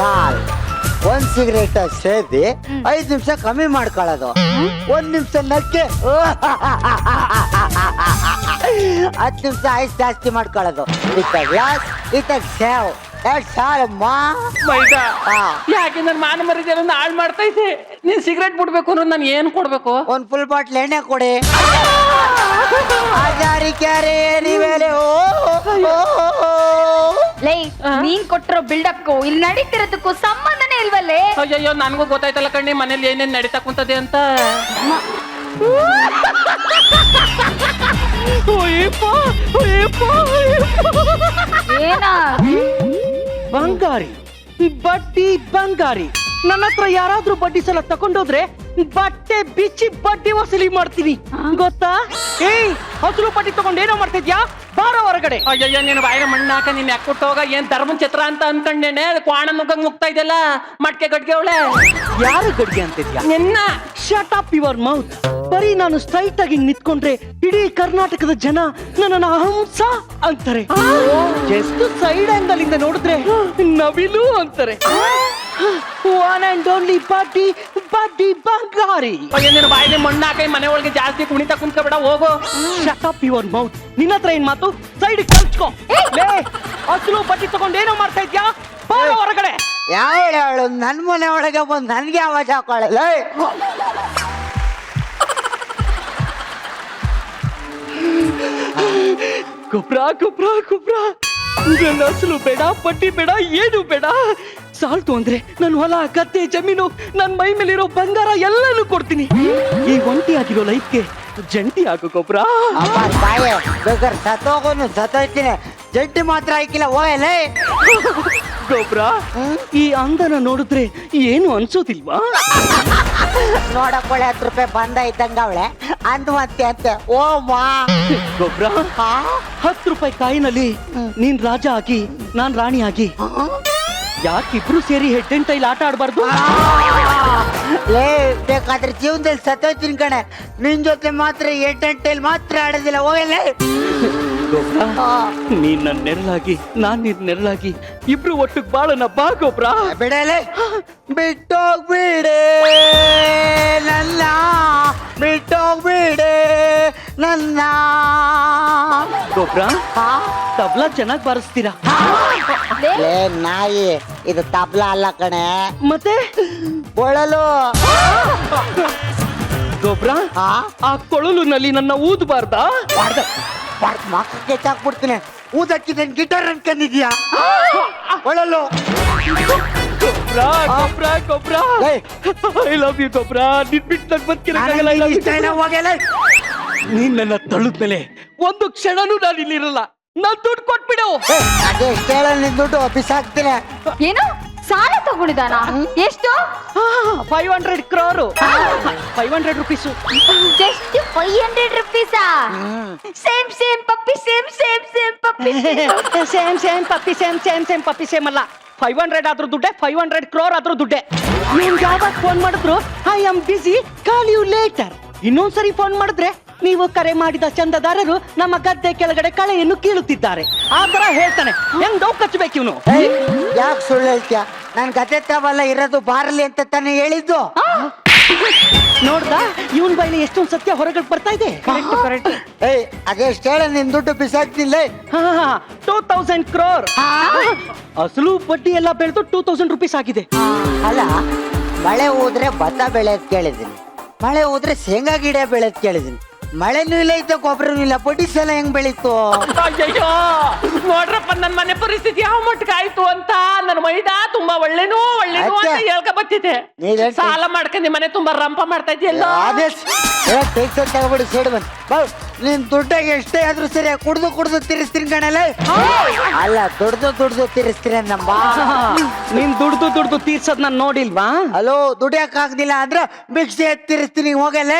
1 ಸಿಗರೇಟ್ ಸೇದಿ 5 ನಿಮಿಷ ಕಮ್ಮಿ ಮಾಡ್ಕೊಳ್ಳೋದು. 1 ನಿಮಿಷ ನಕ್ಕೆ 10 ನಿಮಿಷ ಆಯುಸ್ ಜಾಸ್ತಿ ಮಾಡ್ಕೊಳ್ಳೋದು. ಸೇವ್ ಮೈದಾ ಯಾಕೆ ನನ್ನ ಮಾನ ಮರ್ಯಾದೆಯನ್ನು ಹಾಳು ಮಾಡ್ತಾ ಇದ್ದೆ? ನೀನ್ ಸಿಗರೇಟ್ ಬಿಡ್ಬೇಕು ಅಂದ್ರೆ ನಾನು ಏನ್ ಕೊಡ್ಬೇಕು? 1 ಫುಲ್ ಬಾಟ್ಲ್ ಎಣ್ಣೆ ಕೊಡಿ. ಲೇ ನೀನ್ ಕೊಟ್ಟಿರೋ ಬಿಲ್ಡಪ್ಗೂ ಇಲ್ಲಿ ನಡೀತಿರೋದಕ್ಕೂ ಸಂಬಂಧನೇ ಇಲ್ವಲ್ಲೇ? ಅಯ್ಯಯ್ಯೋ ನನಗೂ ಗೊತ್ತಾಯ್ತಲ್ಲ ಕಣ್ಣಿ, ಮನೇಲಿ ಏನೇನ್ ನಡೀತಾ ಕುಂತದೆ ಅಂತ. ಏನ ಬಂಗಾರಿ ಬಡ್ಡಿ ಬಂಗಾರಿ. ನನ್ನ ಹತ್ರ ಯಾರಾದ್ರೂ ಬಡ್ಡಿ ಸಲ ತಕೊಂಡೋದ್ರೆ ಬಟ್ಟೆ ಬಿಚ್ಚಿ ಬಡ್ಡಿ ವಸೂಲಿ ಮಾಡ್ತೀನಿ ಗೊತ್ತಾ? ಏಯ್ ಹಸಲು ಬಡ್ಡಿ ತಗೊಂಡು ಏನೋ ಮಾಡ್ತಿದ್ಯಾ? ಬಾರ ಹೊರಗಡೆ. ಅಯ್ಯಯ್ಯ ನೀನು ಬಾಯಿನ ಮಣ್ಣಾಕ, ನೀನ್ ಯಾಕೆ ಕೊಟ್ಟೋಗ? ಏನ್ ಧರ್ಮನ್ ಛತ್ರ ಅಂತ ಅನ್ಕೊಂಡೇನೆ. ಕ್ವಾಣ ನುಗ್ಗಂಗ್ ಮುಗ್ತಾ ಇದೆಲ್ಲ ಮಟ್ಕೆ ಗಡ್ಗೆ ಅವಳೆ. ಯಾರು ಗಡ್ಗೆ ಅಂತಿದ್ಯಾ? ನಿನ್ನ ಶಟ್ ಅಪ್ ಯುವರ್ ಮೌತ್. ಬರೀ ನಾನು ಸ್ಟ್ರೈಟ್ ಆಗಿ ನಿಂತ್ಕೊಂಡ್ರೆ ಇಡೀ ಕರ್ನಾಟಕದ ಜನ ನನ್ನನ್ನ ಹಂಸ ಅಂತಾರೆ. ಎಷ್ಟು ಸೈಡ್ ಆಂಗಲ್ ಇಂದ ನೋಡಿದ್ರೆ ನವಿಲು ಅಂತಾರೆ. ಒನ್ ಅಂಡ್ ಓನ್ಲಿ ಬಡ್ಡಿ ಬಡ್ಡಿ ಬಂಗಾರಿ. ಅಯ್ಯ ನೀನು ಬಾಯಿನ ಮಣ್ಣಾಕ, ಮನೆ ಒಳಗೆ ಜಾಸ್ತಿ ಕುಣಿತ ಕುಂತ್ಕೊಬೇಡ, ಹೋಗು. Shut up your mouth. ನಿನ್ನ ಹತ್ರ ಏನ್ ಮಾತು? ಸೈಡ್ ಕಲ್ಚ್ಕೋ. ಲೇ ಅಸಲು ಬಡ್ಡಿ ತಗೊಂಡು ಏನೋ ಮಾಡ್ತಾ ಇದ್ಯಾ? ಬಾರ ಹೊರಗಡೆ. ಯಾವಳು ನನ್ ಮನೆ ಒಳಗೆ ಬಂದು ನನ್ಗೆ ಆವಾಜ ಹಾಕೊಳ್ಳಲ್ಲ. ಗೊಬ್ರ ಗೊಬ್ರ ಗೊಬ್ರ. ನನ್ನ ಅಸಲು ಬೇಡ, ಬಡ್ಡಿ ಬೇಡ, ಏನು ಬೇಡ. ಸಾಲ್ತು ಅಂದ್ರೆ ನನ್ನ ಹೊಲ ಗದ್ದೆ ಜಮೀನು ನನ್ನ ಮೈ ಮೇಲಿರೋ ಬಂಗಾರ ಎಲ್ಲಾನು ಕೊಡ್ತೀನಿ. ಈ ಒಂಟಿ ಆಗಿರೋ ಲೈಫ್ಗೆ ಜಂಟಿ ಆಗು ಗೊಬ್ರ. ಬಾಯ್ ಬೇಕಾದ್ರೆ ಸತ್ತೋಗೋನು ಸತ್ತೋಯ್ತೀನಿ, ಜಂಟಿ ಮಾತ್ರ ಹಾಕಿಲ್ಲ ಹೋಯಲೇ. ಗೊಬ್ರ ಈ ಅಂದನ ನೋಡಿದ್ರೆ ಏನು ಅನ್ಸೋದಿಲ್ವಾ? ನೋಡಕೊಳ್ಳೆ 10 ರೂಪಾಯಿ ಬಂದ ಇದ್ದಂಗ ಅವಳೆ ಅಂದ್ವಂತೆ ಅಂತೆ. ಓ ಮಾ ಗೊಬ್ರ 10 ರೂಪಾಯಿ ಕಾಯಿನಲ್ಲಿ ನೀನ್ ರಾಜ ಆಗಿ ನಾನ್ ರಾಣಿ ಆಗಿ ಯಾಕಿಬ್ರು ಸೇರಿ ಹೆಡ್ ಅಂಡ್ ಟೈಲ್ ಆಟ ಆಡ್ಬಾರ್ದು? ಲೇ ಬೇಕಾದ್ರೆ ಜೀವನದಲ್ಲಿ ಸತ್ತೋಯ್ತೀನಿ ಕಣೆ, ನಿನ್ ಜೊತೆ ಮಾತ್ರ ಹೆಡ್ ಅಂಡ್ ಟೈಲ್ ಮಾತ್ರ ಆಡೋದಿಲ್ಲ, ಹೋಗಲ್ಲ. ನೀನ್ ನನ್ನ ನೆರಳಾಗಿ ನಾನ್ ನಿನ್ ನೆರಳಾಗಿ ಇಬ್ರು ಒಟ್ಟಿಗೆ ಬಾಳೋಣ ಬಾ ಗೊಬ್ರ. ಬಿಡಲೆ ಬಿಟ್ಟೋಗ್ಬಿಡೆ ನನ್ನ, ಬಿಟ್ಟೋಗ್ಬಿಡೆ ನನ್ನ. ಗೊಬ್ರ ತಬ್ಲಾ ಚೆನ್ನಾಗಿ ಬಾರಿಸ್ತೀರಾ. ಲೇ ನಾಯಿ, ಇದು ತಬ್ಲಾ ಅಲ್ಲ ಕಣೆ, ಮತ್ತೆ ಕೊಳಲು. ಗೊಬ್ರ ಆ ಕೊಳಲುನಲ್ಲಿ ನನ್ನ ಊದಬಾರ್ದಾ? ಮಕ್ಕಕ್ಕೆ ಚಾಕ್ಬಿಡ್ತೀನಿ. ಊದಕ್ಕಿದ್ದೇನೆ ಗಿಟಾರ್ ಅನ್ಕೊಂಡಿದ್ಯಾ? ಕೊಳಲು. ಗೊಬ್ರ ಗೊಬ್ರ ಗೊಬ್ರ ಐ ಲವ್ ಯು ಗೊಬ್ರ. ನಿನ್ ಬಿಟ್ಟು ನನ್ ಬದುಕಿರಕ್ಕಾಗಲ್ಲ. ಹೋಗಲ್ಲ. ನೀನ್ ನನ್ನ ತಳ್ಳಿದ್ಮೇಲೆ ಒಂದು ಕ್ಷಣನೂ ನಾನು ಇಲ್ಲಿರಲ್ಲ. ನಾನ್ ದುಡ್ಡು ಕೊಟ್ಬಿಡು. ಅದೇ ಕೇಳ, ನಿನ್ ದುಡ್ಡು ಬಿಸಾಕ್ತೀನಿ. ಏನು ಸಾಲ ತಗೊಂಡಿದ್ದಾನ? ಎಷ್ಟು? 500 crore. 500 rupees. ಜಸ್ಟ್ 500 rupees-ಆ? Same same puppy, same same same puppy. Same same puppy, same same same puppy same ಅಲ್ಲ. 500 ಆದ್ರೂ ದುಡ್ಡೆ, 500 crore ಆದ್ರೂ ದುಡ್ಡೆ. ನೀನ್ ಯಾವಾಗ ಫೋನ್ ಮಾಡಿದ್ರು I am busy, call you later. ಇನ್ನೊಂದ್ಸರಿ ಫೋನ್ ಮಾಡಿದ್ರೆ ನೀವು ಕರೆ ಮಾಡಿದ ಚಂದದಾರರು ನಮ್ಮ ಗದ್ದೆ ಕೆಳಗಡೆ ಕಳೆಯನ್ನು ಕೀಳುತ್ತಿದ್ದಾರೆ ಆ ತರ ಹೇಳ್ತಾನೆ. ಹೆಂಗ್ ಡೌ ಕಚ್ಚಬೇಕು ಇವನು? ಯಾಕೆ ಸುಳ್ಳು ಹೇಳ್ತೀಯ? ನನ್ ಗದ್ದೆ ತಾವಲ್ಲ ಇರೋದು ಬಾರಲಿ ಅಂತ ತಾನೇ ಹೇಳಿದ್ದು. ನೋಡ್ದ ಇವನ್ ಬೈಲಿ ಎಷ್ಟೊಂದು ಸತ್ಯ ಹೊರಗಡೆ ಬರ್ತಾ ಇದೆ. ಏಯ್ ಅದೆಷ್ಟು ಹೇಳ, ನಿನ್ ದುಡ್ಡು ಬಿಸಾಕ್ತಿಲ್ಲ. 2000 crore. ಅಸಲು ಬಡ್ಡಿ ಎಲ್ಲ ಬೆಳೆದು 2000 rupees ಆಗಿದೆ. ಅಲ್ಲ, ಮಳೆ ಹೋದ್ರೆ ಭತ್ತ ಬೆಳೆಯೋದ್ ಕೇಳಿದೀನಿ, ಮಳೆ ಹೋದ್ರೆ ಶೇಂಗಾ ಗಿಡ ಬೆಳೆಯೋದ್ ಕೇಳಿದೀನಿ. ಮಳೆನೂ ಇಲ್ಲ ಇದ್ದ ಗೊಬ್ಬರನೂ ಇಲ್ಲ, ಬಡ್ಡಿ ಸಾಲ ಹೆಂಗ್ ಬೆಳೀತು? ಅಯ್ಯಯ್ಯೋ ನೋಡ್ರಪ್ಪ, ನನ್ ಮನೆ ಪರಿಸ್ಥಿತಿ ಯಾವ ಮಟ್ಟಿಗೆ ಆಯ್ತು ಅಂತ. ನನ್ನ ಮೈದಾ ತುಂಬಾ ಒಳ್ಳೆನೂ ಅಂತ ಹೇಳ್ಕ ಬತ್ತಿದೆ. ಸಾಲ ಮಾಡ್ಕೊಂಡು ಮನೆ ತುಂಬಾ ರಂಪ ಮಾಡ್ತಾ ಇದೆಯಲ್ಲ. ಟೆನ್ಷನ್ ತಗೊಬಿಡಿ, ಸೇಡ್ ಬಂದ್ ನಿನ್ ದುಡ್ಡಾಗ ಎಷ್ಟೇ ಆದ್ರೂ ಸರಿ ಕುಡ್ದು ಕುಡ್ದು ತಿರ್ಸ್ತೀನಿ ಕಣಲ್ಲ. ಅಲ್ಲ, ದುಡ್ದು ತಿರ್ಸ್ತೀನಿ ನಮ್ಮ. ನೀನ್ ದುಡ್ದು ತೀರ್ಸೋದ್ ನಾನ್ ನೋಡಿಲ್ವಾ? ಹಲೋ, ದುಡಿಯಕ್ ಆಗ್ದಿಲ್ಲ ಅಂದ್ರೆ ಭಿಕ್ಷೆ ತಿರ್ಸ್ತೀನಿ, ಹೋಗಲ್ಲ.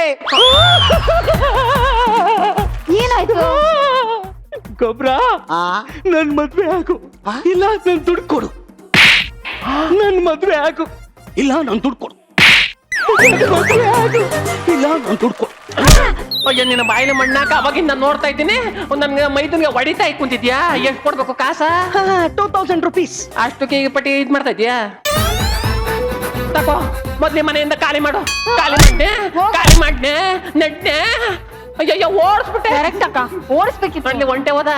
ಏನಾಯ್ತು? ಗೊಬ್ರ ನನ್ ಮದ್ವೆ ಆಗು, ಇಲ್ಲ ನನ್ ದುಡ್ಡು ಕೊಡು. ನನ್ ಮದ್ವೆ ಆಗು, ಇಲ್ಲ ನನ್ ದುಡ್ಡು ಕೊಡು. ಮದ್ವೆ ಆಗು, ಇಲ್ಲ ನನ್ ದುಡ್ಡು ಕೊಡು. ಅಯ್ಯೋ ನಿನ್ನ ಬಾಯಿನ ಮಣ್ಣಾಕ ಅವಾಗಿಂದ ನೋಡ್ತಾ ಇದ್ದೀನಿ. ನನ್ಗೆ ಮೈದನ್ಗೆ ಹೊಡಿತಾ ಕುಂತಿದ್ಯಾ? ಎಷ್ಟು ಕೊಡ್ಬೇಕು ಕಾಸ? 2000 rupees. ಅಷ್ಟಕ್ಕೆ ಈ ಪಟ್ಟಿ ಇದ್ ಮಾಡ್ತಾ ಇದ್ಯಾ? ತಕೋ, ಮೊದ್ಲೇ ಮನೆಯಿಂದ ಖಾಲಿ ಮಾಡು. ಖಾಲಿ ಮಾಡ್ನೆ ನೆಡ್ನೆ. ಅಯ್ಯಯ್ಯೋ ಓಡಿಸ್ಬಿಟ್ಟೆ. ಕರೆಕ್ಟ್ ಅಕ್ಕ, ಓಡಿಸ್ಬೇಕಿತ್ತು. ಅಲ್ಲಿ ಒಂಟೆ ಹೋದ.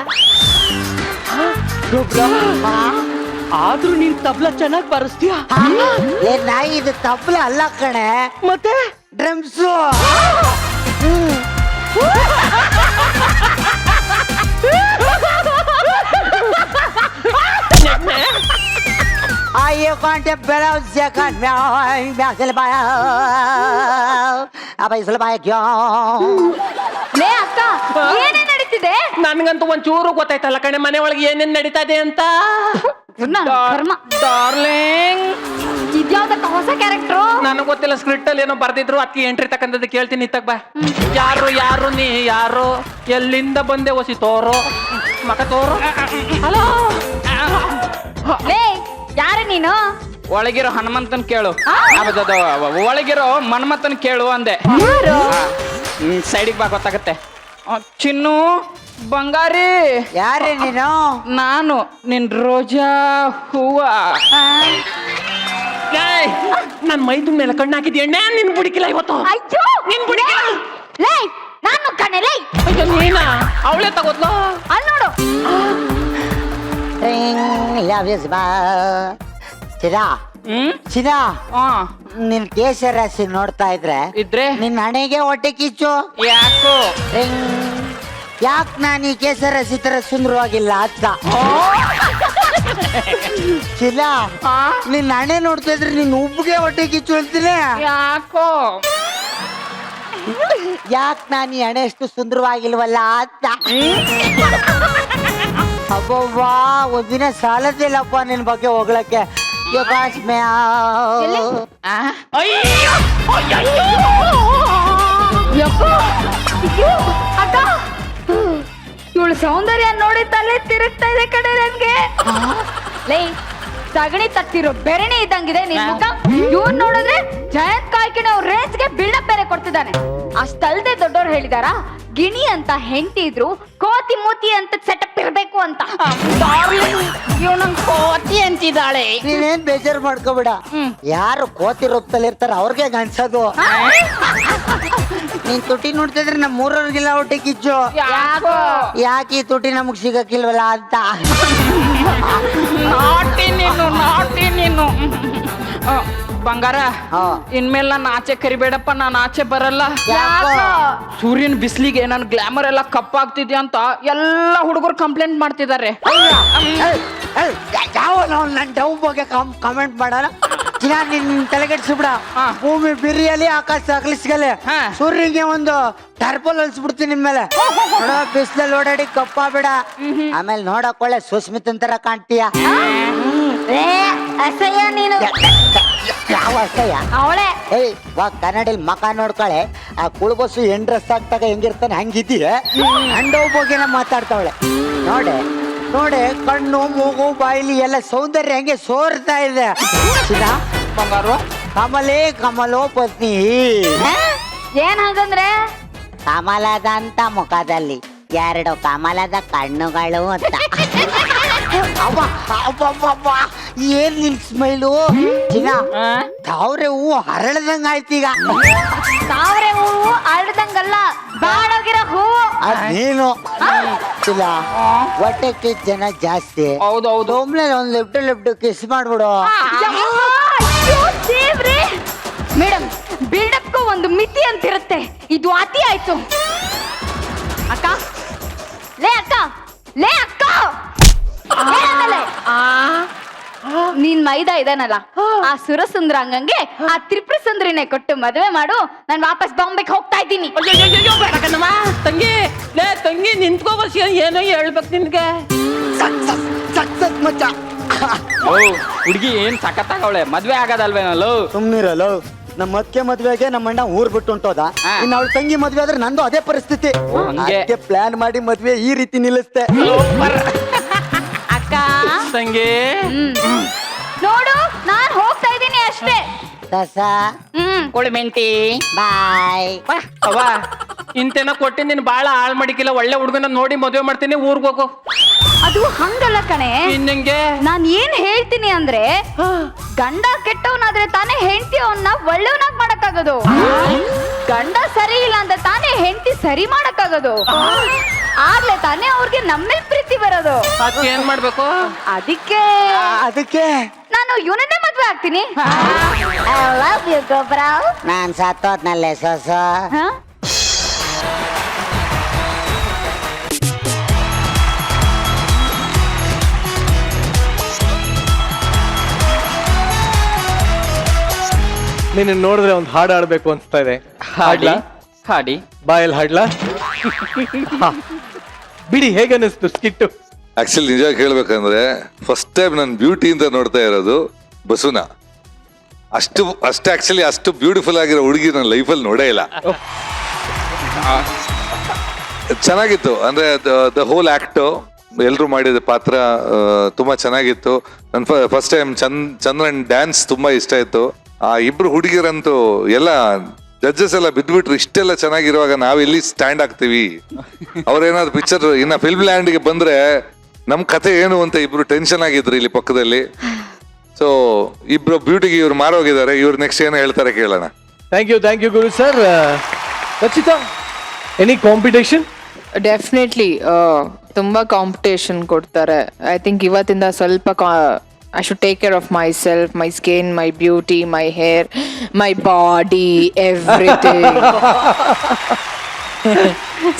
ಆದ್ರೂ ನೀನ್ ತಬ್ಲಾ ಚೆನ್ನಾಗಿ ಬಾರಿಸ್ತೀಯಾ? ಏ ನಾಯಿ, ಇದು ತಬ್ಲ ಅಲ್ಲ ಕಣೆ, ಮತ್ತೆ drums. Ayo konte belau zakat selebaya apa selebaya kyo. ಲೇ ಅಕ್ಕ, ಏನೇ ನಡೀತಿದೆ? ನನ್ಗಂತೂ ಒಂಚೂರು ಗೊತ್ತಾಯ್ತಲ್ಲ ಕಣೆ, ಮನೆ ಒಳಗೆ ಏನೇನ್ ನಡೀತಾ ಇದೆ ಅಂತ. ಡಾರ್ಲಿಂಗ್, ಇದ್ಯಾವ್ದಕ್ಕ ಹೊಸ ಕ್ಯಾರೆಕ್ಟ್ರು? ನನಗ್ ಗೊತ್ತಿಲ್ಲ, ಸ್ಕ್ರಿಪ್ಟ್ ಅಲ್ಲಿ ಏನೋ ಬರ್ದಿದ್ರು, ಅದಕ್ಕೆ ಎಂಟ್ರಿ ತಕ್ಕಂಥದ್ದು ಕೇಳ್ತೀನಿ. ಇತ್ತಕ್ ಬಾ. ಯಾರು ನೀ ಯಾರು? ಎಲ್ಲಿಂದ ಬಂದೆ? ಒಸಿ ತೋರು ಮಕ ತೋರು. ಹಲೋ, ಲೇ ಯಾರ ನೀನು? ಒಳಗಿರೋ ಹನುಮಂತನ್ ಕೇಳು. ಒಳಗಿರೋ ಮನ್ಮತನ್ ಕೇಳು ಅಂದೆ. ಸೈಡಿಗೆ ಬಾ, ಗೊತ್ತಾಗತ್ತೆ. ಚಿನ್ನು ಬಂಗಾರಿ. ಯಾರೇ ನೀನು? ನಾನು ನಿನ್ ರೋಜಾ ಹೂವ. ನನ್ ಮೈದ ಮೇಲೆ ಕಣ್ಣು ಹಾಕಿದ್ಯ ಎಣ್ಣೆ. ನಿನ್ ಬುಡಿಕಿಲ್ಲ ಇವತ್ತು. ಅಯ್ಯೋ ನಿನ್ ಬುಡಿಕಿಲ್ಲ. ಲೇ ನಾನು ಕಣೆ. ಲೇ ಅಯ್ಯೋ ನೀನ ಅವಳೇ ತಗೋದ್ಲು. ಅಲ್ಲಿ ನೋಡು. ಚಿರಾ, ನಿನ್ ಕೇಶ ರಾಶಿ ನೋಡ್ತಾ ಇದ್ರೆ ನಿನ್ ಹಣೆಗೆ ಹೊಟ್ಟೆ ಕಿಚ್ಚು. ಯಾಕೋ? ಯಾಕೆ ನಾನು ಈ ಕೇಸ ರಾಶಿ ತರ ಸುಂದರವಾಗಿಲ್ಲ ಅಂತ. ಚಿಲ, ನಿನ್ ಹಣೆ ನೋಡ್ತಾ ಇದ್ರೆ ನಿನ್ ಉಬ್ಬಿಗೆ ಹೊಟ್ಟೆ ಕಿಚ್ಚು ಅಂತೀನಿ. ಯಾಕೋ? ಯಾಕೆ ನಾನು ಈ ಹಣೆ ಎಷ್ಟು ಸುಂದರವಾಗಿಲ್ವಲ್ಲ ಅಂತ. ಅಬ್ಬವ್ವಾ, ಒಂದಿನ ಸಾಲದಿಲ್ಲಪ್ಪ ನಿನ್ ಬಗ್ಗೆ ಹೋಗ್ಲಕ್ಕೆ. ಅಕ್ಕ, ಇವಳು ಸೌಂದರ್ಯ ನೋಡಿ ತಲೆ ತಿರುಗ್ತಾ ಇದೆ ಕಡೆ ನನ್ಗೆ. ಲೇ ಸಗಣಿ ತಟ್ಟಿರೋ ಬೆರಣಿ ಇದ್ದಂಗಿದೆ ನಿನ್ ಮುಖ. ಇವ್ನ್ ನೋಡಿದ್ರೆ ಜಯಂತ್ ಕಾಯ್ಕಿನ ರೇಸ್ಗೆ ಬಿಲ್ಡಪ್ ಬೇರೆ ಕೊಡ್ತಿದ್ದಾನೆ. ಅಷ್ಟಲ್ದೆ ದೊಡ್ಡವ್ರು ಹೇಳಿದಾರ, ಗಿಣಿ ಅಂತ ಹೆಂಡತಿ ಇದ್ರು ಕೋತಿ ಮೂತಿ ಅಂತ ಸೆಟಪ್ ಇರ್ಬೇಕು ಅಂತ. ನಂಗ್ ಕೋತಿ ಅಂತಿದ್ದಾಳೆ. ನೀನೇನ್ ಬೇಜಾರು ಮಾಡ್ಕೋಬೇಡ, ಯಾರು ಕೋತಿ ರೂಪದಲ್ಲಿ ಇರ್ತಾರ ಅವ್ರಿಗೆ ಅನ್ಸೋದು. ನೀನ್ ತುಟಿ ನೋಡ್ತಿದ್ರೆ ನಮ್ಮ ಮೂರವ್ರಿಗೆಲ್ಲ ಹೊಟ್ಟೆ ಕಿಚ್ಚು. ಯಾಕೆ ಈ ತುಟಿ ನಮಗ್ ಸಿಗಕ್ಕಿಲ್ವಲ್ಲ ಅಂತ. ನಾಟಿ ನೀನು ಬಂಗಾರ, ಇನ್ಮೇಲೆ ನಾನು ಆಚೆ ಕರಿಬೇಡಪ್ಪ, ನಾನು ಆಚೆ ಬರಲ್ಲ. ಸೂರ್ಯನ ಬಿಸಿಲಿಗೆ ನನ್ನ ಗ್ಲಾಮರ್ ಎಲ್ಲ ಕಪ್ಪಾಗ್ತಿದ್ಯಾ ಅಂತ ಎಲ್ಲ ಹುಡುಗರು ಕಂಪ್ಲೇಂಟ್ ಮಾಡ್ತಿದ್ದಾರೆ. ಯಾವ ನನ್ ಡವ್ ಬಗ್ಗೆ ಕಮೆಂಟ್ ಮಾಡಲ್ಲ. ನಿನ್ ತಲೆಗೆಡ್ಸ್ಬಿಡ. ಭೂಮಿ ಬಿರಿಯಲಿ ಆಕಾಶ ಅಗಲಿಸ್ಗಲೆ, ಸೂರ್ಯಗೆ ಒಂದು ಟರ್ಪಲ್ ಹೊಲ್ಸ್ಬಿಡ್ತೀನಿ ನಿಮ್ಮೇಲೆ. ನೋಡ ಬಿಸಿಲಲ್ಲಿ ಓಡಾಡಿ ಕಪ್ಪ ಬಿಡ, ಆಮೇಲೆ ನೋಡಕ್ ಒಳ್ಳೆ ಸುಸ್ಮಿತನ್ ತರ ಕಾಣ್ತೀಯ. ಅಸಹ್ಯ ನೀನು. ಯಾವ ಅಸಹ್ಯ? ಅವಳೆ ಏಯ್ ವಾ, ಕನ್ನಡಿಲ್ ಮಕ ನೋಡ್ಕೊಳೆ. ಆ ಕುಳ್ಬಸ್ಸು ಎಂಡ್ರೆಸ್ ಆಗ್ತಾಗ ಹೆಂಗಿರ್ತಾನೆ ಹಂಗಿದ್ದೀಯ. ಅಂಡವ್ ಬಗ್ಗೆನ ಮಾತಾಡ್ತಾವಳೆ. ನೋಡೆ ಕಣ್ಣು ಮೂಗು ಬಾಯಿಲಿ ಎಲ್ಲ ಸೌಂದರ್ಯ ಹೆಂಗೆ ಸೋರ್ತಾ ಇದೆ. ಬಂಗಾರು, ಕಮಲೇ ಕಮಲೋ ಪತ್ನಿ. ಏನ್ ಹಾಗಂದ್ರೆ? ಕಮಲದಂತ ಮುಖದಲ್ಲಿ 2 ಕಮಲದ ಕಣ್ಣುಗಳು ಅಂತ. ಏನ್ ನಿನ್ ಸ್ಮೈಲು ಚಿನ್ನ. ತಾವ್ರೆ ಹೂವು ಹರಳದಂಗ ಆಯ್ತೀಗ. ತಾವರೆ ಹೂವು ಅರಳ್ದಂಗಲ್ಲ, ಬಾಡೋಗಿರೋ ಹೂವು. ಅದ್ ನೀನು ಚಿಲ್ಲ. ಹೊಟ್ಟೆಕ್ಕೆ ಜನ ಜಾಸ್ತಿ. ಹೌದೌದು. ಒಮ್ಲೆ ಒಂದ್ ಲೆಫ್ಟ್ ಕಿಸ್ ಮಾಡ್ಬಿಡು. ಮೇಡಮ್, ಬಿಲ್ಡಪ್ಗೂ ಒಂದು ಮಿತಿ ಅಂತಿರುತ್ತೆ, ಇದು ಅತಿ ಆಯ್ತು. ಅಕ್ಕ, ಲೇ ಅಕ್ಕ, ಲೇ ಅಕ್ಕ, ಏನಂದಲೆ? ನೀನ್ ಮೈದಾ ಇದಾನಲ್ಲ, ಆ ಸುರಸುಂದ್ರಾಂಗಂಗೆ ಆ ತ್ರಿಪುರ ಸುಂದರಿನೇ ಕೊಟ್ಟು ಮದುವೆ ಮಾಡು. ನಾನು ವಾಪಸ್ ಬಾಂಬೆಗೆ ಹೋಗ್ತಾ ಇದ್ದೀನಿ. ತಂಗಿ, ಲೇ ತಂಗಿ, ನಿಂತ್ಕೋ ಬಸ್. ಏನೋ ಹೇಳ್ಬೇಕು ನಿನ್ಗೆ. ಸಕ್ಸಸ್ ಮಚ್ಚ. ಹುಡುಗಿ ಏನ್ ಸಖತ್ತಾಗವಳೆ, ಮದ್ವೆ ಆಗದಲ್ವೇನಲ್ಲ? ಸುಮ್ನಿರಲ್ಲ. ನಮ್ಮ ಅಕ್ಕೆ ಮದ್ವೆಗೆ ನಮ್ಮ ಅಣ್ಣ ಊರ್ ಬಿಟ್ಟು ಹೊಂಟೋದ. ಇನ್ನು ಅವಳ ತಂಗಿ ಮದ್ವೆ ಆದ್ರೆ ನಂದು ಅದೇ ಪರಿಸ್ಥಿತಿ. ಅದಕ್ಕೆ ಪ್ಲಾನ್ ಮಾಡಿ ಮದ್ವೆ ಈ ರೀತಿ ನಿಲ್ಲಿಸ್ತೆ. ಅಕ್ಕ ತಂಗಿ, ನೋಡು, ನಾನ್ ಹೋಗ್ತಾ ಇದ್ದೀನಿ ಅಷ್ಟೇ. ಸಸ ಕೋಳಿ ಮೆಂಟಿ ಬಾಯ್. ಅವ್ವ, ಇಂತೇನ ಕೊಟ್ಟಿ ನೀನ್ ಬಾಳ ಹಾಳ್ ಮಾಡಿಕಿಲ್ಲ. ಒಳ್ಳೆ ಹುಡುಗನ ನೋಡಿ ಮದ್ವೆ ಮಾಡ್ತೀನಿ, ಊರ್ಗ್ ಹೋಗು. ಅದು ಹಂಗಲ್ಲ ಕಣೆ. ಇನ್ನಂಗೆ ನಾನ್ ಏನ್ ಹೇಳ್ತೀನಿ ಅಂದ್ರೆ, ಗಂಡ ಕೆಟ್ಟವನಾದ್ರೆ ತಾನೇ ಹೆಂಡತಿ ಅವನ್ನ ಒಳ್ಳೆಯವನಾಗ್ ಮಾಡಕ್ಕಾಗೋದು. ಗಂಡ ಸರಿ ಇಲ್ಲ ಅಂದ್ರೆ ತಾನೇ ಹೆಂಡತಿ ಸರಿ ಮಾಡಕ್ಕಾಗೋದು. ಆಗ್ಲೇ ತಾನೇ ಅವ್ರಿಗೆ ನಮ್ಮೇಲ್ ಪ್ರೀತಿ ಬರೋದು. ಏನ್ ಮಾಡ್ಬೇಕು? ಅದಕ್ಕೆ ನಾನು ಇವನನ್ನೇ ಮದ್ವೆ ಆಗ್ತೀನಿ. ನಾನ್ ಸತ್ತೋದ್ನಲ್ಲೇ ಸಸ. ನೀನು ನೋಡಿದ್ರೆ ಒಂದು ಹಾಡು ಆಡ್ಬೇಕು ಅನ್ಸ್ತಾ ಇದೆ. ಹಾಡಿ ಬಾಯಲ್ಲಿ ಹಾಡ್ಲಾ? ಬಿಡಿ, ಹೇಗೆ ಅನಿಸ್ತು ಸ್ಕಿಟ್ಟು? ಆಕ್ಚುಲಿ ನಿಜ ಹೇಳ್ಬೇಕಂದ್ರೆ ಫಸ್ಟ್ ಟೈಮ್ ನಾನು ಬ್ಯೂಟಿ ಅಂತ ನೋಡ್ತಾ ಇರೋದು ಬಸುನ. ಅಷ್ಟು ಆಕ್ಚುಲಿ ಅಷ್ಟು ಬ್ಯೂಟಿಫುಲ್ ಆಗಿರೋ ಹುಡುಗಿ ನನ್ನ ಲೈಫಲ್ಲಿ ನೋಡೇ ಇಲ್ಲ. ಚೆನ್ನಾಗಿತ್ತು ಅಂದ್ರೆ ದ ಹೋಲ್ ಆಕ್ಟು, ಎಲ್ರು ಮಾಡಿದ ಪಾತ್ರ ತುಂಬಾ ಚೆನ್ನಾಗಿತ್ತು. ನನ್ ಫಸ್ಟ್ ಟೈಮ್ ಚಂದ್ರನ್ ಡ್ಯಾನ್ಸ್ ತುಂಬಾ ಇಷ್ಟ ಆಯ್ತು. ಆ ಇಬ್ರು ಹುಡುಗಿರಂತೂ ಎಲ್ಲ ಜಡ್ಜಸ್ ಎಲ್ಲ ಬಿದ್ಬಿಟ್ರು. ಇಷ್ಟೆಲ್ಲ ಚೆನ್ನಾಗಿರುವಾಗ ನಾವ್ ಎಲ್ಲಿ ಸ್ಟ್ಯಾಂಡ್ ಆಗ್ತೀವಿ? ಅವ್ರೇನಾದ್ರು ಪಿಕ್ಚರ್ ಇನ್ನ ಫಿಲ್ಮ್ ಲ್ಯಾಂಡ್ಗೆ ಬಂದ್ರೆ ನಮ್ ಕತೆ ಏನು ಅಂತ ಇಬ್ರು ಟೆನ್ಷನ್ ಆಗಿದ್ರು ಇಲ್ಲಿ ಪಕ್ಕದಲ್ಲಿ. ಸೊ ಇಬ್ರು ಬ್ಯೂಟಿಗೆ ಇವ್ರು ಮಾರೋಗಿದ್ದಾರೆ. ಇವ್ರು ನೆಕ್ಸ್ಟ್ ಏನು ಹೇಳ್ತಾರೆ ಕೇಳೋಣ. Thank you Guru sir. Rachita, any competition? Definitely ತುಂಬಾ ಕಾಂಪಿಟೇಷನ್ ಕೊಡ್ತಾರೆ. ಐ ಥಿಂಕ್ ಇವತ್ತಿಂದ ಸ್ವಲ್ಪ I should take care of myself, my skin, my beauty, my hair, my body, everything.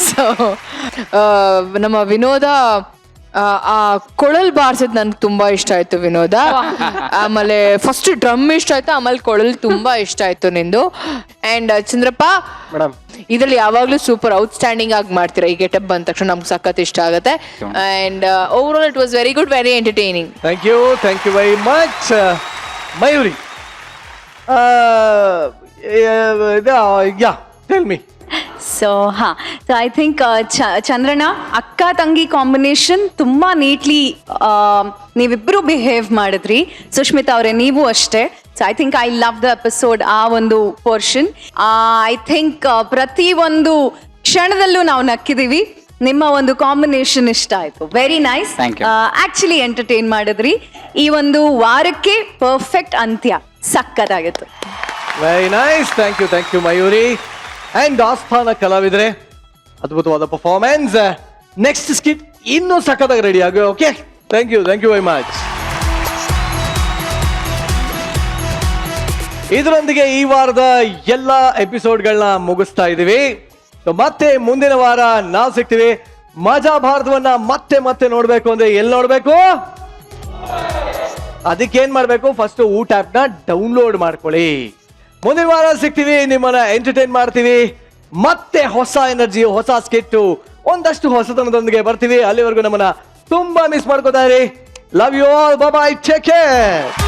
So, ನಮ್ಮ ವಿನೋದ ಆ ಕೊಳಲ್ ಬಾರ್ಸದ್ ನನ್ಗೆ ತುಂಬಾ ಇಷ್ಟ ಆಯ್ತು ವಿನೋದ. ಆಮೇಲೆ ಫಸ್ಟ್ ಡ್ರಮ್ ಇಷ್ಟ ಆಯ್ತು, ಆಮೇಲೆ ಕೊಳಲ್ ತುಂಬಾ ಇಷ್ಟ ಆಯ್ತು ನಿಂದು. ಅಂಡ್ ಚಂದ್ರಪ್ಪ ಮೇಡಮ್, ಇದ್ರಲ್ಲಿ ಯಾವಾಗ್ಲೂ ಸೂಪರ್ ಔಟ್ಸ್ಟ್ಯಾಂಡಿಂಗ್ ಆಗಿ ಮಾಡ್ತೀರಾ. ಈ ಗೆಟಪ್ ಬಂದ ತಕ್ಷಣ ನಮ್ಗೆ ಸಖತ್ ಇಷ್ಟ ಆಗುತ್ತೆ. And over all it was very good, very entertaining. Thank you very much. Mayuri, yeah tell me. So so I think Chandranna ಅಕ್ಕ ತಂಗಿ ಕಾಂಬಿನೇಷನ್ ತುಂಬಾ ನೀಟ್ಲಿ ನೀವಿಬ್ರು ಬಿಹೇವ್ ಮಾಡಿದ್ರಿ. ಸುಷ್ಮಿತಾ ಅವರೇ ನೀವು ಅಷ್ಟೇ. So I think I love the episode, ಆ ಒಂದು ಪೋರ್ಷನ್. ಐ ಥಿಂಕ್ ಪ್ರತಿ ಒಂದು ಕ್ಷಣದಲ್ಲೂ ನಾವು ನಕ್ಕಿದೀವಿ. ನಿಮ್ಮ ಒಂದು ಕಾಂಬಿನೇಷನ್ ಇಷ್ಟ ಆಯ್ತು. Very nice. ಆಕ್ಚುಲಿ ಎಂಟರ್ಟೈನ್ ಮಾಡಿದ್ರಿ. ಈ ಒಂದು ವಾರಕ್ಕೆ ಪರ್ಫೆಕ್ಟ್ ಅಂತ್ಯ ಸಕ್ಕತ್ತಾಗಿತ್ತು. Very nice. Thank you Mayuri. And ಆಸ್ಥಾನ ಕಲಾವಿದರೆ, ಅದ್ಭುತವಾದ ಪರ್ಫಾರ್ಮೆನ್ಸ್. ನೆಕ್ಸ್ಟ್ ಸ್ಕಿಟ್ ಇನ್ನೂ ಸಕ್ಕತ್ತಾಗಿ ರೆಡಿ ಆಗಿ. Okay, thank you very much. ಇದರೊಂದಿಗೆ ಈ ವಾರದ ಎಲ್ಲ ಎಪಿಸೋಡ್ಗಳನ್ನ ಮುಗಿಸ್ತಾ ಇದೀವಿ. ಮತ್ತೆ ಮುಂದಿನ ವಾರ ನಾವು ಸಿಗ್ತೀವಿ. ಮಜಾ ಭಾರತವನ್ನ ಮತ್ತೆ ನೋಡ್ಬೇಕು ಅಂದ್ರೆ ಎಲ್ಲಿ ನೋಡ್ಬೇಕು? ಅದಕ್ಕೇನ್ ಮಾಡ್ಬೇಕು? ಫಸ್ಟ್ ಊಟ ಆಪ್ ನ ಡೌನ್ಲೋಡ್ ಮಾಡ್ಕೊಳ್ಳಿ. ಮುಂದಿನ ವಾರ ಸಿಗ್ತೀವಿ, ನಿಮ್ಮನ್ನ ಎಂಟರ್ಟೈನ್ ಮಾಡ್ತೀವಿ. ಮತ್ತೆ ಹೊಸ ಎನರ್ಜಿ, ಹೊಸ ಸ್ಕಿಟ್, ಒಂದಷ್ಟು ಹೊಸತನದೊಂದಿಗೆ ಬರ್ತೀವಿ. ಅಲ್ಲಿವರೆಗೂ ನಮ್ಮನ್ನ ತುಂಬಾ ಮಿಸ್ ಮಾಡ್ಕೋತಾ ಇರಿ. Love you all. Bye, take care.